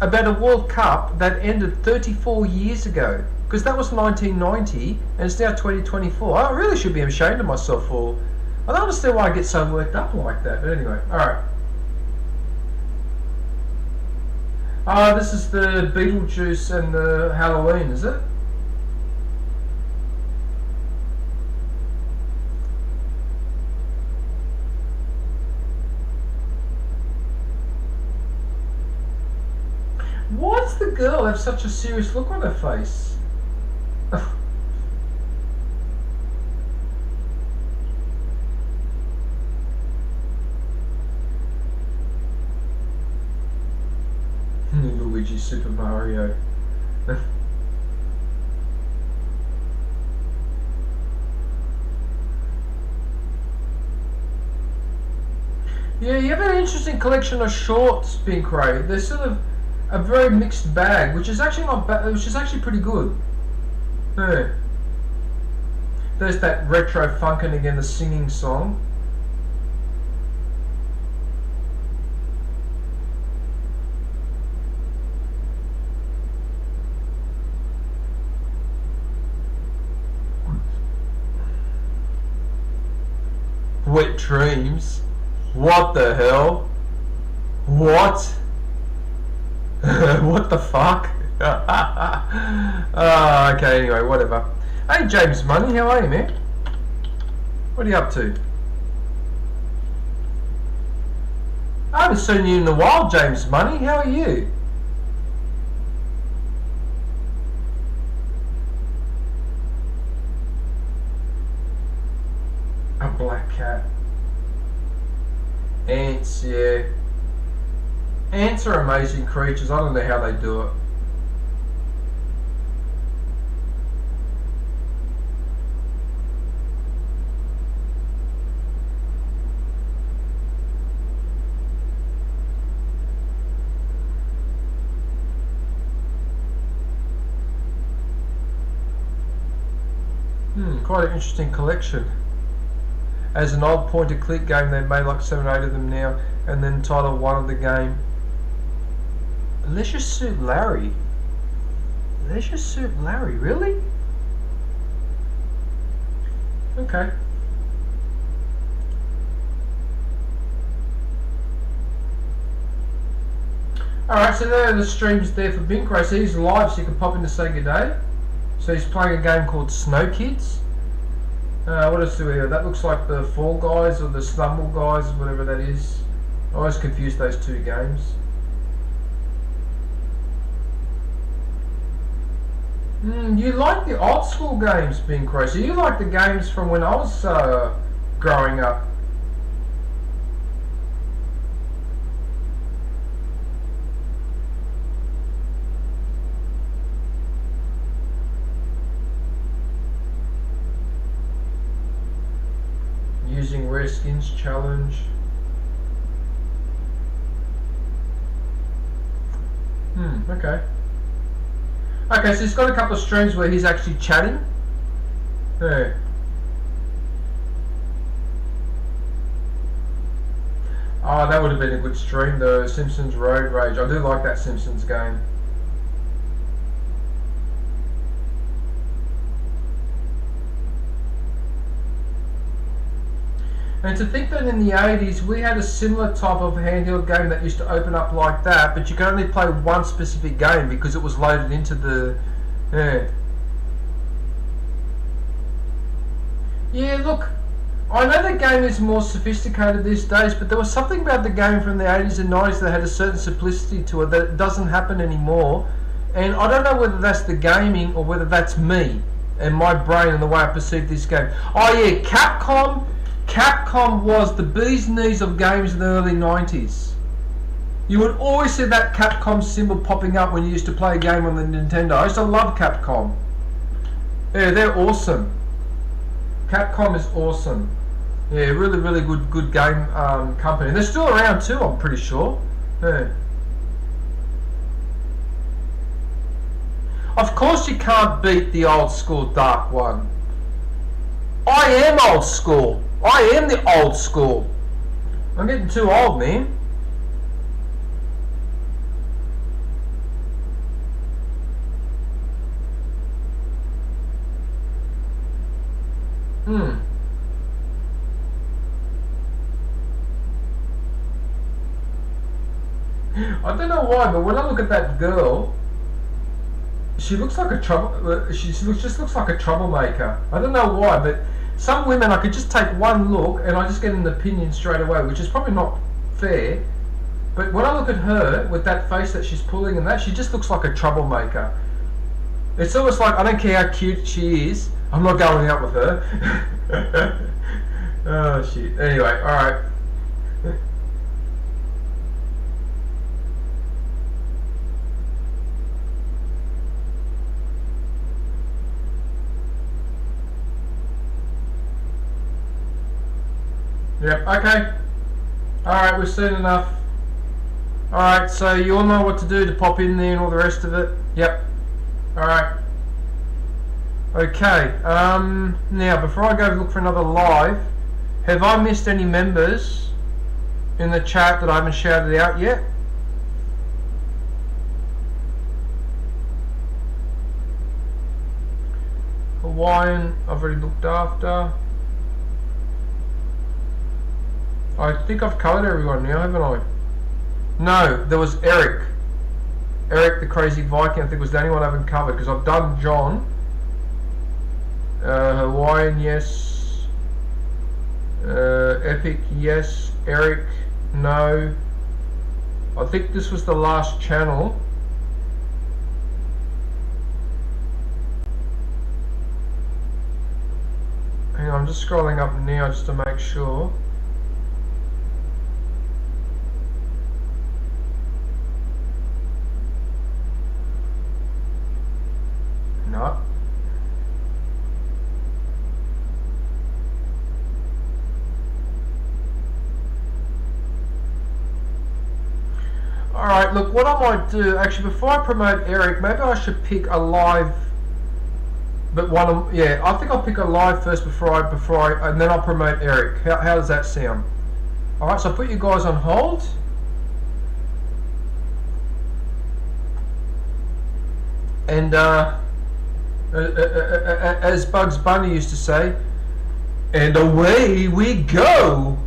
about a World Cup that ended 34 years ago, because that was 1990 and it's now 2024. I really should be ashamed of myself for... I don't understand why I get so worked up like that, but anyway, alright. This is the Beetlejuice and the Halloween, is it? Why does the girl have such a serious look on her face? Luigi Super Mario. Yeah, you have an interesting collection of shorts being created. They're sort of a very mixed bag, which is actually not bad, which is actually pretty good. Yeah. There's that retro funkin' again, the singing song. Wet dreams? What the hell? What? What the fuck? Okay, anyway, whatever. Hey, James Money, how are you, man? What are you up to? I haven't seen you in a while, James Money. How are you? A black cat. Ants, yeah. Ants are amazing creatures. I don't know how they do it. Quite an interesting collection. As an old point-and-click game, they've made like 7 or 8 of them now, and then title 1 of the game, Leisure Suit Larry. Leisure Suit Larry, really? Okay. Alright, so there are the streams there for Bink Race. He's live, so you can pop in to say good day. So he's playing a game called Snow Kids. What else do we have? That looks like the Fall Guys or the Stumble Guys, whatever that is. I always confuse those two games. You like the old school games, Bing Crazy. You like the games from when I was growing up. Using Rare Skins Challenge. Okay. Okay, so he's got a couple of streams where he's actually chatting. Yeah. Oh, that would have been a good stream, the Simpsons Road Rage. I do like that Simpsons game. And to think that in the 80s we had a similar type of handheld game that used to open up like that, but you could only play one specific game because it was loaded into the... Yeah, look, I know the game is more sophisticated these days, but there was something about the game from the 80s and 90s that had a certain simplicity to it that doesn't happen anymore. And I don't know whether that's the gaming or whether that's me and my brain and the way I perceive this game. Oh yeah, Capcom was the bee's knees of games in the early 90s. You would always see that Capcom symbol popping up when you used to play a game on the Nintendo. I used to love Capcom. Yeah, they're awesome. Capcom is awesome. Yeah, really, really good game company. They're still around too, I'm pretty sure. Yeah. Of course you can't beat the old school Dark One. I am old school. I am the old school. I'm getting too old, man. I don't know why, but when I look at that girl, she looks like a just looks like a troublemaker. I don't know why, but some women I could just take one look and I just get an opinion straight away, which is probably not fair. But when I look at her with that face that she's pulling and that, she just looks like a troublemaker. It's almost like I don't care how cute she is, I'm not going out with her. Oh shit. Anyway, alright. Yep, okay. Alright, we've seen enough. Alright, so you all know what to do to pop in there and all the rest of it? Yep. Alright. Okay, now before I go look for another live, have I missed any members in the chat that I haven't shouted out yet? Hawaiian, I've already looked after. I think I've covered everyone now, haven't I? No, there was Eric. Eric the Crazy Viking, I think was the only one I haven't covered, because I've done John. Hawaiian, yes. Epic, yes. Eric, no. I think this was the last channel. Hang on, I'm just scrolling up now just to make sure. No. Alright, look, what I might do, actually before I promote Eric, maybe I should pick a live, but one of, yeah, I think I'll pick a live first before I, and then I'll promote Eric. How does that sound? Alright, so I'll put you guys on hold. And, as Bugs Bunny used to say, and away we go!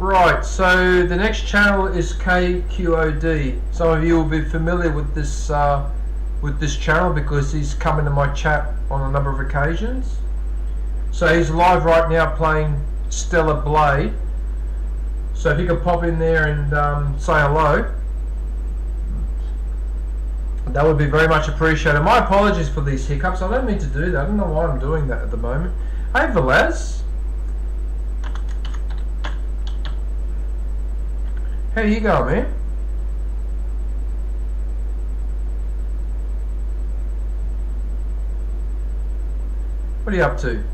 Right, so the next channel is KQOD. Some of you will be familiar with this channel because he's come into my chat on a number of occasions. So he's live right now playing Stellar Blade. So if you could pop in there and say hello, that would be very much appreciated. My apologies for these hiccups. I don't mean to do that. I don't know why I'm doing that at the moment. Hey, Velaz. How you going, man? What are you up to?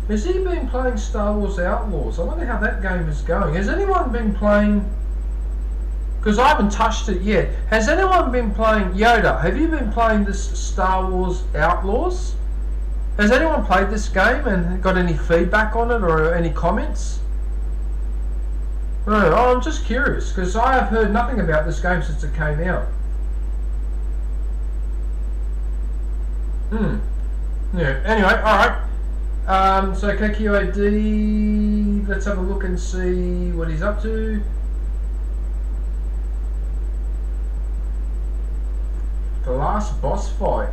Has he been playing Star Wars Outlaws? I wonder how that game is going. Has anyone been playing Because I haven't touched it yet. Has anyone been playing Yoda? Have you been playing this Star Wars Outlaws? Has anyone played this game and got any feedback on it or any comments? No, I'm just curious because I have heard nothing about this game since it came out. Yeah. Anyway, all right. So KQAD, let's have a look and see what he's up to. The last boss fight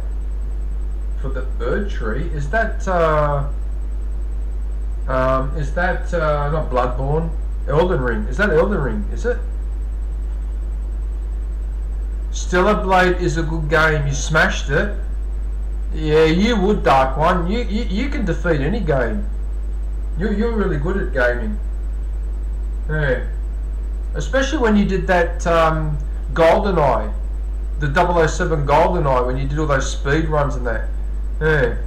for the Bird Tree, is that not Bloodborne? Elden Ring. Is that Elden Ring? Is it? Stellar Blade is a good game. You smashed it. Yeah, you would, Dark One. You can defeat any game. You're really good at gaming. Yeah. Especially when you did that GoldenEye, the 007 GoldenEye, when you did all those speed runs and that. Yeah.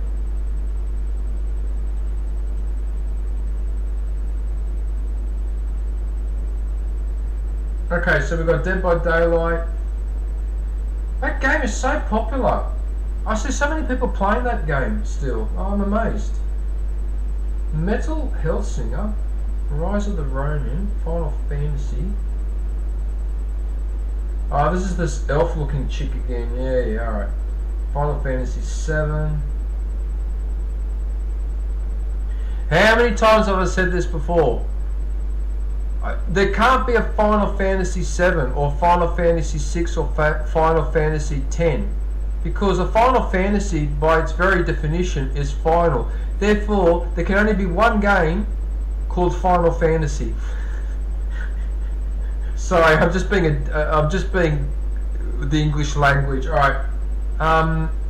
Okay, so we've got Dead by Daylight. That game is so popular. I see so many people playing that game still. Oh, I'm amazed. Metal Hellsinger, Rise of the Ronin, Final Fantasy. Oh, this is this elf-looking chick again. Yeah, alright. Final Fantasy 7. How many times have I said this before? There can't be a Final Fantasy 7 or Final Fantasy 6 or Final Fantasy 10 because a Final Fantasy, by its very definition, is final. Therefore, there can only be one game called Final Fantasy. Sorry, I'm just being the English language. All right,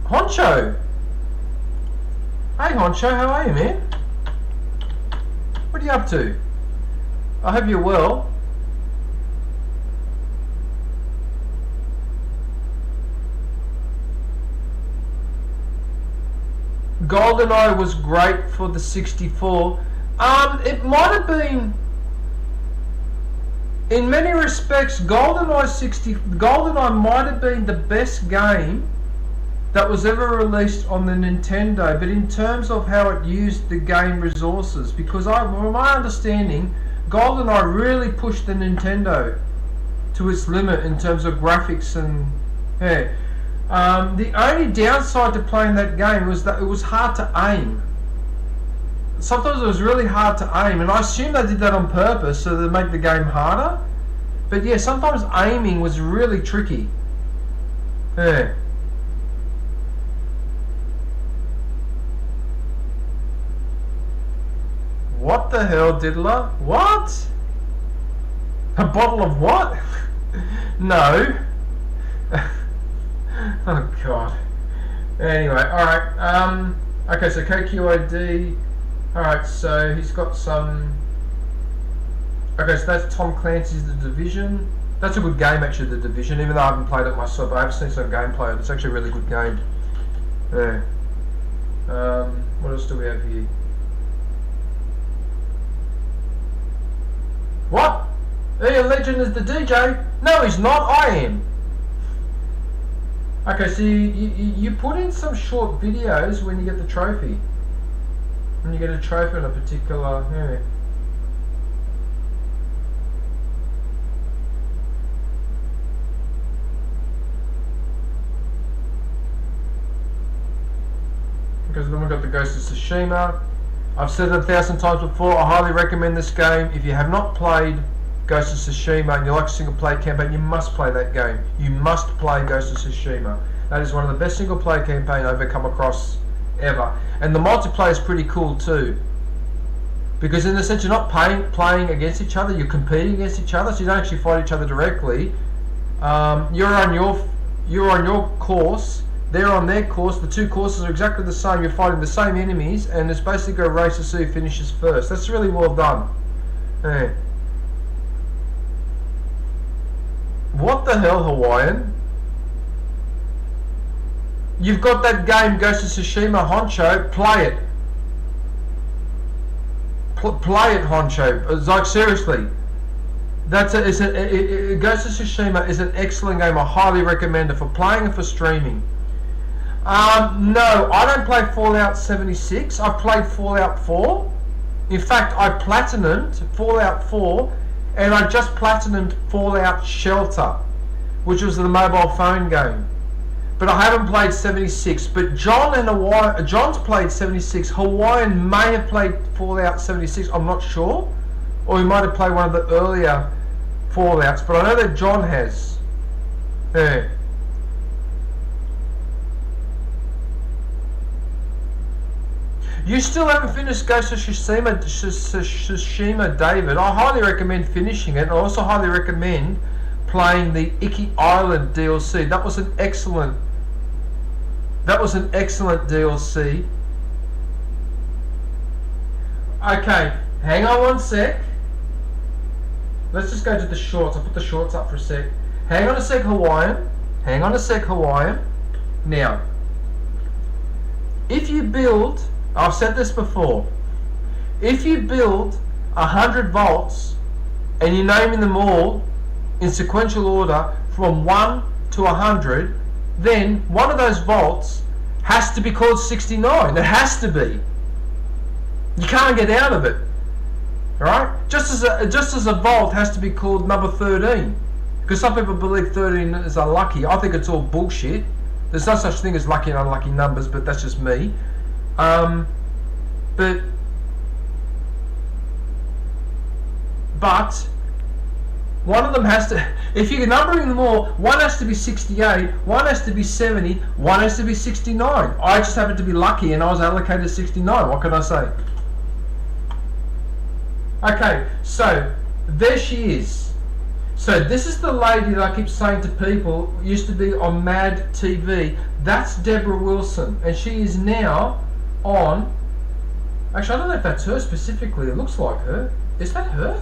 Honcho. Hey, Honcho, how are you, man? What are you up to? I hope you're well. GoldenEye was great for the 64. It might have been, in many respects, GoldenEye might have been the best game that was ever released on the Nintendo, but in terms of how it used the game resources, because from my understanding, GoldenEye really pushed the Nintendo to its limit in terms of graphics and yeah. The only downside to playing that game was that it was hard to aim. Sometimes it was really hard to aim, and I assume they did that on purpose so to make the game harder. But yeah, sometimes aiming was really tricky. Yeah. What the hell, Diddler? What? A bottle of what? No. Oh god. Anyway, alright. Okay, so KQOD. Alright, so he's got some. Okay, so that's Tom Clancy's The Division. That's a good game, actually, The Division, even though I haven't played it myself. I have seen some gameplay. It's actually a really good game. Yeah. What else do we have here? What? Hey, Legend is the DJ? No, he's not. I am. Okay, so you put in some short videos when you get the trophy. When you get a trophy on a particular... Yeah. Because then we've got the Ghost of Tsushima. I've said it 1,000 times before, I highly recommend this game. If you have not played Ghost of Tsushima and you like a single player campaign, you must play that game. You must play Ghost of Tsushima. That is one of the best single player campaigns I've ever come across ever. And the multiplayer is pretty cool too. Because in the sense you're not playing against each other, you're competing against each other, so you don't actually fight each other directly. You're on your course. They're on their course. The two courses are exactly the same. You're fighting the same enemies, and it's basically a race to see who finishes first. That's really well done. Yeah. What the hell, Hawaiian? You've got that game, Ghost of Tsushima, Honcho. Play it. Play it, Honcho. It's like, seriously. Ghost of Tsushima is an excellent game. I highly recommend it for playing and for streaming. No, I don't play Fallout 76. I've played Fallout 4. In fact, I platinumed Fallout 4, and I just platinumed Fallout Shelter, which was the mobile phone game. But I haven't played 76. But John's played 76. Hawaiian may have played Fallout 76. I'm not sure, or he might have played one of the earlier Fallouts. But I know that John has. Yeah. You still haven't finished Ghost of Tsushima, David. I highly recommend finishing it. I also highly recommend playing the Iki Island DLC. That was an excellent DLC. Okay, hang on one sec. Let's just go to the shorts. I'll put the shorts up for a sec. Hang on a sec, Hawaiian. Now, if you build, I've said this before, if you build 100 vaults and you're naming them all in sequential order from 1 to 100, then one of those vaults has to be called 69. It has to be. You can't get out of it. Alright? Just as a vault has to be called number 13. Because some people believe 13 is unlucky. I think it's all bullshit. There's no such thing as lucky and unlucky numbers, but that's just me. But one of them has to, if you're numbering them all, one has to be 68, one has to be 70, one has to be 69. I just happened to be lucky and I was allocated 69. What can I say? Okay, so there she is. So this is the lady that I keep saying to people, used to be on Mad TV. That's Deborah Wilson, and she is now on, actually I don't know if that's her specifically. It looks like her. Is that her?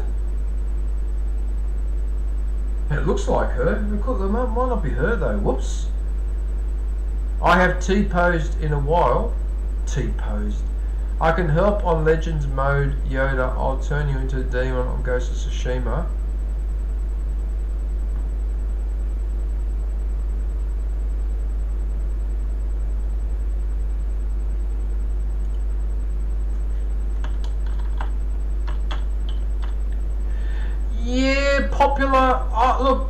It looks like her. It might not be her though. Whoops. I have T-posed in a while. T-posed. I can help on Legends mode, Yoda. I'll turn you into a demon on Ghost of Tsushima. Yeah, popular. Look,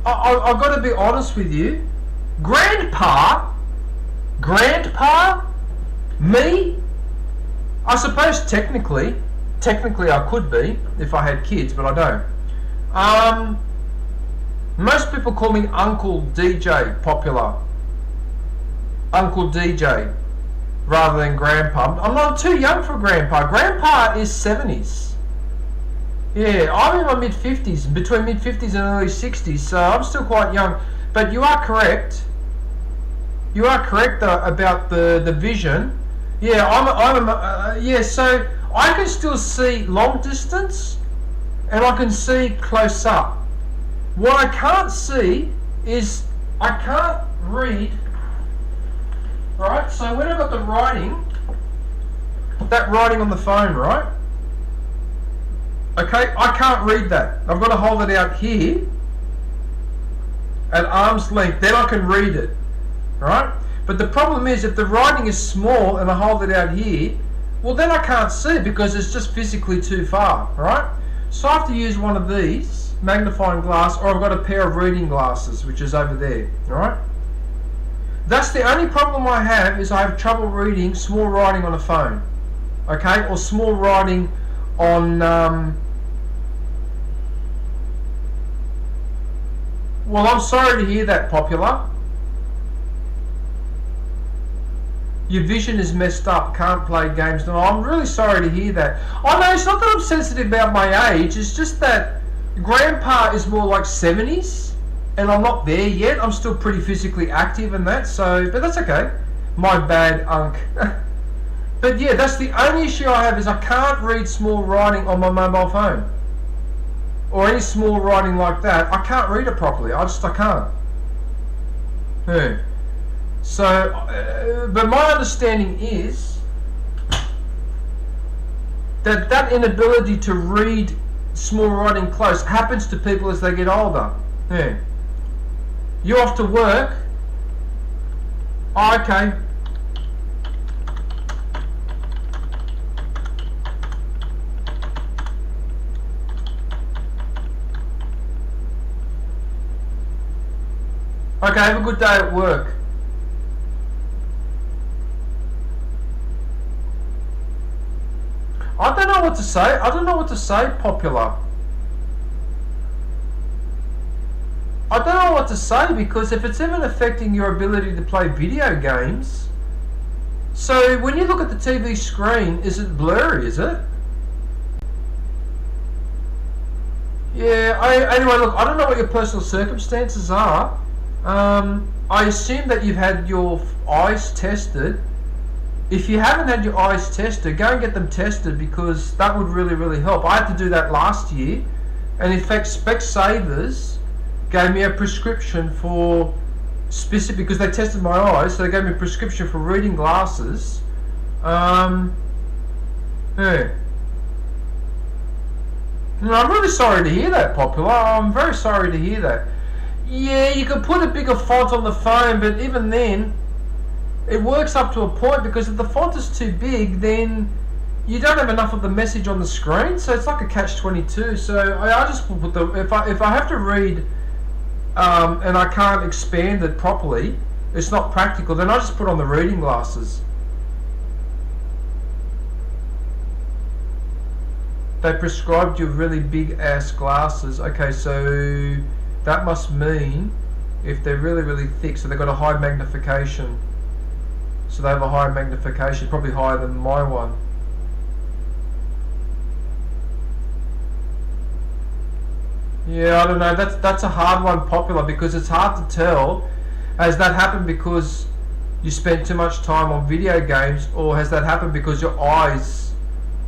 I've got to be honest with you. Grandpa, me. I suppose technically I could be if I had kids, but I don't. Most people call me Uncle DJ, popular. Uncle DJ, rather than Grandpa. I'm not too young for Grandpa. Grandpa is 70s. Yeah, I'm in my mid-50s, between mid-50s and early 60s, so I'm still quite young. But you are correct. You are correct about the vision. Yeah, yeah. So I can still see long distance, and I can see close up. What I can't see is I can't read. Right. So when I've got the writing, that writing on the phone, right? Okay, I can't read that. I've got to hold it out here at arm's length, then I can read it. Right? But the problem is, if the writing is small and I hold it out here, well then I can't see it because it's just physically too far. Right? So I have to use one of these, magnifying glass, or I've got a pair of reading glasses, which is over there. Right? That's the only problem I have, is I have trouble reading small writing on a phone. Okay? Or small writing on well, I'm sorry to hear that, popular. Your vision is messed up, can't play games. No, I'm really sorry to hear that. Oh no, it's not that I'm sensitive about my age, it's just that Grandpa is more like 70s and I'm not there yet. I'm still pretty physically active and that, so, but that's okay. My bad, Unc. But yeah, that's the only issue I have, is I can't read small writing on my mobile phone. Or any small writing like that. I can't read it properly. I can't. Yeah. So, but my understanding is that inability to read small writing close happens to people as they get older. Yeah. You're off to work. Oh, okay. Okay, have a good day at work. I don't know what to say. I don't know what to say, Popular. I don't know what to say, because if it's even affecting your ability to play video games, so when you look at the TV screen, is it blurry, is it? Yeah, anyway, look, I don't know what your personal circumstances are. I assume that you've had your eyes tested. If you haven't had your eyes tested, go and get them tested, because that would really, really help. I had to do that last year, and in fact, Specsavers gave me a prescription for specific, because they tested my eyes, so they gave me a prescription for reading glasses. Yeah. No, I'm really sorry to hear that, Popular. I'm very sorry to hear that. Yeah, you could put a bigger font on the phone, but even then, it works up to a point, because if the font is too big, then you don't have enough of the message on the screen, so it's like a catch-22. So I just put the, if I have to read and I can't expand it properly, it's not practical, then I just put on the reading glasses. They prescribed you really big ass glasses. Okay, so that must mean if they're really, really thick, so they've got a high magnification. So they have a higher magnification, probably higher than my one. Yeah, I don't know. That's a hard one, Popular, because it's hard to tell. Has that happened because you spent too much time on video games, or has that happened because your eyes?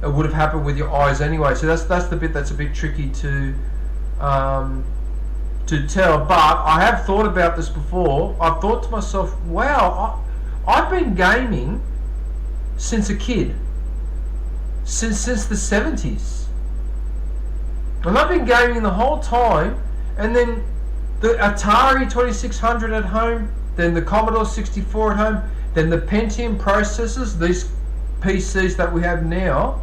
It would have happened with your eyes anyway. So that's the bit that's a bit tricky to tell. But I have thought about this before. I've thought to myself, wow, I've been gaming since a kid, since the 70s. And I've been gaming the whole time, and then the Atari 2600 at home, then the Commodore 64 at home, then the Pentium processors, these PCs that we have now,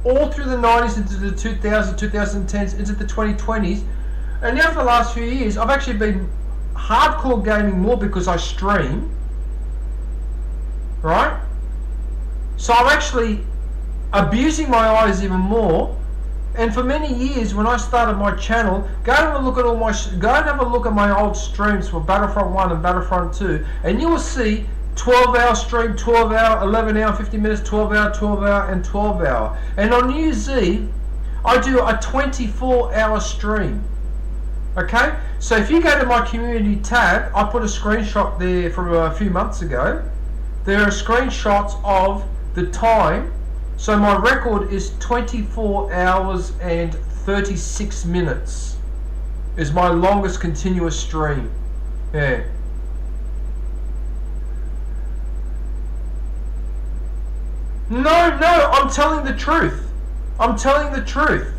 all through the 90s into the 2000s, 2010s, into the 2020s, and now for the last few years, I've actually been hardcore gaming more because I stream, right? So I'm actually abusing my eyes even more. And for many years, when I started my channel, go and have a look at my old streams for Battlefront 1 and Battlefront 2, and you will see 12-hour stream, 12-hour, 11-hour, 50 minutes, 12-hour, 12-hour, and 12-hour. And on New Year's Eve, I do a 24-hour stream. Okay? So if you go to my community tab, I put a screenshot there from a few months ago. There are screenshots of the time. So my record is 24 hours and 36 minutes is my longest continuous stream. Yeah. No, I'm telling the truth. I'm telling the truth.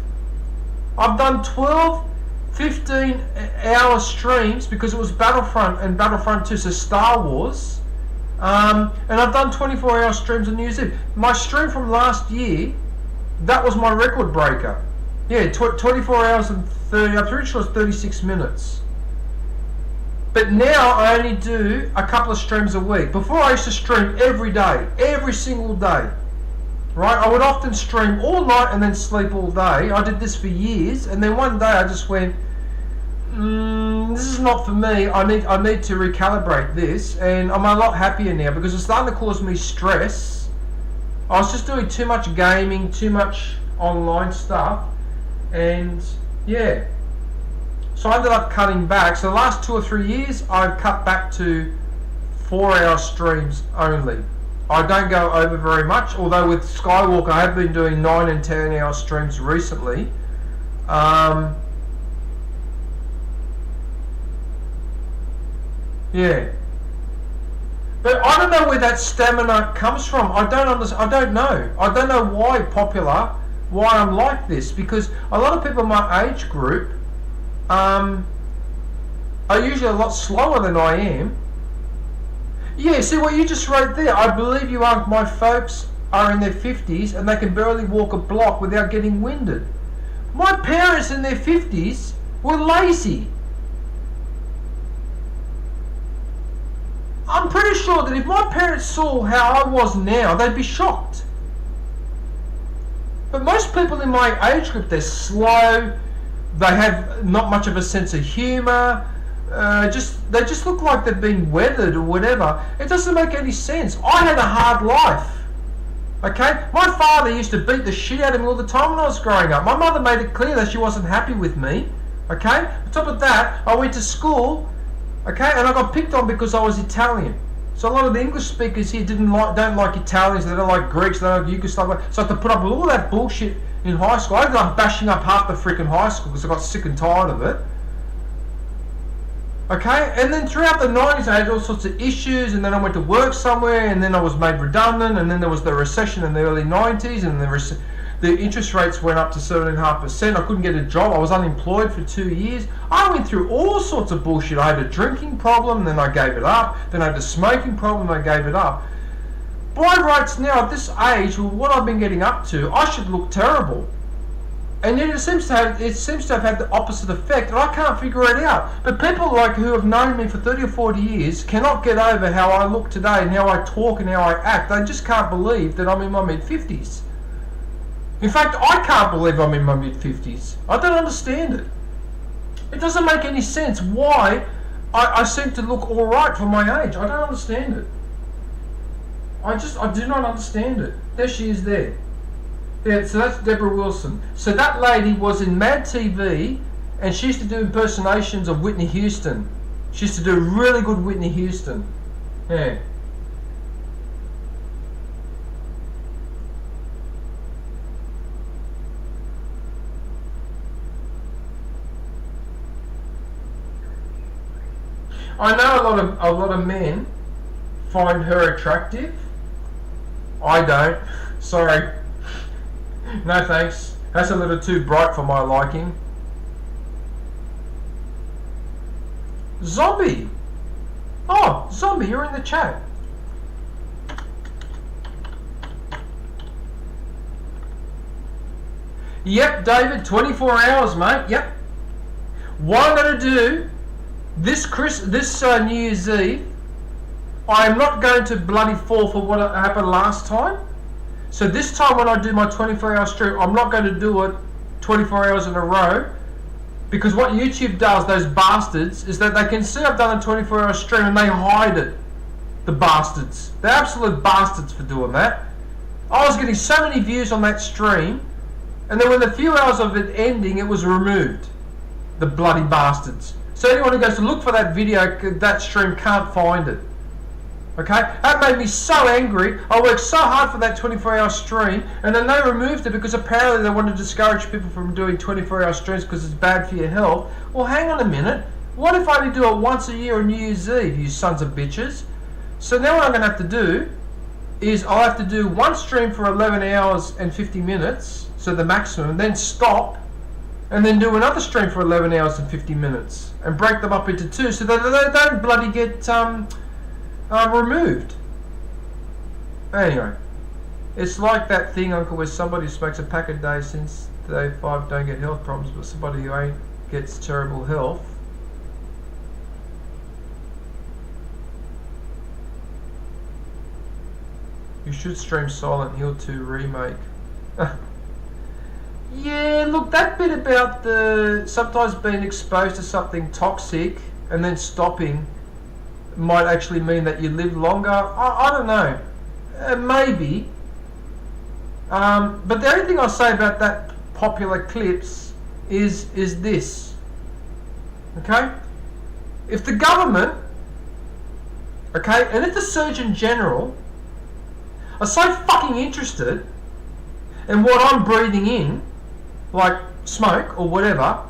I've done 12, 15 hour streams because it was Battlefront and Battlefront 2, so Star Wars. And I've done 24-hour streams on New Year's Eve. My stream from last year, that was my record breaker. Yeah, 24 hours and 30, I'm pretty sure it's 36 minutes. But now I only do a couple of streams a week. Before I used to stream every day, every single day. Right? I would often stream all night and then sleep all day. I did this for years, and then one day I just went, this is not for me. I need to recalibrate this, and I'm a lot happier now because it's starting to cause me stress. I was just doing too much gaming, too much online stuff, and yeah. So I ended up cutting back. So the last 2 or 3 years, I've cut back to 4-hour streams only. I don't go over very much, although with Skywalker I have been doing 9 and 10 hour streams recently. Yeah, but I don't know where that stamina comes from. I don't understand. I don't know. I don't know why Popular why I'm like this, because a lot of people in my age group are usually a lot slower than I am. Yeah, see what you just wrote there. I believe you are. My folks are in their 50s and they can barely walk a block without getting winded. My parents in their 50s were lazy. I'm pretty sure that if my parents saw how I was now, they'd be shocked. But most people in my age group, they're slow, they have not much of a sense of humour, they just look like they've been weathered or whatever. It doesn't make any sense. I had a hard life. Okay? My father used to beat the shit out of me all the time when I was growing up. My mother made it clear that she wasn't happy with me. Okay? On top of that, I went to school. Okay, and I got picked on because I was Italian. So a lot of the English speakers here don't like Italians, they don't like Greeks, they don't like Yugoslav. So I had to put up with all that bullshit in high school. I ended up bashing up half the freaking high school because I got sick and tired of it. Okay, and then throughout the 90s I had all sorts of issues, and then I went to work somewhere, and then I was made redundant, and then there was the recession in the early 90s, and the interest rates went up to 7.5%. I couldn't get a job. I was unemployed for 2 years. I went through all sorts of bullshit. I had a drinking problem, then I gave it up. Then I had a smoking problem, I gave it up. By rights now, at this age, with what I've been getting up to, I should look terrible. And yet it seems to have had the opposite effect, and I can't figure it out. But people like who have known me for 30 or 40 years cannot get over how I look today and how I talk and how I act. They just can't believe that I'm in my mid-50s. In fact, I can't believe I'm in my mid-50s. I don't understand it. It doesn't make any sense why I seem to look alright for my age. I don't understand it. I do not understand it. There she is there. Yeah, so that's Deborah Wilson. So that lady was in Mad TV, and she used to do impersonations of Whitney Houston. She used to do really good Whitney Houston. Yeah. I know a lot of men find her attractive. I don't. Sorry. No thanks. That's a little too bright for my liking. Zombie. Oh, Zombie, you're in the chat. Yep, David, 24 hours, mate. Yep. What I'm going to do this New Year's Eve, I am not going to bloody fall for what happened last time. So this time when I do my 24-hour stream, I'm not going to do it 24 hours in a row, because what YouTube does, those bastards, is that they can see I've done a 24-hour stream and they hide it. The bastards. They're absolute bastards for doing that. I was getting so many views on that stream, and then when the few hours of it ending, it was removed. The bloody bastards. So anyone who goes to look for that video, that stream, can't find it. Okay? That made me so angry. I worked so hard for that 24-hour stream, and then they removed it because apparently they want to discourage people from doing 24-hour streams because it's bad for your health. Well, hang on a minute. What if I only do it once a year on New Year's Eve, you sons of bitches? So now what I'm going to have to do is I'll have to do one stream for 11 hours and 50 minutes, so the maximum, then stop, and then do another stream for 11 hours and 50 minutes, and break them up into two so that they don't bloody get removed. Anyway, it's like that thing, Uncle, where somebody who smokes a pack a day since day 5 don't get health problems, but somebody who ain't gets terrible health. You should stream Silent Hill 2 remake. Yeah, look, that bit about the sometimes being exposed to something toxic and then stopping might actually mean that you live longer. I don't know. Maybe. But the only thing I'll say about that popular clips is this. Okay? If the government, okay, and if the Surgeon General are so fucking interested in what I'm breathing in, like smoke or whatever,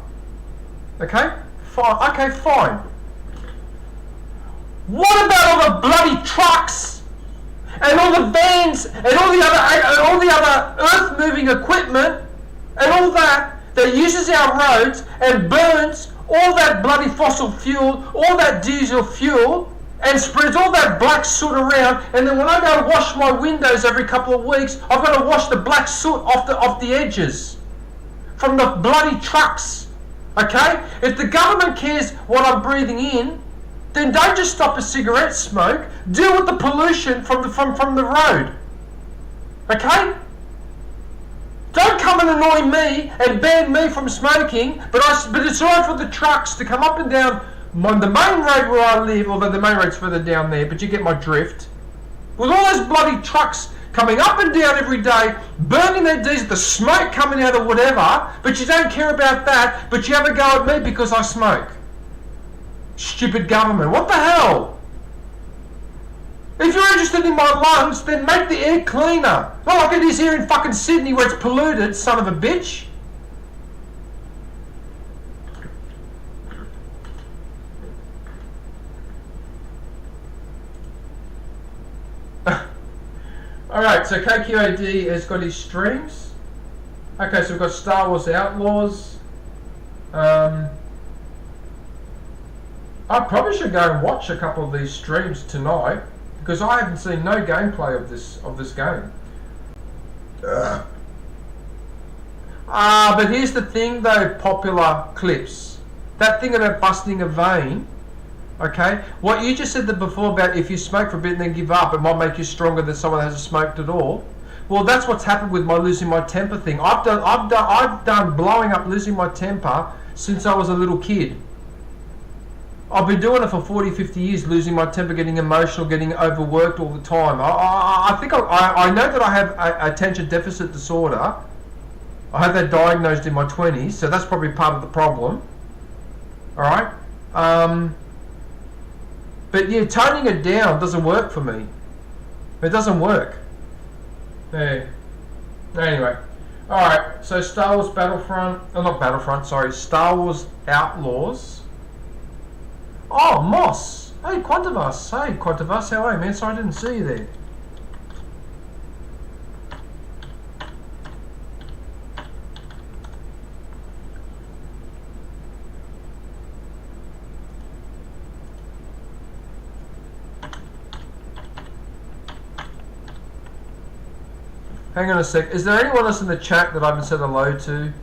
okay? Fine. Okay, fine. What about all the bloody trucks and all the vans and all the other earth-moving equipment and all that uses our roads and burns all that bloody fossil fuel, all that diesel fuel, and spreads all that black soot around, and then when I go wash my windows every couple of weeks, I've got to wash the black soot off the edges from the bloody trucks. Okay? If the government cares what I'm breathing in, then don't just stop a cigarette smoke. Deal with the pollution from the road. Okay? Don't come and annoy me and ban me from smoking, but it's alright for the trucks to come up and down the main road where I live, although the main road's further down there, but you get my drift. With all those bloody trucks coming up and down every day, burning their diesel, the smoke coming out of whatever, but you don't care about that, but you have a go at me because I smoke. Stupid government. What the hell? If you're interested in my lungs, then make the air cleaner. Not like it is here in fucking Sydney where it's polluted, son of a bitch. Alright, so KQAD has got his streams. Okay, so we've got Star Wars Outlaws. I probably should go and watch a couple of these streams tonight, because I haven't seen no gameplay of this game. But here's the thing though, popular clips. That thing about busting a vein, okay? What you just said before about if you smoke for a bit and then give up, it might make you stronger than someone that hasn't smoked at all. Well, that's what's happened with my losing my temper thing. I've done blowing up, losing my temper since I was a little kid. I've been doing it for 40, 50 years, losing my temper, getting emotional, getting overworked all the time. I think I know that I have attention deficit disorder. I had that diagnosed in my 20s, so that's probably part of the problem. Alright? But yeah, toning it down doesn't work for me. It doesn't work. Yeah. Anyway. Alright, so Star Wars Battlefront, not Battlefront, sorry, Star Wars Outlaws. Oh, Moss! Hey, Quantivus! Hey, Quantivus, how are you, man? Sorry I didn't see you there. Hang on a sec. Is there anyone else in the chat that I haven't said hello to?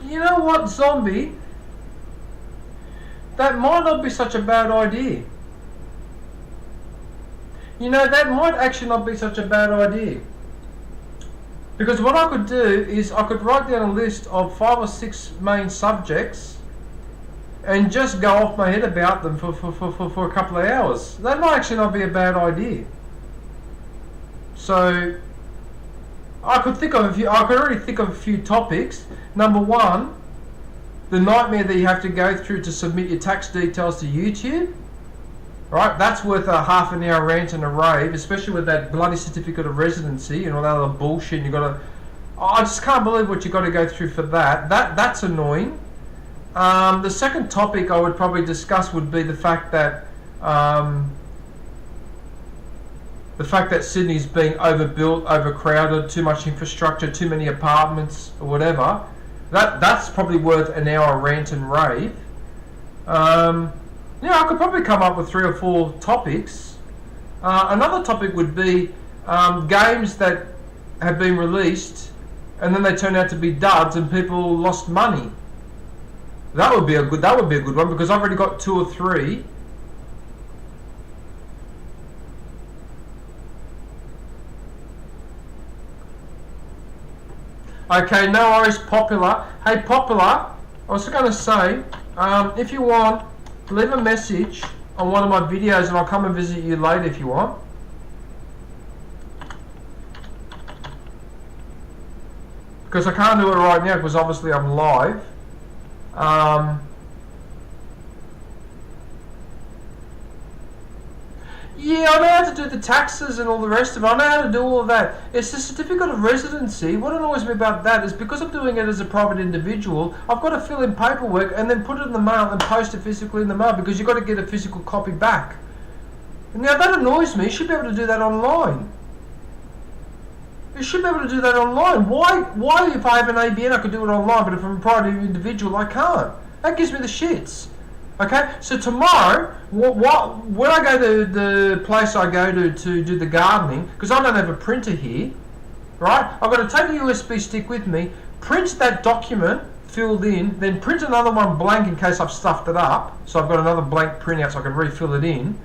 You know what, Zombie? That might not be such a bad idea. You know, that might actually not be such a bad idea. Because what I could do is I could write down a list of 5 or 6 main subjects and just go off my head about them for a couple of hours. That might actually not be a bad idea. So I could already think of a few topics. Number 1, the nightmare that you have to go through to submit your tax details to YouTube. Right, that's worth a half an hour rant and a rave, especially with that bloody certificate of residency and all that other bullshit. You got to, I just can't believe what you got to go through for that. That's annoying. The second topic I would probably discuss would be the fact that Sydney's being overbuilt, overcrowded, too much infrastructure, too many apartments or whatever. That's probably worth an hour rant and rave. Yeah, I could probably come up with 3 or 4 topics. Another topic would be games that have been released and then they turn out to be duds and people lost money. That would be a good one, because I've already got 2 or 3. Okay, no worries, Popular. Hey, Popular, I was going to say, if you want, leave a message on one of my videos and I'll come and visit you later if you want. Because I can't do it right now because obviously I'm live. Yeah, I know how to do the taxes and all the rest of it. I know how to do all of that. It's the certificate of residency. What annoys me about that is because I'm doing it as a private individual, I've got to fill in paperwork and then put it in the mail and post it physically in the mail because you've got to get a physical copy back. Now that annoys me. You should be able to do that online. You should be able to do that online. Why if I have an ABN I could do it online, but if I'm a private individual I can't? That gives me the shits. Okay, so tomorrow, when I go to the place I go to do the gardening, because I don't have a printer here, right? I've got to take the USB stick with me, print that document filled in, then print another one blank in case I've stuffed it up, so I've got another blank printout so I can refill it in.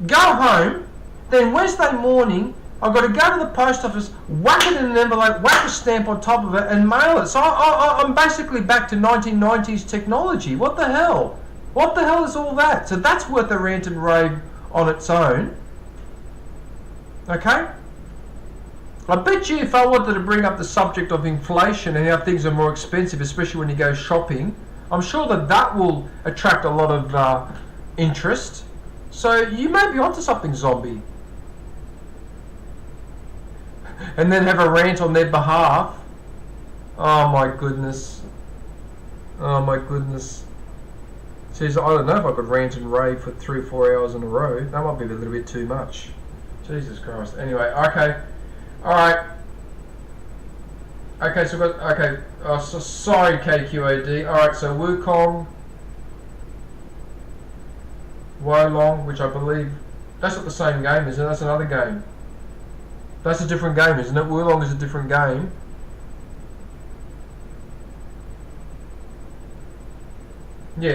Go home, then Wednesday morning, I've got to go to the post office, whack it in an envelope, whack a stamp on top of it, and mail it. So I'm basically back to 1990s technology. What the hell? What the hell is all that? So that's worth a rant and rave on its own. Okay? I bet you if I wanted to bring up the subject of inflation and how things are more expensive, especially when you go shopping, I'm sure that will attract a lot of interest. So you may be onto something, Zombie. And then have a rant on their behalf. Oh my goodness. Oh my goodness. Jeez, I don't know if I could rant and rave for 3 or 4 hours in a row. That might be a little bit too much. Jesus Christ. Anyway, okay. Alright. Okay, so we've got, okay. Oh, so sorry, KQAD. Alright, so Wukong. Wolong, which I believe... That's not the same game, is it? That's another game. That's a different game, isn't it? Wulong is a different game. Yeah,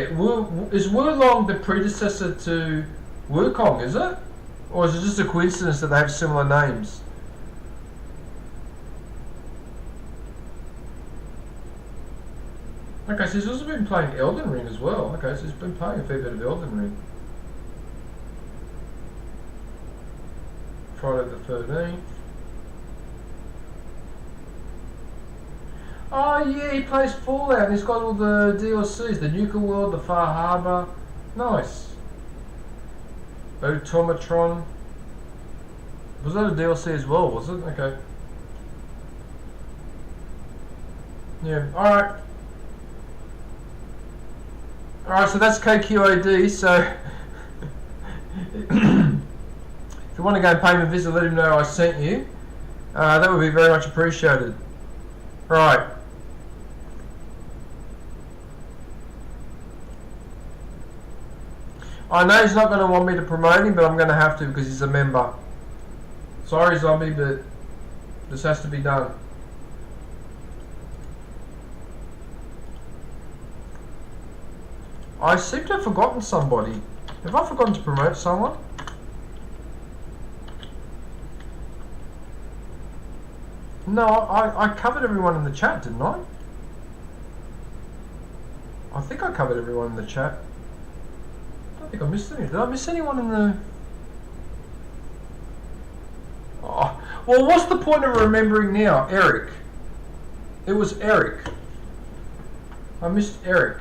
is Wulong the predecessor to Wukong, is it? Or is it just a coincidence that they have similar names? Okay, so he's also been playing Elden Ring as well. Okay, so he's been playing a fair bit of Elden Ring. Friday the 13th. Oh yeah, he plays Fallout and he's got all the DLCs, the Nuka World, the Far Harbor. Nice. Automatron. Was that a DLC as well, was it? Okay. Yeah, alright. Alright, so that's KQAD, so if you want to go and pay him a visit, let him know I sent you. That would be very much appreciated. Right. I know he's not going to want me to promote him, but I'm going to have to because he's a member. Sorry, Zombie, but this has to be done. I seem to have forgotten somebody. Have I forgotten to promote someone? No, I covered everyone in the chat, didn't I? I think I covered everyone in the chat. I don't think I missed any. Did I miss anyone in the... Oh, well, what's the point of remembering now? Eric. It was Eric. I missed Eric.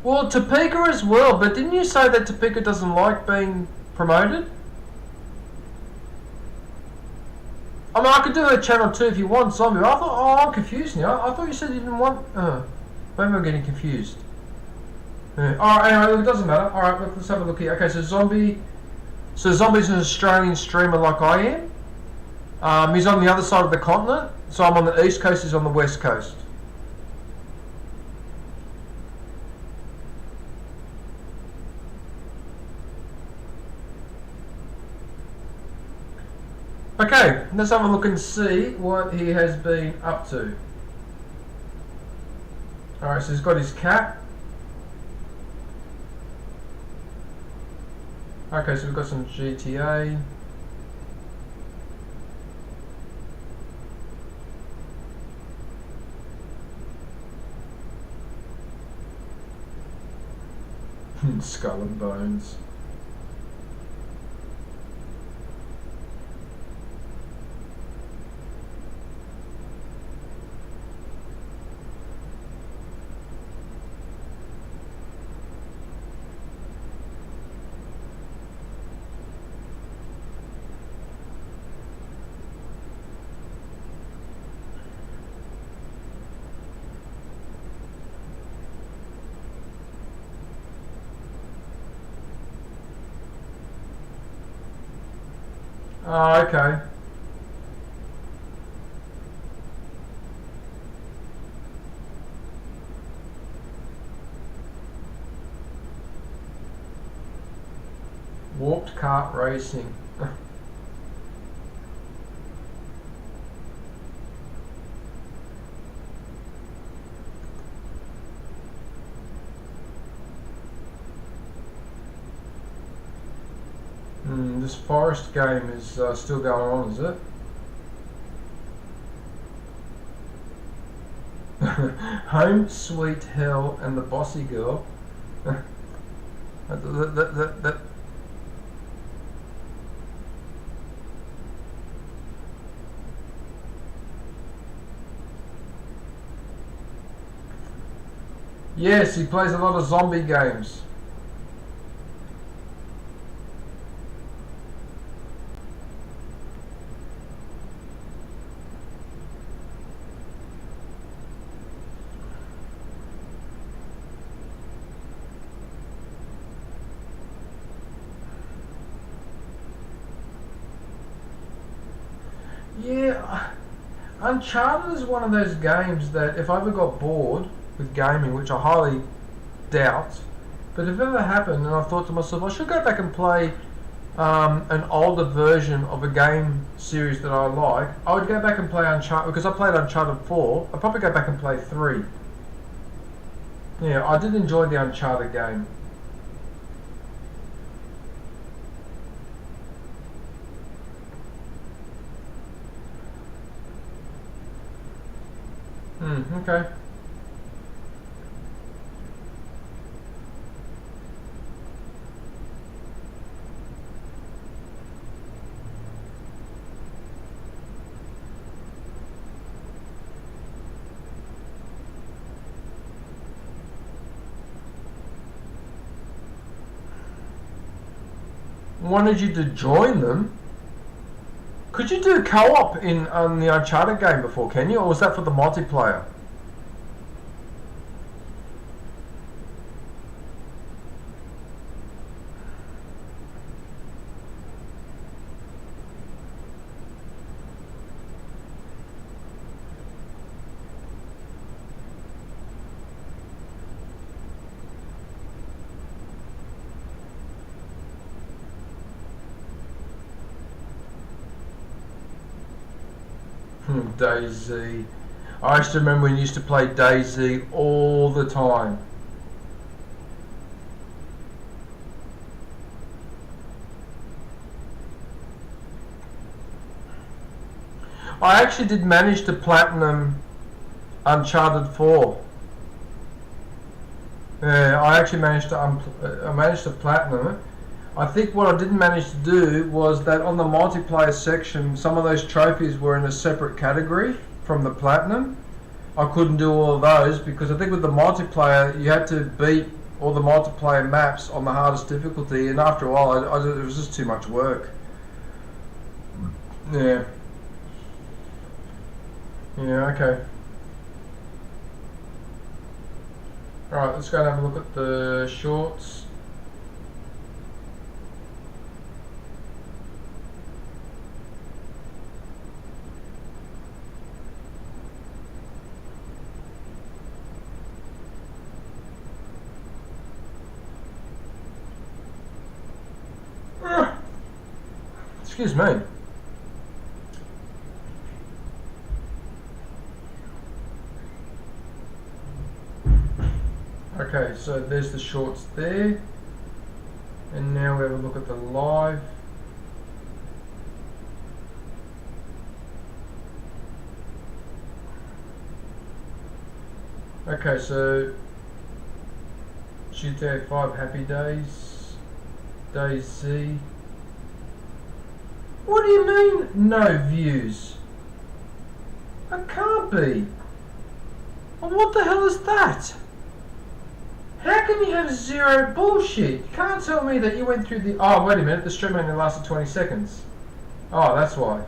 Well, Topeka as well, but didn't you say that Topeka doesn't like being promoted? I mean, I could do a channel 2 if you want, Zombie. I thought, oh, I'm confused now. I thought you said you didn't want... maybe I'm getting confused. Alright, anyway, it doesn't matter. Alright, let's have a look here. Okay, so Zombie... So Zombie's an Australian streamer like I am. He's on the other side of the continent. So I'm on the east coast, he's on the west coast. Okay, let's have a look and see what he has been up to. Alright, so he's got his cat. Okay, so we've got some GTA. Skull and Bones. Oh, okay. Warped kart racing. This forest game is still going on, is it? Home Sweet Hell and the Bossy Girl. that. Yes, he plays a lot of zombie games. Yeah, Uncharted is one of those games that if I ever got bored with gaming, which I highly doubt, but if it ever happened and I thought to myself I should go back and play an older version of a game series that I like, I would go back and play Uncharted, because I played Uncharted 4, I'd probably go back and play 3. Yeah, I did enjoy the Uncharted game. Okay. Wanted you to join them. Could you do co-op in the Uncharted game before, can you? Or was that for the multiplayer? DayZ. I used to remember when you used to play DayZ all the time. I actually did manage to platinum Uncharted 4. Yeah, I actually managed to platinum it. I think what I didn't manage to do was that on the multiplayer section, some of those trophies were in a separate category from the platinum. I couldn't do all of those because I think with the multiplayer, you had to beat all the multiplayer maps on the hardest difficulty, and after a while, it was just too much work. Yeah. Yeah, okay. Alright, let's go and have a look at the shorts. Excuse me. Okay, so there's the shorts there. And now we have a look at the live. Okay, so GTA 5 Happy Days, DayZ. What do you mean, no views? That can't be. Well, what the hell is that? How can you have zero bullshit? You can't tell me that you went through the... Oh, wait a minute, the stream only lasted 20 seconds. Oh, that's why.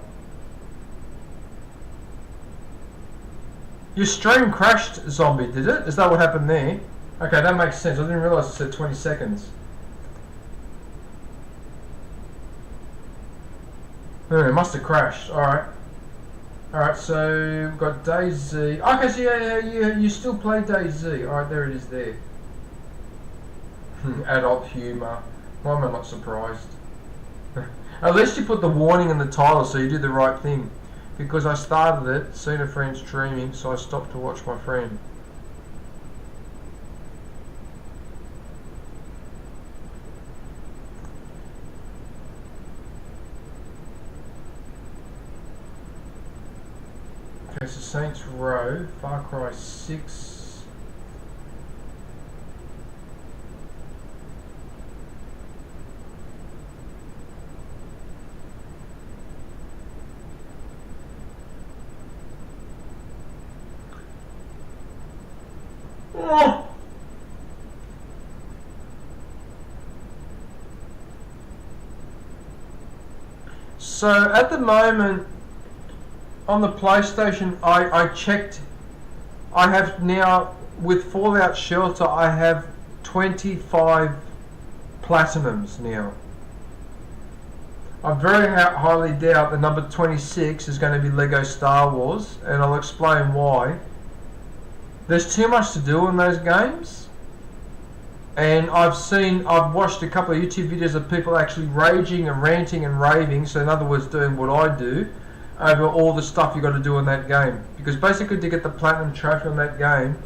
Your stream crashed, Zombie, did it? Is that what happened there? Okay, that makes sense. I didn't realise it said 20 seconds. Oh, it must have crashed. Alright. Alright, so we've got DayZ. Okay, so yeah, you still play DayZ. Alright, there it is there. Adult humour. Why am I not surprised? At least you put the warning in the title, so you did the right thing. Because I started it, seen a friend streaming, so I stopped to watch my friend. Okay, so Saints Row, Far Cry 6. Oh. So at the moment on the PlayStation, I checked. I have now, with Fallout Shelter, I have 25 platinums now. I very highly doubt the number 26 is going to be Lego Star Wars, and I'll explain why. There's too much to do in those games, and I've watched a couple of YouTube videos of people actually raging and ranting and raving, so in other words doing what I do, over all the stuff you got to do in that game. Because basically to get the platinum trophy on that game,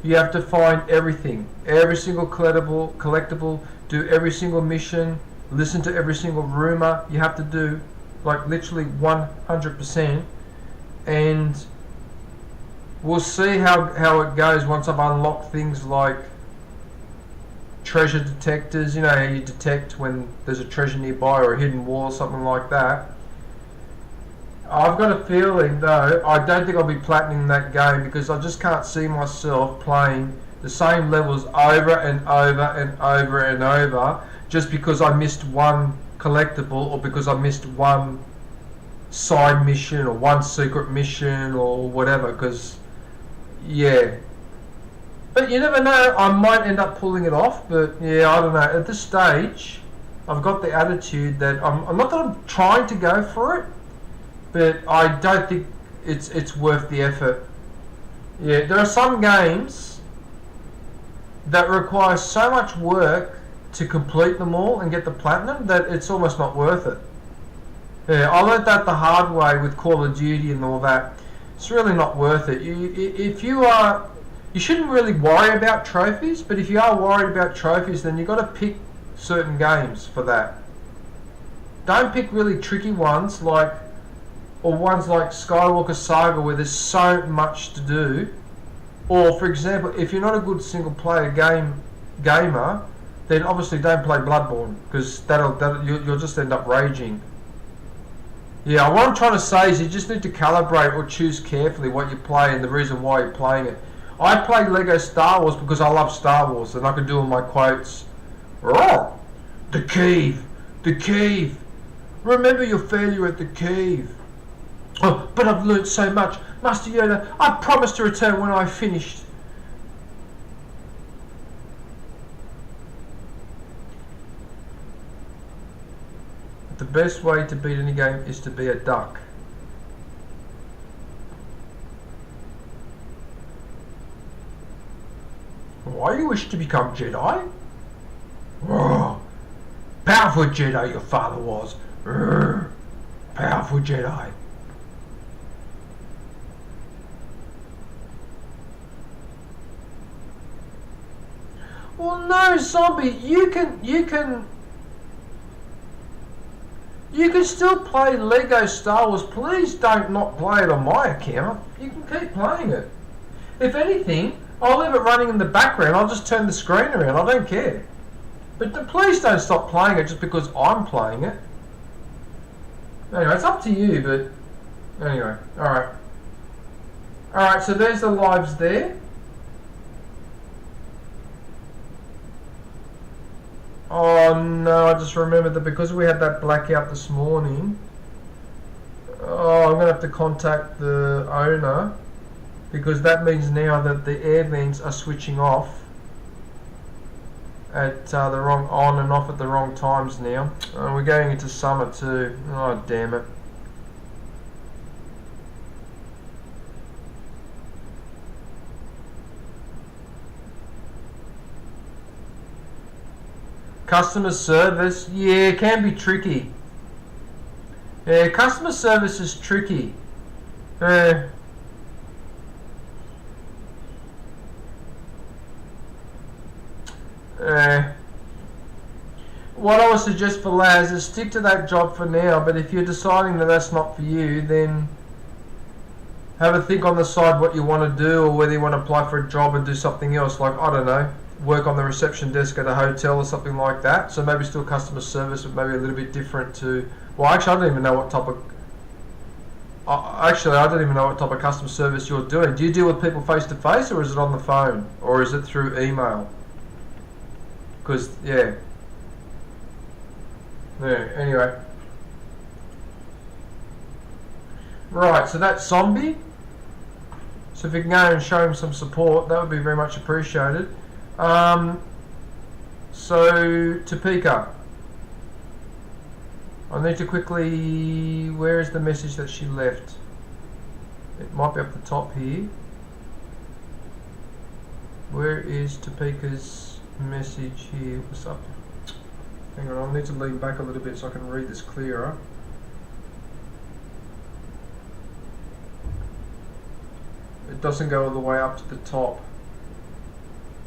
you have to find everything, every single collectible, do every single mission, listen to every single rumor. You have to do like literally 100%, and we'll see how it goes once I've unlocked things like treasure detectors. You know how you detect when there's a treasure nearby or a hidden wall or something like that. I've got a feeling though, I don't think I'll be platinum that game because I just can't see myself playing the same levels over and over and over and over just because I missed one collectible or because I missed one side mission or one secret mission or whatever, because yeah. But you never know, I might end up pulling it off, but yeah, I don't know. At this stage, I've got the attitude that I'm not that I'm trying to go for it, but I don't think it's worth the effort. Yeah, there are some games that require so much work to complete them all and get the platinum that it's almost not worth it. Yeah, I learned that the hard way with Call of Duty and all that. It's really not worth it. You shouldn't really worry about trophies, but if you are worried about trophies, then you've got to pick certain games for that. Don't pick really tricky ones like Skywalker Saga where there's so much to do. Or for example, if you're not a good single player gamer, then obviously don't play Bloodborne, because you'll just end up raging. Yeah, what I'm trying to say is you just need to calibrate or choose carefully what you play and the reason why you're playing it. I play Lego Star Wars because I love Star Wars, and I can do all my quotes. Oh, the cave, the cave. Remember your failure at the cave. Oh, but I've learnt so much. Master Yoda, I promise to return when I've finished. The best way to beat any game is to be a duck. Why do you wish to become Jedi? Oh, powerful Jedi your father was. Powerful Jedi. Well, no, zombie. You can still play Lego Star Wars. Please don't not play it on my account. You can keep playing it. If anything, I'll leave it running in the background. I'll just turn the screen around. I don't care. But please don't stop playing it just because I'm playing it. Anyway, it's up to you, but anyway, alright. Alright, so there's the lives there. Oh no, I just remembered that because we had that blackout this morning, I'm going to have to contact the owner, because that means now that the air vents are switching off at the wrong on and off at the wrong times now. We're going into summer too. Oh damn it. Customer service, yeah, can be tricky. Yeah, customer service is tricky. What I would suggest for Laz is stick to that job for now, but if you're deciding that that's not for you, then have a think on the side what you want to do, or whether you want to apply for a job and do something else, like, I don't know, work on the reception desk at a hotel or something like that. So maybe still customer service, but maybe a little bit different to, well, actually I don't even know what type of, I don't even know what type of customer service you're doing. Do you deal with people face to face, or is it on the phone, or is it through email? Because, yeah, anyway. Right, so that's Zombie. So if you can go and show him some support, that would be very much appreciated. So Topeka, I need to quickly, where is the message that she left? It might be up the top here. Where is Topeka's message here? What's up? Hang on, I'll need to lean back a little bit so I can read this clearer. It doesn't go all the way up to the top.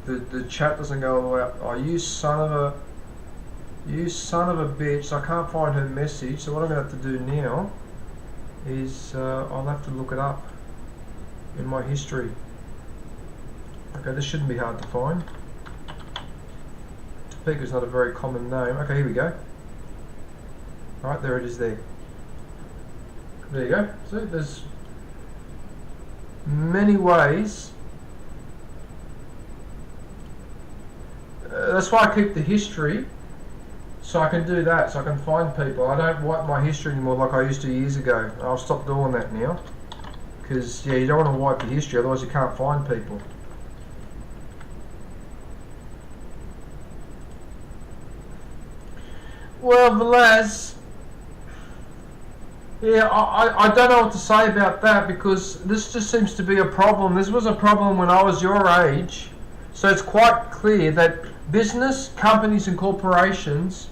The chat doesn't go all the way up. Oh, you son of a bitch. So I can't find her message. So what I'm going to have to do now is I'll have to look it up in my history. Okay, this shouldn't be hard to find. Topeka's not a very common name. Okay, here we go. Right, there it is there. There you go. So there's many ways. That's why I keep the history, so I can do that, so I can find people. I don't wipe my history anymore like I used to years ago. I'll stop doing that now, because yeah, you don't want to wipe your history, otherwise you can't find people. Well, Velaz, yeah, I don't know what to say about that, because this just seems to be a problem. This was a problem when I was your age, so it's quite clear that business, companies and corporations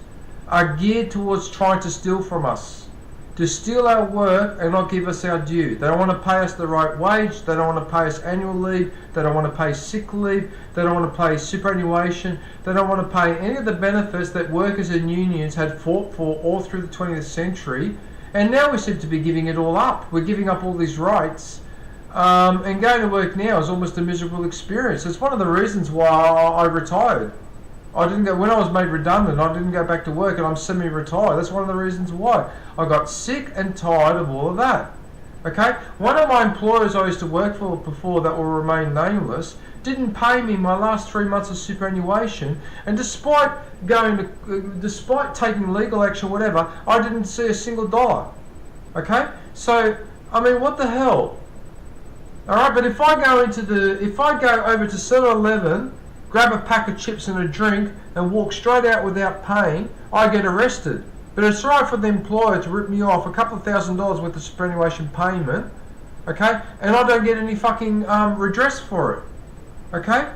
are geared towards trying to steal from us, to steal our work and not give us our due. They don't want to pay us the right wage, they don't want to pay us annual leave, they don't want to pay sick leave, they don't want to pay superannuation, they don't want to pay any of the benefits that workers and unions had fought for all through the 20th century. And now we seem to be giving it all up. We're giving up all these rights. And going to work now is almost a miserable experience. It's one of the reasons why I retired. I didn't go, when I was made redundant, I didn't go back to work, and I'm semi-retired. That's one of the reasons why. I got sick and tired of all of that. Okay? One of my employers I used to work for before, that will remain nameless, didn't pay me my last 3 months of superannuation, and despite taking legal action, whatever, I didn't see a single dollar. Okay? So, I mean, what the hell? Alright, but if I go over to 7-Eleven, grab a pack of chips and a drink, and walk straight out without paying, I get arrested. But it's right for the employer to rip me off a couple of $1,000s worth of superannuation payment, okay? And I don't get any fucking redress for it, okay?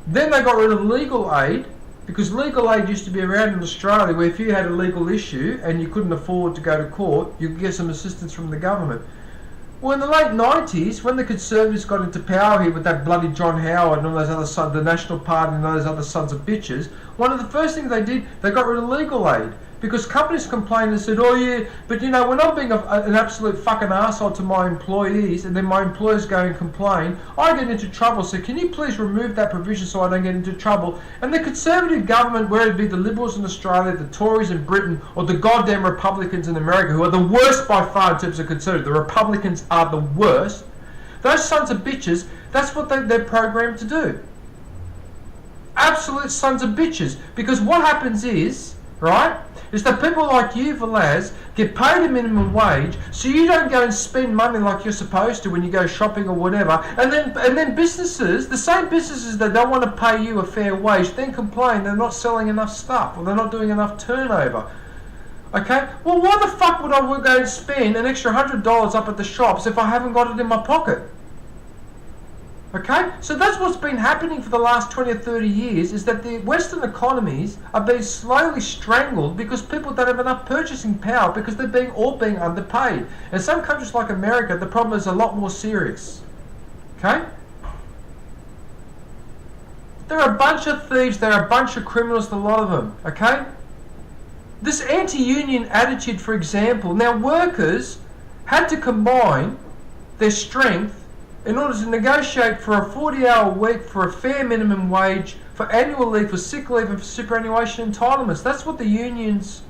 Then they got rid of legal aid, because legal aid used to be around in Australia, where if you had a legal issue and you couldn't afford to go to court, you could get some assistance from the government. Well, in the late 90s, when the Conservatives got into power here with that bloody John Howard and all those other sons, the National Party and all those other sons of bitches, one of the first things they did, they got rid of legal aid. Because companies complained and said, oh yeah, but you know, when I'm being an absolute fucking arsehole to my employees, and then my employers go and complain, I get into trouble. So can you please remove that provision so I don't get into trouble? And the Conservative government, whether it be the Liberals in Australia, the Tories in Britain, or the goddamn Republicans in America, who are the worst by far in terms of Conservative, the Republicans are the worst, those sons of bitches, that's what they're programmed to do. Absolute sons of bitches. Because what happens is, right, is that people like you, Velaz, get paid a minimum wage, so you don't go and spend money like you're supposed to when you go shopping or whatever, and then businesses, the same businesses that don't want to pay you a fair wage, then complain they're not selling enough stuff, or they're not doing enough turnover. Okay? Well, why the fuck would I go and spend an extra $100 up at the shops if I haven't got it in my pocket? Okay, so that's what's been happening for the last 20 or 30 years, is that the Western economies are being slowly strangled because people don't have enough purchasing power because they're all being underpaid. In some countries like America, the problem is a lot more serious. Okay? There are a bunch of thieves, there are a bunch of criminals, a lot of them. Okay? This anti-union attitude, for example, now workers had to combine their strength in order to negotiate for a 40-hour week, for a fair minimum wage, for annual leave, for sick leave, and for superannuation entitlements. That's what the unions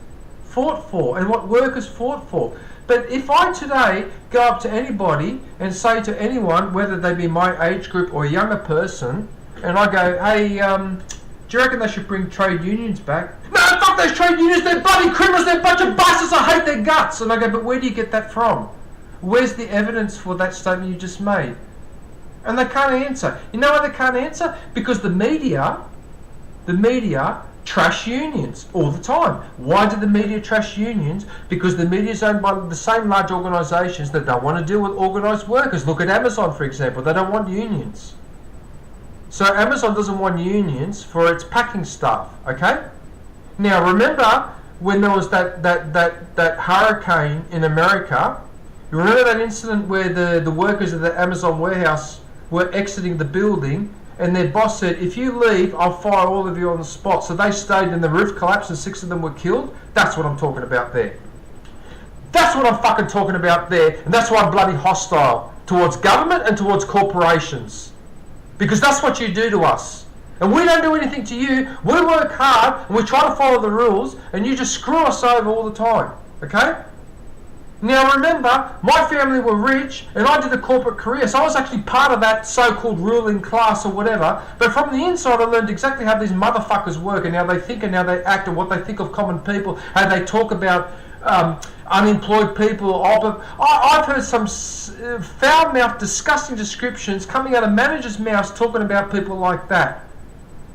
fought for and what workers fought for. But if I today go up to anybody and say to anyone, whether they be my age group or a younger person, and I go, hey, do you reckon they should bring trade unions back? No, fuck those trade unions, they're bloody criminals, they're a bunch of bastards, I hate their guts. And I go, but where do you get that from? Where's the evidence for that statement you just made? And they can't answer. You know why they can't answer? Because the media trash unions all the time. Why do the media trash unions? Because the media is owned by the same large organisations that don't want to deal with organised workers. Look at Amazon, for example. They don't want unions. So Amazon doesn't want unions for its packing staff, okay? Now remember when there was that hurricane in America, you remember that incident where the workers at the Amazon warehouse were exiting the building and their boss said, if you leave, I'll fire all of you on the spot. So they stayed and the roof collapsed and 6 of them were killed? That's what I'm talking about there. That's what I'm fucking talking about there. And that's why I'm bloody hostile towards government and towards corporations. Because that's what you do to us. And we don't do anything to you. We work hard and we try to follow the rules and you just screw us over all the time. Okay? Now remember, my family were rich and I did a corporate career, so I was actually part of that so-called ruling class or whatever, but from the inside I learned exactly how these motherfuckers work and how they think and how they act and what they think of common people, how they talk about unemployed people. I've heard some foul-mouthed, disgusting descriptions coming out of managers' mouths talking about people like that.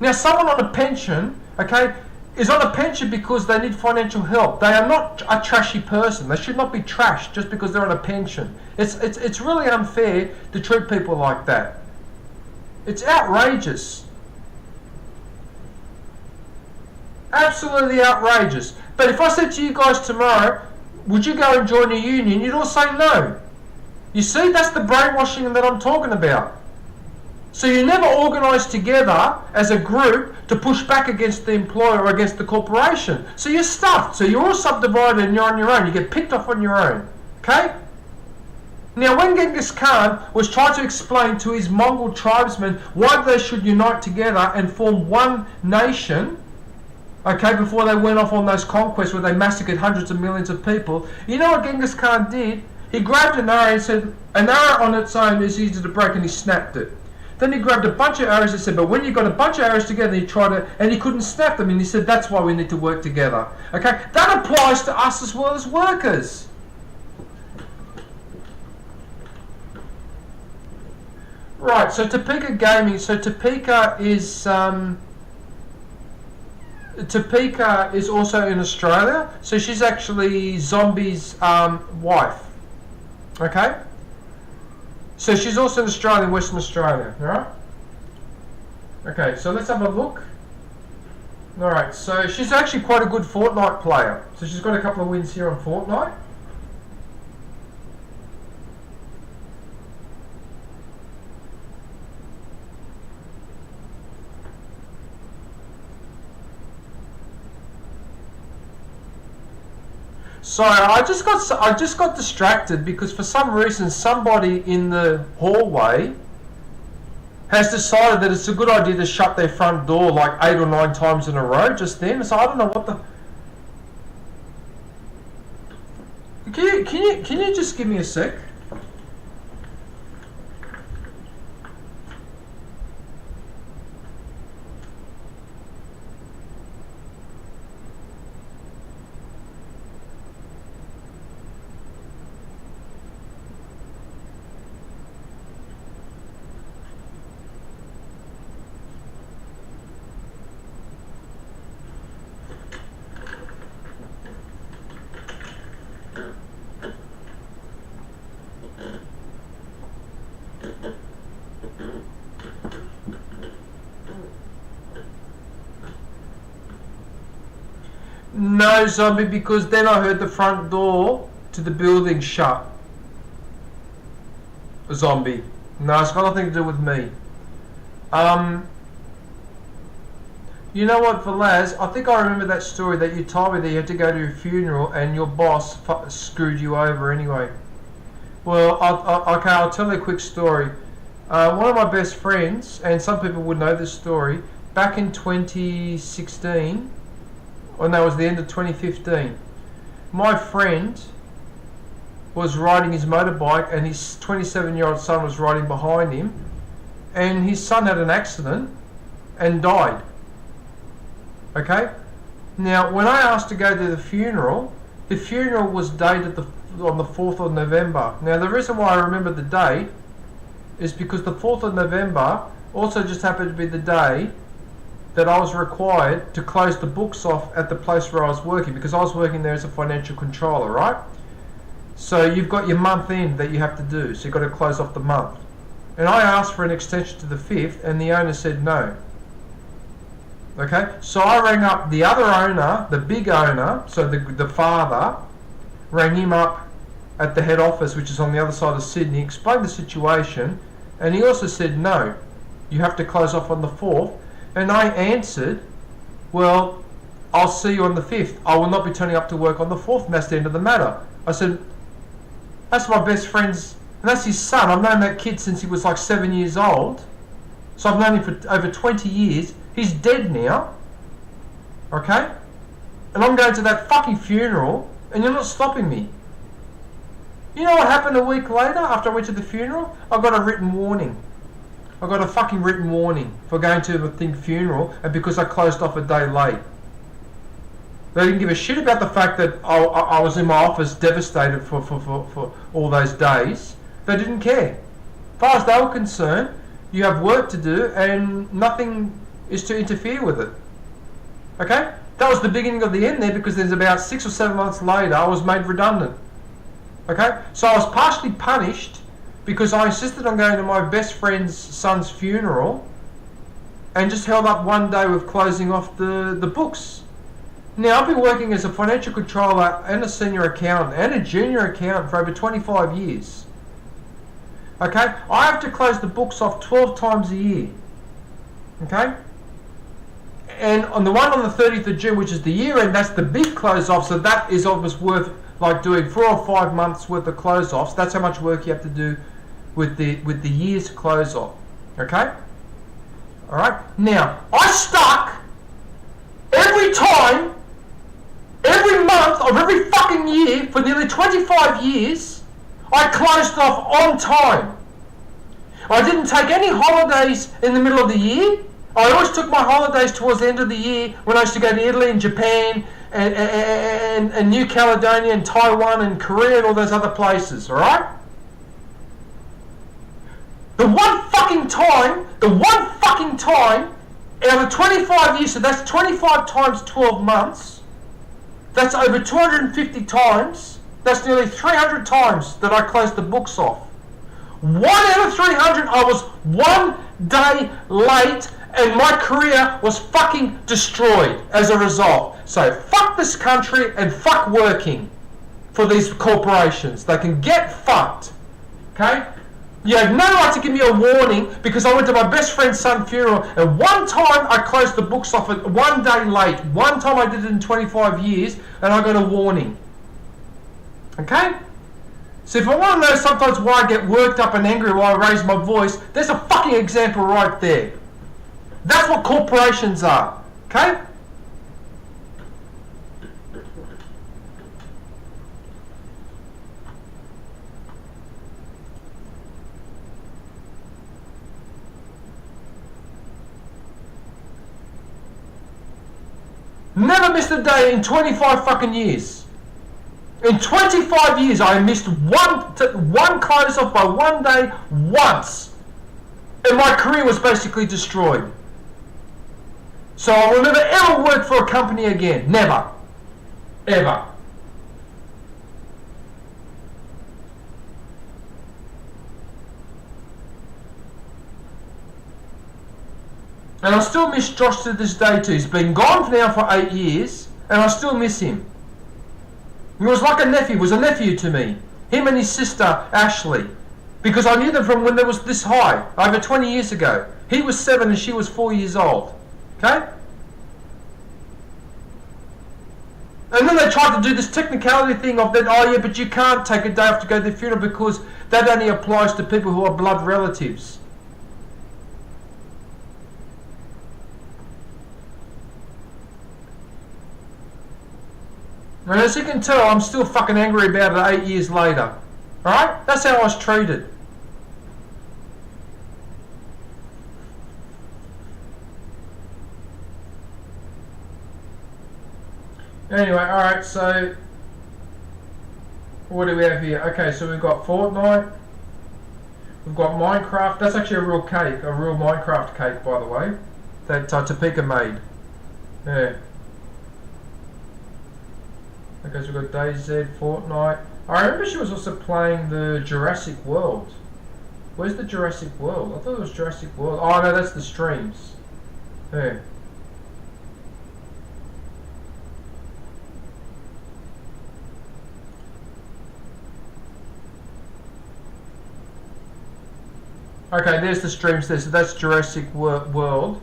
Now someone on a pension, okay, is on a pension because they need financial help. They are not a trashy person. They should not be trashed just because they're on a pension. It's really unfair to treat people like that. It's outrageous. Absolutely outrageous. But if I said to you guys tomorrow, would you go and join a union? You'd all say no. You see, that's the brainwashing that I'm talking about. So you never organise together as a group to push back against the employer or against the corporation. So you're stuffed. So you're all subdivided and you're on your own. You get picked off on your own. Okay? Now when Genghis Khan was trying to explain to his Mongol tribesmen why they should unite together and form one nation, okay, before they went off on those conquests where they massacred hundreds of millions of people, you know what Genghis Khan did? He grabbed an arrow and said, an arrow on its own is easy to break, and he snapped it. Then he grabbed a bunch of arrows and said, but when you got a bunch of arrows together, he tried to, and he couldn't snap them, and he said, that's why we need to work together. Okay, that applies to us as well as workers. Right, so Topeka Gaming, so Topeka is also in Australia, so she's actually Zombie's wife. Okay? So she's also in Australia, Western Australia, alright? Okay, so let's have a look. Alright, so she's actually quite a good Fortnite player. So she's got a couple of wins here on Fortnite. Sorry, I just got distracted because for some reason somebody in the hallway has decided that it's a good idea to shut their front door like 8 or 9 times in a row just then. So I don't know what the. Can you just give me a sec? No, Zombie, because then I heard the front door to the building shut. Zombie. No, it's got nothing to do with me. You know what, Velaz? I think I remember that story that you told me that you had to go to a funeral and your boss screwed you over anyway. Well, okay, I'll tell you a quick story. One of my best friends, and some people would know this story, back in 2016, or no, it was the end of 2015, my friend was riding his motorbike and his 27-year-old son was riding behind him, and his son had an accident and died. Okay? Now, when I asked to go to the funeral was dated on the 4th of November. Now, the reason why I remember the date is because the 4th of November also just happened to be the day that I was required to close the books off at the place where I was working, because I was working there as a financial controller, right? So you've got your month end that you have to do, so you've got to close off the month. And I asked for an extension to the 5th, and the owner said no. Okay, so I rang up the other owner, the big owner, so the father, rang him up at the head office, which is on the other side of Sydney, explained the situation, and he also said no, you have to close off on the 4th. And I answered, well, I'll see you on the 5th. I will not be turning up to work on the 4th, and that's the end of the matter. I said, that's my best friend's, and that's his son. I've known that kid since he was like 7 years old. So I've known him for over 20 years. He's dead now. Okay? And I'm going to that fucking funeral, and you're not stopping me. You know what happened a week later after I went to the funeral? I got a written warning. I got a fucking written warning for going to the funeral, and because I closed off a day late. They didn't give a shit about the fact that I was in my office devastated for all those days. They didn't care. As far as they were concerned, you have work to do and nothing is to interfere with it. Okay? That was the beginning of the end there, because there's about 6 or 7 months later I was made redundant. Okay? So I was partially punished because I insisted on going to my best friend's son's funeral and just held up one day with closing off the books. Now, I've been working as a financial controller and a senior accountant and a junior accountant for over 25 years. Okay? I have to close the books off 12 times a year. Okay? And on the one on the 30th of June, which is the year end, that's the big close off, so that is almost worth like doing 4 or 5 months worth of close offs. That's how much work you have to do with the year's close off. Okay? Alright? Now, I stuck every time, every month of every fucking year for nearly 25 years, I closed off on time. I didn't take any holidays in the middle of the year. I always took my holidays towards the end of the year when I used to go to Italy and Japan and New Caledonia and Taiwan and Korea and all those other places, alright? The one fucking time out of 25 years, so that's 25 times 12 months, that's over 250 times, that's nearly 300 times that I closed the books off. 1 out of 300, I was 1 day late, and my career was fucking destroyed as a result. So fuck this country and fuck working for these corporations. They can get fucked. Okay? You have no right to give me a warning because I went to my best friend's son's funeral, and one time I closed the books off at 1 day late. One time I did it in 25 years, and I got a warning. Okay? So if I want to know sometimes why I get worked up and angry while I raise my voice, there's a fucking example right there. That's what corporations are. Okay? Never missed a day in 25 fucking years. In 25 years, I missed one close off by 1 day once. And my career was basically destroyed. So I will never ever work for a company again. Never. Ever. And I still miss Josh to this day too. He's been gone now for 8 years. and I still miss him. He was like a nephew. He was a nephew to me. Him and his sister Ashley, because I knew them from when they was this high, over 20 years ago. He was 7 and she was 4 years old. Okay? And then they tried to do this technicality thing of that, oh yeah, but you can't take a day off to go to the funeral because that only applies to people who are blood relatives. And as you can tell, I'm still fucking angry about it 8 years later. Alright? That's how I was treated. Anyway, alright, so what do we have here? Okay, so we've got Fortnite. We've got Minecraft. That's actually a real cake, a real Minecraft cake, by the way, that Topeka made. Yeah. Okay, so we've got DayZ, Fortnite. I remember she was also playing the Jurassic World. Where's the Jurassic World? I thought it was Jurassic World. Oh no, that's the streams. Yeah. Okay, there's the streams there, so that's Jurassic World.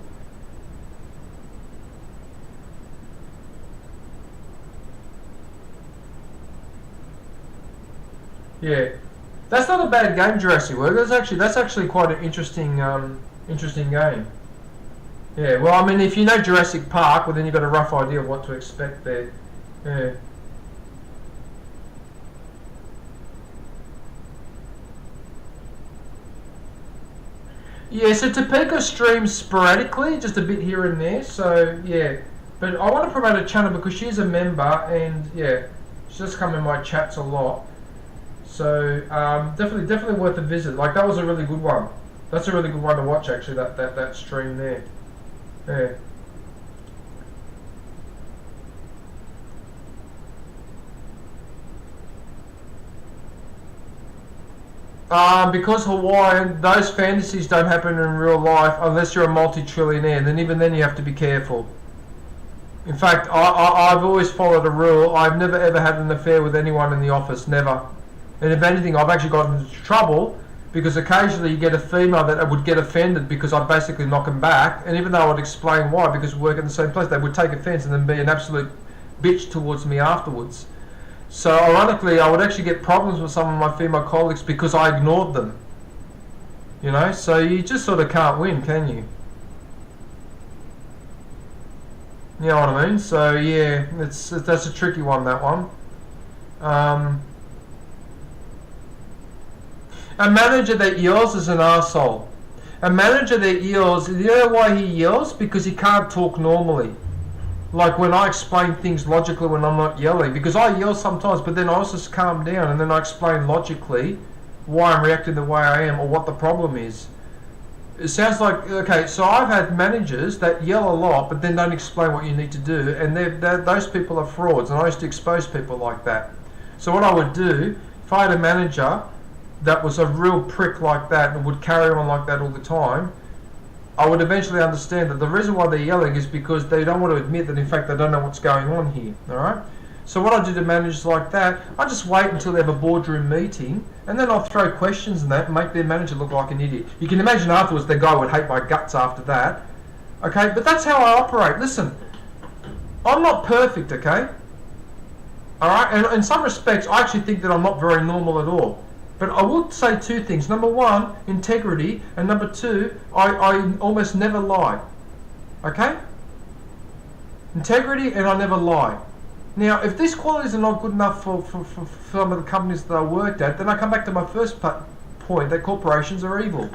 Yeah, that's not a bad game, Jurassic World. That's actually quite an interesting interesting game. Yeah, well, I mean, if you know Jurassic Park, well, then you've got a rough idea of what to expect there. Yeah. Yeah, so Topeka streams sporadically, just a bit here and there, so yeah. But I want to promote a channel because she's a member, and yeah, she's just come in my chats a lot. So definitely worth a visit. Like, that was a really good one. That's a really good one to watch, actually, that stream there. Yeah. Because Hawaiian, those fantasies don't happen in real life unless you're a multi-trillionaire. Then even then you have to be careful. In fact, I've always followed a rule. I've never ever had an affair with anyone in the office, never. And if anything, I've actually gotten into trouble because occasionally you get a female that would get offended because I basically knock them back. And even though I would explain why, because we work in the same place, they would take offence and then be an absolute bitch towards me afterwards. So ironically, I would actually get problems with some of my female colleagues because I ignored them. You know, so you just sort of can't win, can you? You know what I mean? So yeah, that's a tricky one, that one. A manager that yells is an arsehole. A manager that yells, you know why he yells? Because he can't talk normally. Like when I explain things logically when I'm not yelling, because I yell sometimes, but then I also calm down and then I explain logically why I'm reacting the way I am or what the problem is. It sounds like, okay, so I've had managers that yell a lot but then don't explain what you need to do, and those people are frauds, and I used to expose people like that. So what I would do, if I had a manager that was a real prick like that and would carry on like that all the time, I would eventually understand that the reason why they're yelling is because they don't want to admit that in fact they don't know what's going on here. Alright? So what I do to managers like that, I just wait until they have a boardroom meeting, and then I'll throw questions and that and make their manager look like an idiot. You can imagine afterwards the guy would hate my guts after that. Okay, but that's how I operate. Listen, I'm not perfect, okay? Alright, and in some respects I actually think that I'm not very normal at all. But I would say two things. Number one, integrity, and number two, I almost never lie. Okay? Integrity, and I never lie. Now, if these qualities are not good enough for some of the companies that I worked at, then I come back to my first point, that corporations are evil.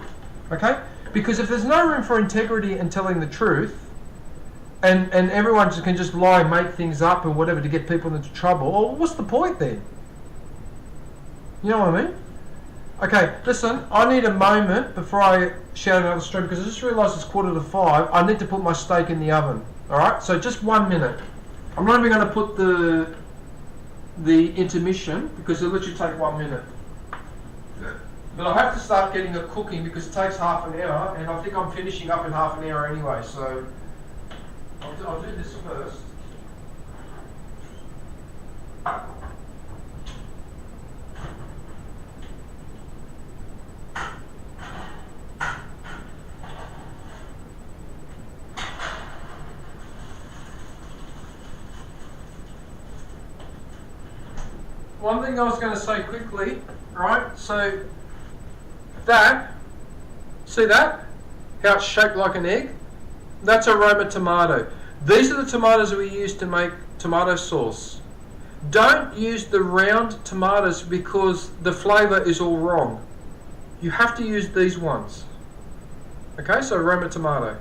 Okay? Because if there's no room for integrity and telling the truth, and everyone can just lie and make things up and whatever to get people into trouble, well, what's the point then? You know what I mean? Okay, listen, I need a moment before I shout another stream because I just realised it's 4:45. I need to put my steak in the oven. Alright, so just 1 minute. I'm not even going to put the intermission because it'll literally take 1 minute. But I have to start getting it cooking because it takes half an hour, and I think I'm finishing up in half an hour anyway, so I'll do this first. one thing I was going to say quickly, right? So that, see that? How it's shaped like an egg? That's a Roma tomato. These are the tomatoes we use to make tomato sauce. Don't use the round tomatoes because the flavour is all wrong. You have to use these ones. Okay, so Roma tomato.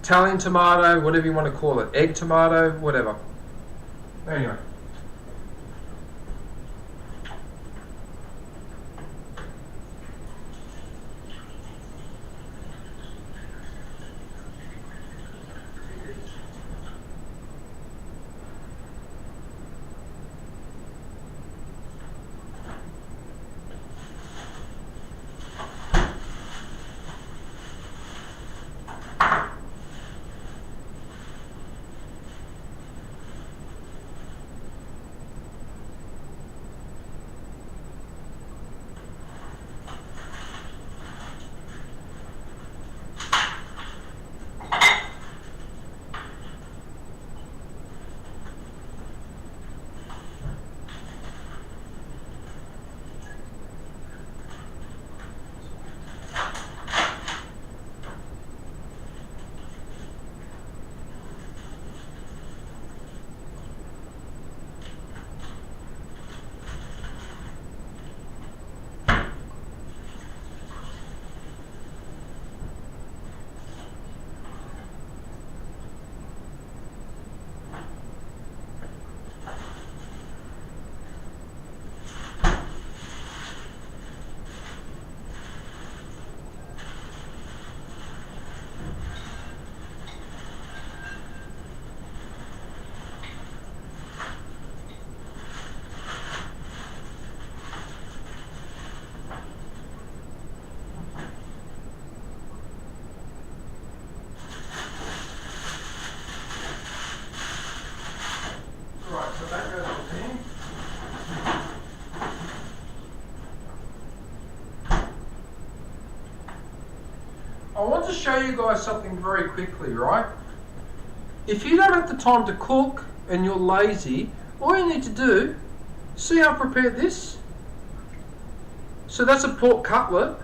Italian tomato, whatever you want to call it. Egg tomato, whatever. Anyway. I want to show you guys something very quickly, right? If you don't have the time to cook and you're lazy, all you need to do, see how I prepared this? So that's a pork cutlet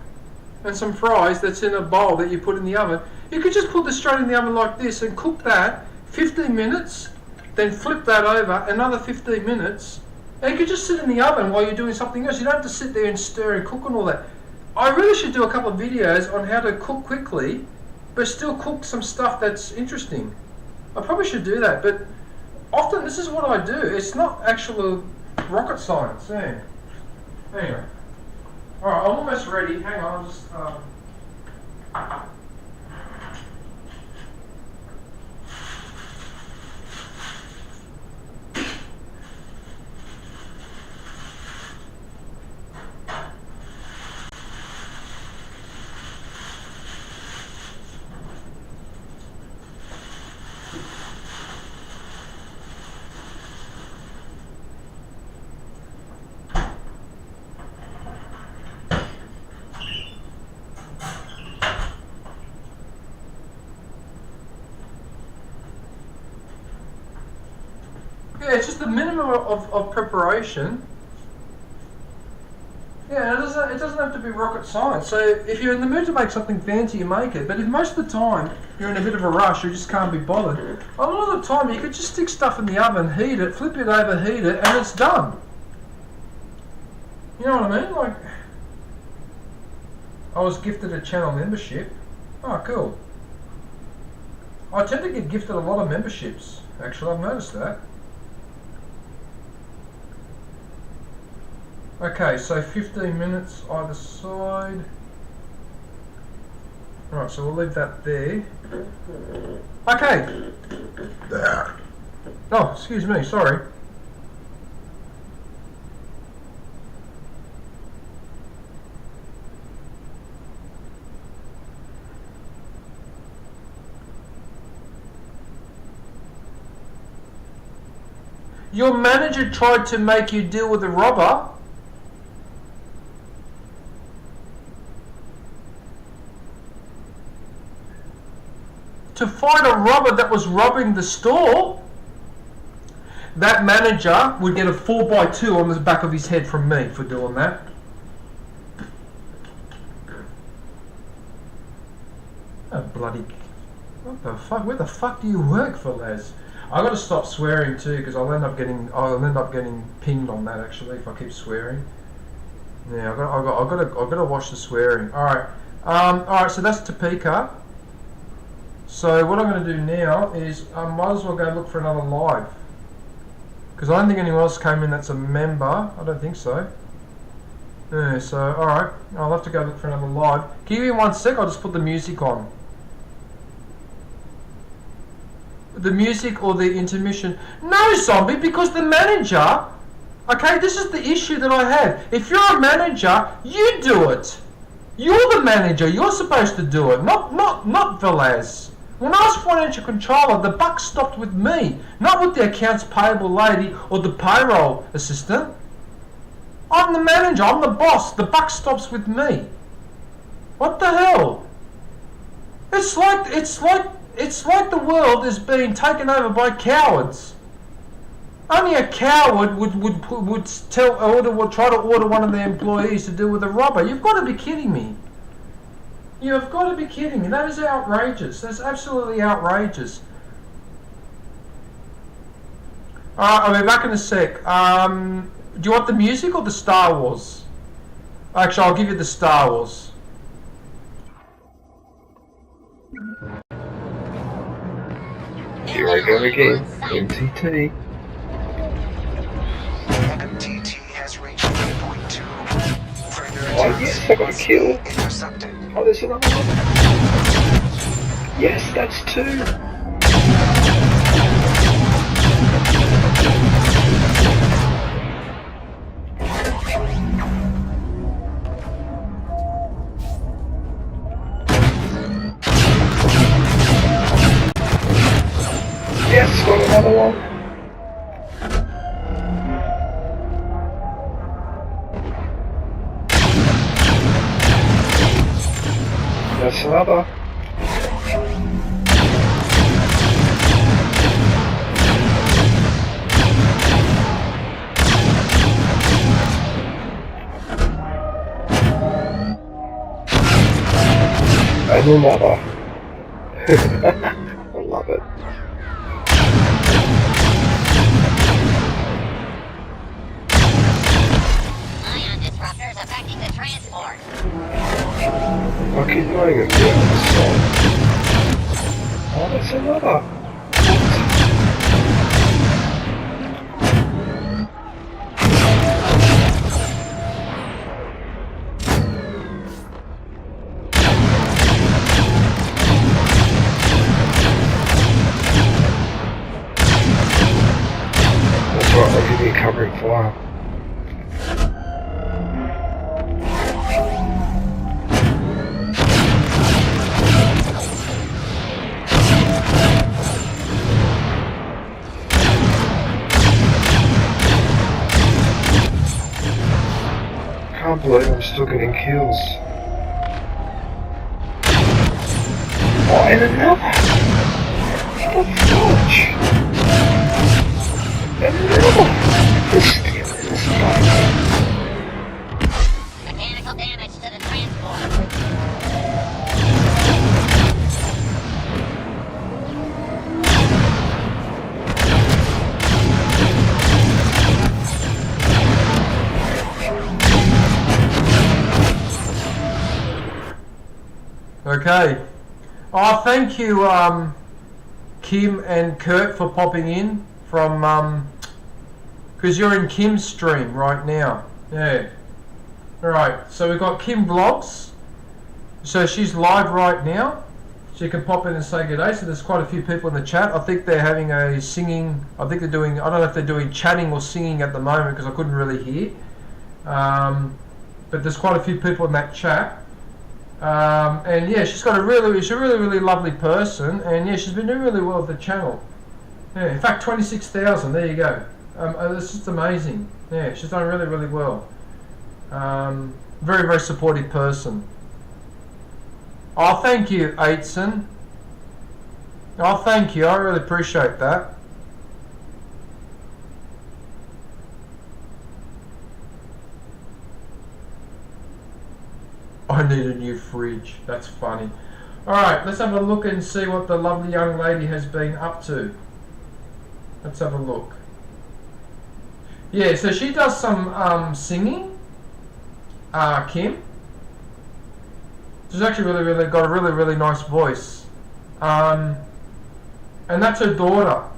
and some fries that's in a bowl that you put in the oven. You could just put this straight in the oven like this and cook that 15 minutes, then flip that over another 15 minutes, and you could just sit in the oven while you're doing something else. You don't have to sit there and stir and cook and all that. I really should do a couple of videos on how to cook quickly, but still cook some stuff that's interesting. I probably should do that, but often this is what I do. It's not actual rocket science. Yeah. Anyway. Alright, I'm almost ready. Hang on, I'll just... Yeah, it's just the minimum of preparation. Yeah, it doesn't have to be rocket science. So if you're in the mood to make something fancy, you make it. But if most of the time you're in a bit of a rush, you just can't be bothered, a lot of the time you could just stick stuff in the oven, heat it, flip it over, heat it, and it's done. You know what I mean? Like, I was gifted a channel membership. Oh, cool. I tend to get gifted a lot of memberships, actually. I've noticed that. Okay, so 15 minutes either side. Right, so we'll leave that there. Okay. Oh, excuse me, sorry. Your manager tried to make you deal with a robber. To fight a robber that was robbing the store. that manager would get a 4x2 on the back of his head from me for doing that. Oh, bloody... What the fuck? Where the fuck do you work for, Les? I got to stop swearing too, because I'll end up getting pinged on that actually if I keep swearing. Yeah, I got to watch the swearing. All right. So that's Topeka. So what I'm going to do now is I might as well go look for another live, because I don't think anyone else came in that's a member. I don't think so. Yeah. So all right, I'll have to go look for another live. Can you give me 1 sec? I'll just put the music on. The music or the intermission? No, Zombie, because the manager... Okay, this is the issue that I have. If you're a manager, you do it. You're the manager. You're supposed to do it, not Velaz. When I was financial controller, the buck stopped with me, not with the accounts payable lady or the payroll assistant. I'm the manager. I'm the boss. The buck stops with me. What the hell? It's like the world is being taken over by cowards. Only a coward would try to order one of their employees to deal with a robber. You've got to be kidding me. You've got to be kidding me. That is outrageous. That's absolutely outrageous. Alright, I'll be back in a sec. Do you want the music or the Star Wars? Actually, I'll give you the Star Wars. Here I go again. MTT. MTT has reached waypoint 2. Further Oh yes, I got a kill. intercepted. Oh, there's another one. Yes, that's 2. Yes, got another one. That's another. And another. I love it. Ion disruptors affecting the transport. I keep knowing it. Oh, that's another. That's right, I'll give you covering fire. I can't believe I'm still getting kills. Oh, and another! What the fudge? And another! This skill is fun. Mechanical damage to the transport. Okay. Oh, thank you, Kim and Kurt, for popping in from, because you're in Kim's stream right now. Yeah. Alright, so we've got Kim Vlogs. So she's live right now. She can pop in and say good day. So there's quite a few people in the chat. I think they're having a singing, I think they're doing, I don't know if they're doing chatting or singing at the moment because I couldn't really hear. But there's quite a few people in that chat. And yeah, she's a really lovely person, and yeah, she's been doing really well with the channel. Yeah, in fact, 26,000. There you go. It's just amazing. Yeah, she's done really well. Very supportive person. Oh, thank you, Aitson. Oh, thank you. I really appreciate that. I need a new fridge. That's funny. Alright, let's have a look and see what the lovely young lady has been up to. Let's have a look. Yeah, so she does some singing, Kim. She's actually really got a really nice voice. And that's her daughter.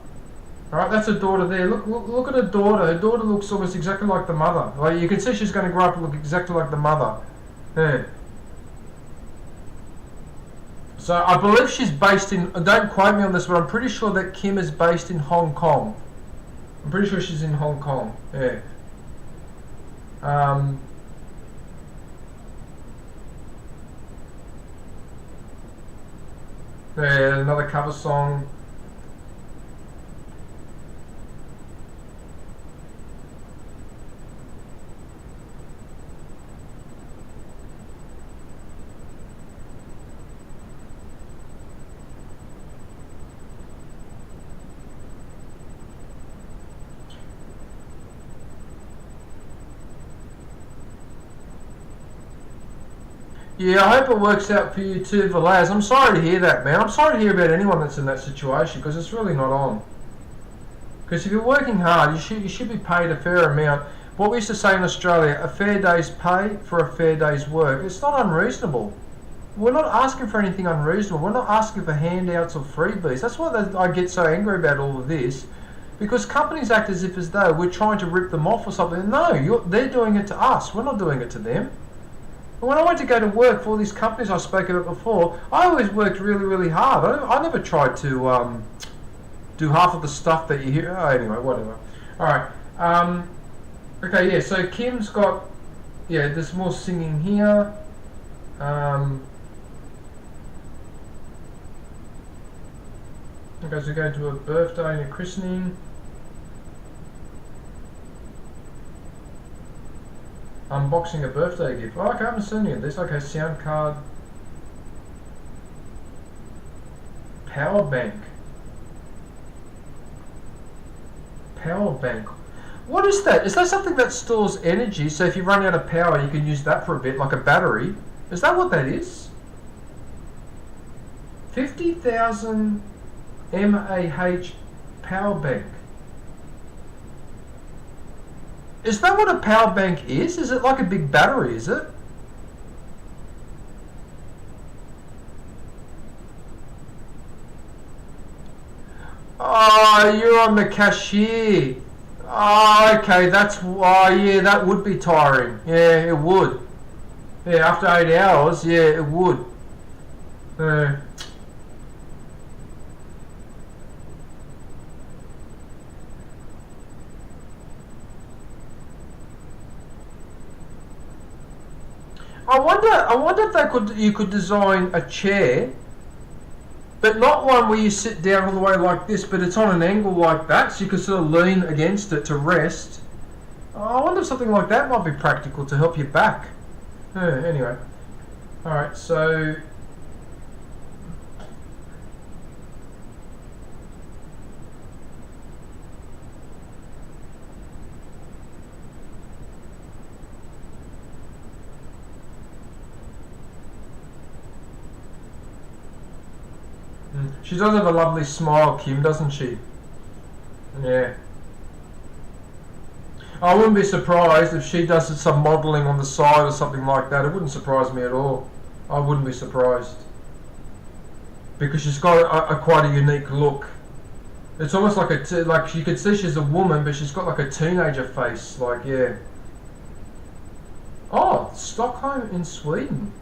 Alright, that's her daughter there. Look at her daughter. Her daughter looks almost exactly like the mother. Like, you can see she's going to grow up and look exactly like the mother. Yeah. So I believe she's based in, don't quote me on this, but I'm pretty sure that Kim is based in Hong Kong. I'm pretty sure she's in Hong Kong. Yeah. Yeah, another cover song. Yeah, I hope it works out for you too, Velaz. I'm sorry to hear that, man. I'm sorry to hear about anyone that's in that situation, because it's really not on. Because if you're working hard, you should be paid a fair amount. What we used to say in Australia, a fair day's pay for a fair day's work. It's not unreasonable. We're not asking for anything unreasonable. We're not asking for handouts or freebies. That's why I get so angry about all of this. Because companies act as though we're trying to rip them off or something. No, they're doing it to us. We're not doing it to them. And when I went to go to work for all these companies I spoke about before, I always worked really hard. I never tried to do half of the stuff that you hear. Oh, anyway, whatever. Alright. Okay, yeah, so Kim's got... Yeah, there's more singing here. Okay, so going to a birthday and a christening. Unboxing a birthday gift. Oh, okay, I haven't seen any of this. Okay, sound card. Power bank. Power bank. What is that? Is that something that stores energy? So if you run out of power, you can use that for a bit, like a battery. Is that what that is? 50,000 mAh power bank. Is that what a power bank is? Is it like a big battery, is it? Oh, you're on the cashier. Oh, okay, yeah, that would be tiring. Yeah, it would. Yeah, after 8 hours, yeah, it would. I wonder if you could design a chair, but not one where you sit down all the way like this, but it's on an angle like that, so you can sort of lean against it to rest. I wonder if something like that might be practical to help your back. Anyway, all right, so. She does have a lovely smile, Kim, doesn't she? Yeah. I wouldn't be surprised if she does some modelling on the side or something like that. It wouldn't surprise me at all. I wouldn't be surprised. Because she's got quite a unique look. It's almost like like you could see she's a woman, but she's got like a teenager face. Like, yeah. Oh, Stockholm in Sweden.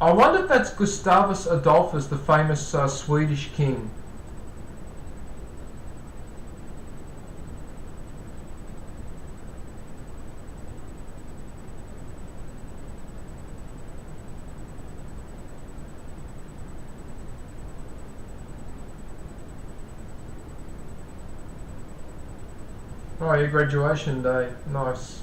I wonder if that's Gustavus Adolphus, the famous Swedish king. Oh, your graduation day. Nice.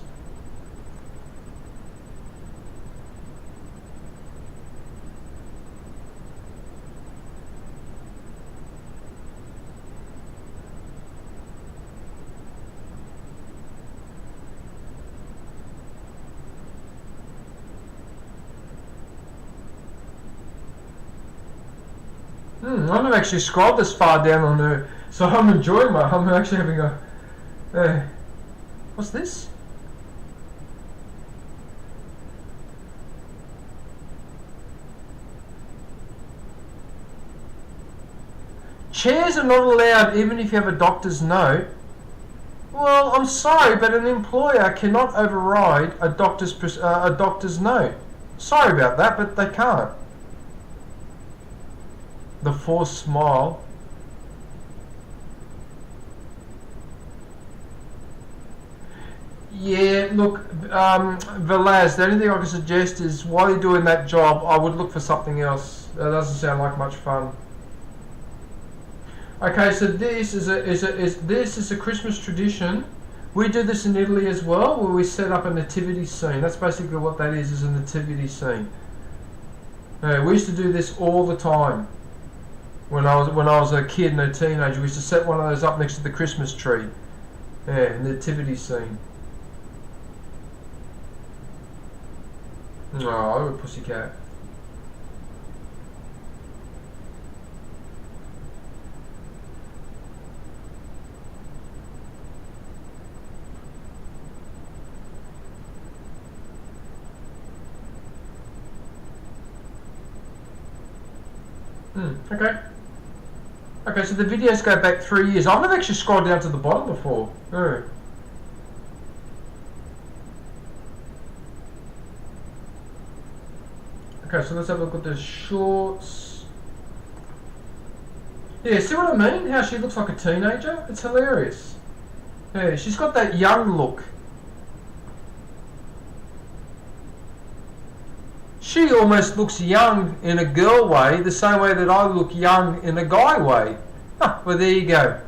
I haven't actually scrolled this far down on her, so I'm enjoying I'm actually having a... what's this? Chairs are not allowed even if you have a doctor's note. Well, I'm sorry, but an employer cannot override a doctor's note. Sorry about that, but they can't. The forced smile. Yeah, look, Velaz, the only thing I can suggest is while you're doing that job, I would look for something else. That doesn't sound like much fun. Okay, so this is a Christmas tradition. We do this in Italy as well, where we set up a nativity scene. That's basically what that is a nativity scene. We used to do this all the time. When I was a kid and a teenager, we used to set one of those up next to the Christmas tree. Yeah, nativity scene. Oh, a pussycat. Okay. Okay, so the videos go back 3 years. I've never actually scrolled down to the bottom before. Oh. Okay, so let's have a look at the shorts. Yeah, see what I mean? How she looks like a teenager? It's hilarious. Yeah, she's got that young look. She almost looks young in a girl way, the same way that I look young in a guy way. Huh, well, there you go.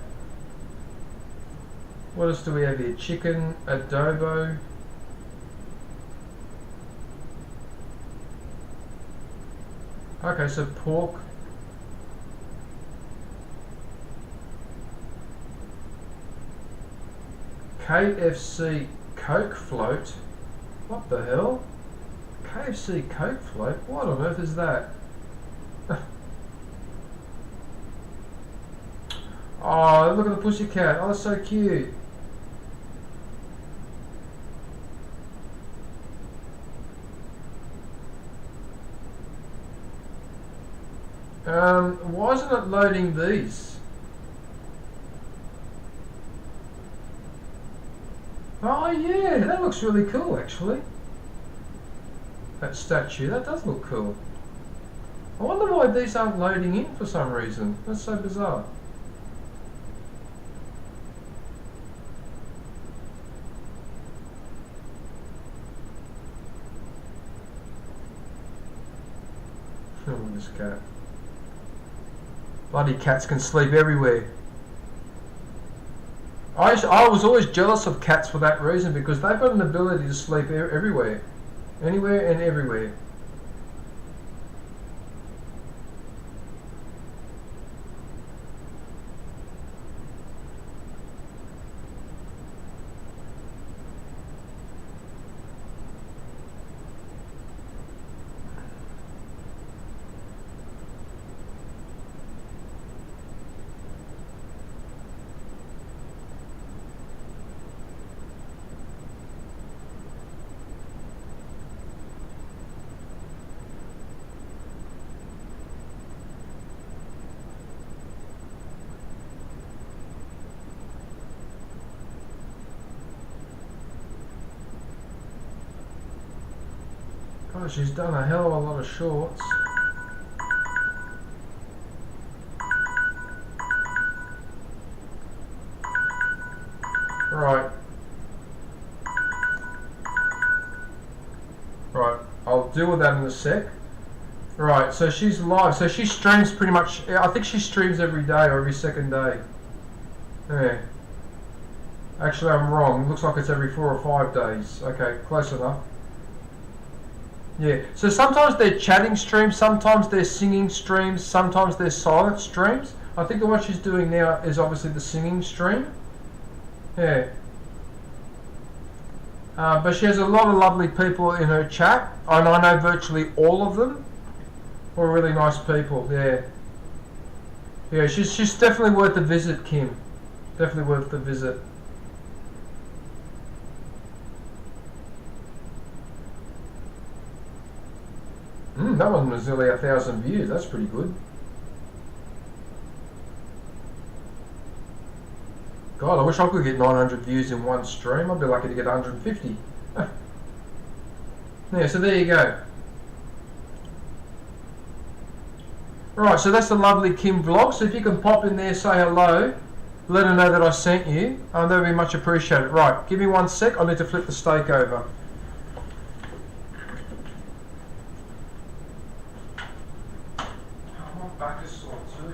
What else do we have here? Chicken, adobo. Okay, so pork. KFC Coke float. What the hell? KFC Coke float? What on earth is that? Oh, look at the pussycat. Oh, that's so cute. Why isn't it loading these? Oh yeah, that looks really cool actually. That statue, that does look cool. I wonder why these aren't loading in for some reason. That's so bizarre. Oh, this cat. Bloody cats can sleep everywhere. I was always jealous of cats for that reason, because they've got an ability to sleep everywhere. Anywhere and everywhere. Oh, she's done a hell of a lot of shorts. Right. Right, I'll deal with that in a sec. Right, so she's live. So she streams pretty much, I think she streams every day or every second day. Yeah. Actually, I'm wrong. It looks like it's every 4 or 5 days. Okay, close enough. Yeah, so sometimes they're chatting streams, sometimes they're singing streams, sometimes they're silent streams. I think the one she's doing now is obviously the singing stream. Yeah. But she has a lot of lovely people in her chat, and I know virtually all of them. All really nice people, yeah. Yeah, she's definitely worth a visit, Kim. Definitely worth the visit. That one was nearly 1,000 views. That's pretty good. God, I wish I could get 900 views in one stream. I'd be lucky to get 150. Yeah, so there you go. Right, so that's the lovely Kim vlog. So if you can pop in there, say hello, let her know that I sent you. That would be much appreciated. Right, give me 1 sec. I need to flip the steak over. Back is sore too.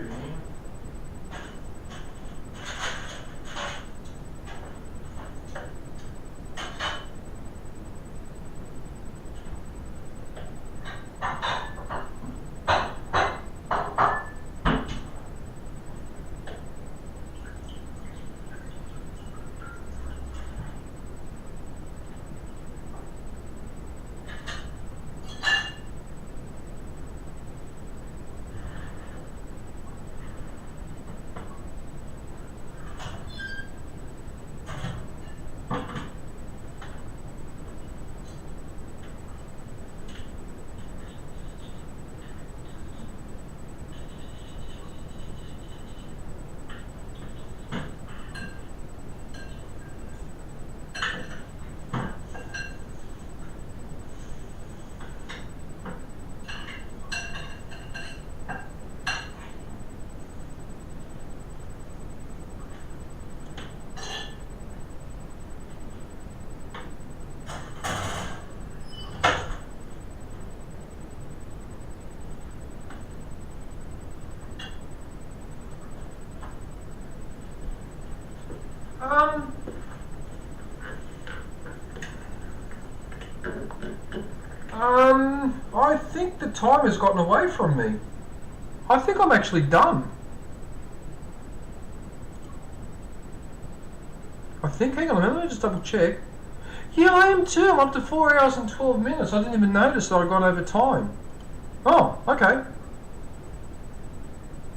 I think the time has gotten away from me. I think I'm actually done. I think, hang on a minute, let me just double check. Yeah, I am too. I'm up to 4 hours and 12 minutes. I didn't even notice that I'd gone over time. Oh, okay.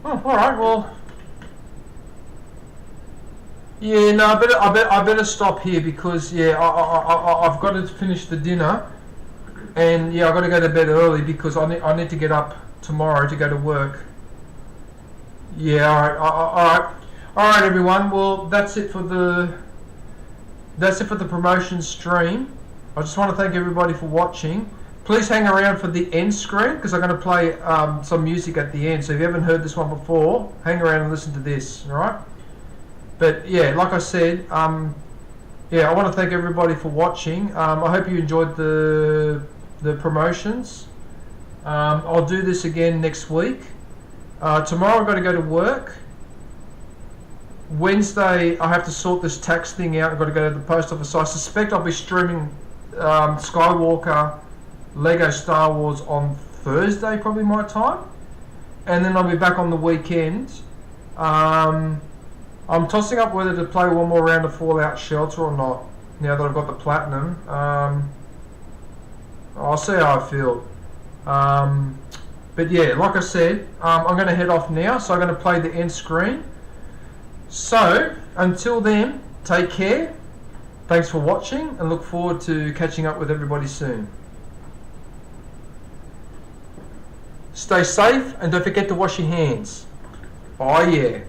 Oh, alright, well. Yeah, no, I better stop here because, yeah, I've got to finish the dinner. And yeah, I've got to go to bed early because I need to get up tomorrow to go to work. Yeah, alright, everyone. Well, that's it for the promotion stream. I just want to thank everybody for watching. Please hang around for the end screen because I'm going to play some music at the end. So if you haven't heard this one before, hang around and listen to this. All right. But yeah, like I said, yeah, I want to thank everybody for watching. I hope you enjoyed the promotions. I'll do this again next week. Tomorrow I've got to go to work. Wednesday I have to sort this tax thing out. I've got to go to the post office. So I suspect I'll be streaming Skywalker Lego Star Wars on Thursday, probably my time. And then I'll be back on the weekend. I'm tossing up whether to play one more round of Fallout Shelter or not, now that I've got the Platinum. I'll see how I feel. But yeah, like I said, I'm going to head off now, so I'm going to play the end screen. So, until then, take care. Thanks for watching, and look forward to catching up with everybody soon. Stay safe, and don't forget to wash your hands. Oh yeah.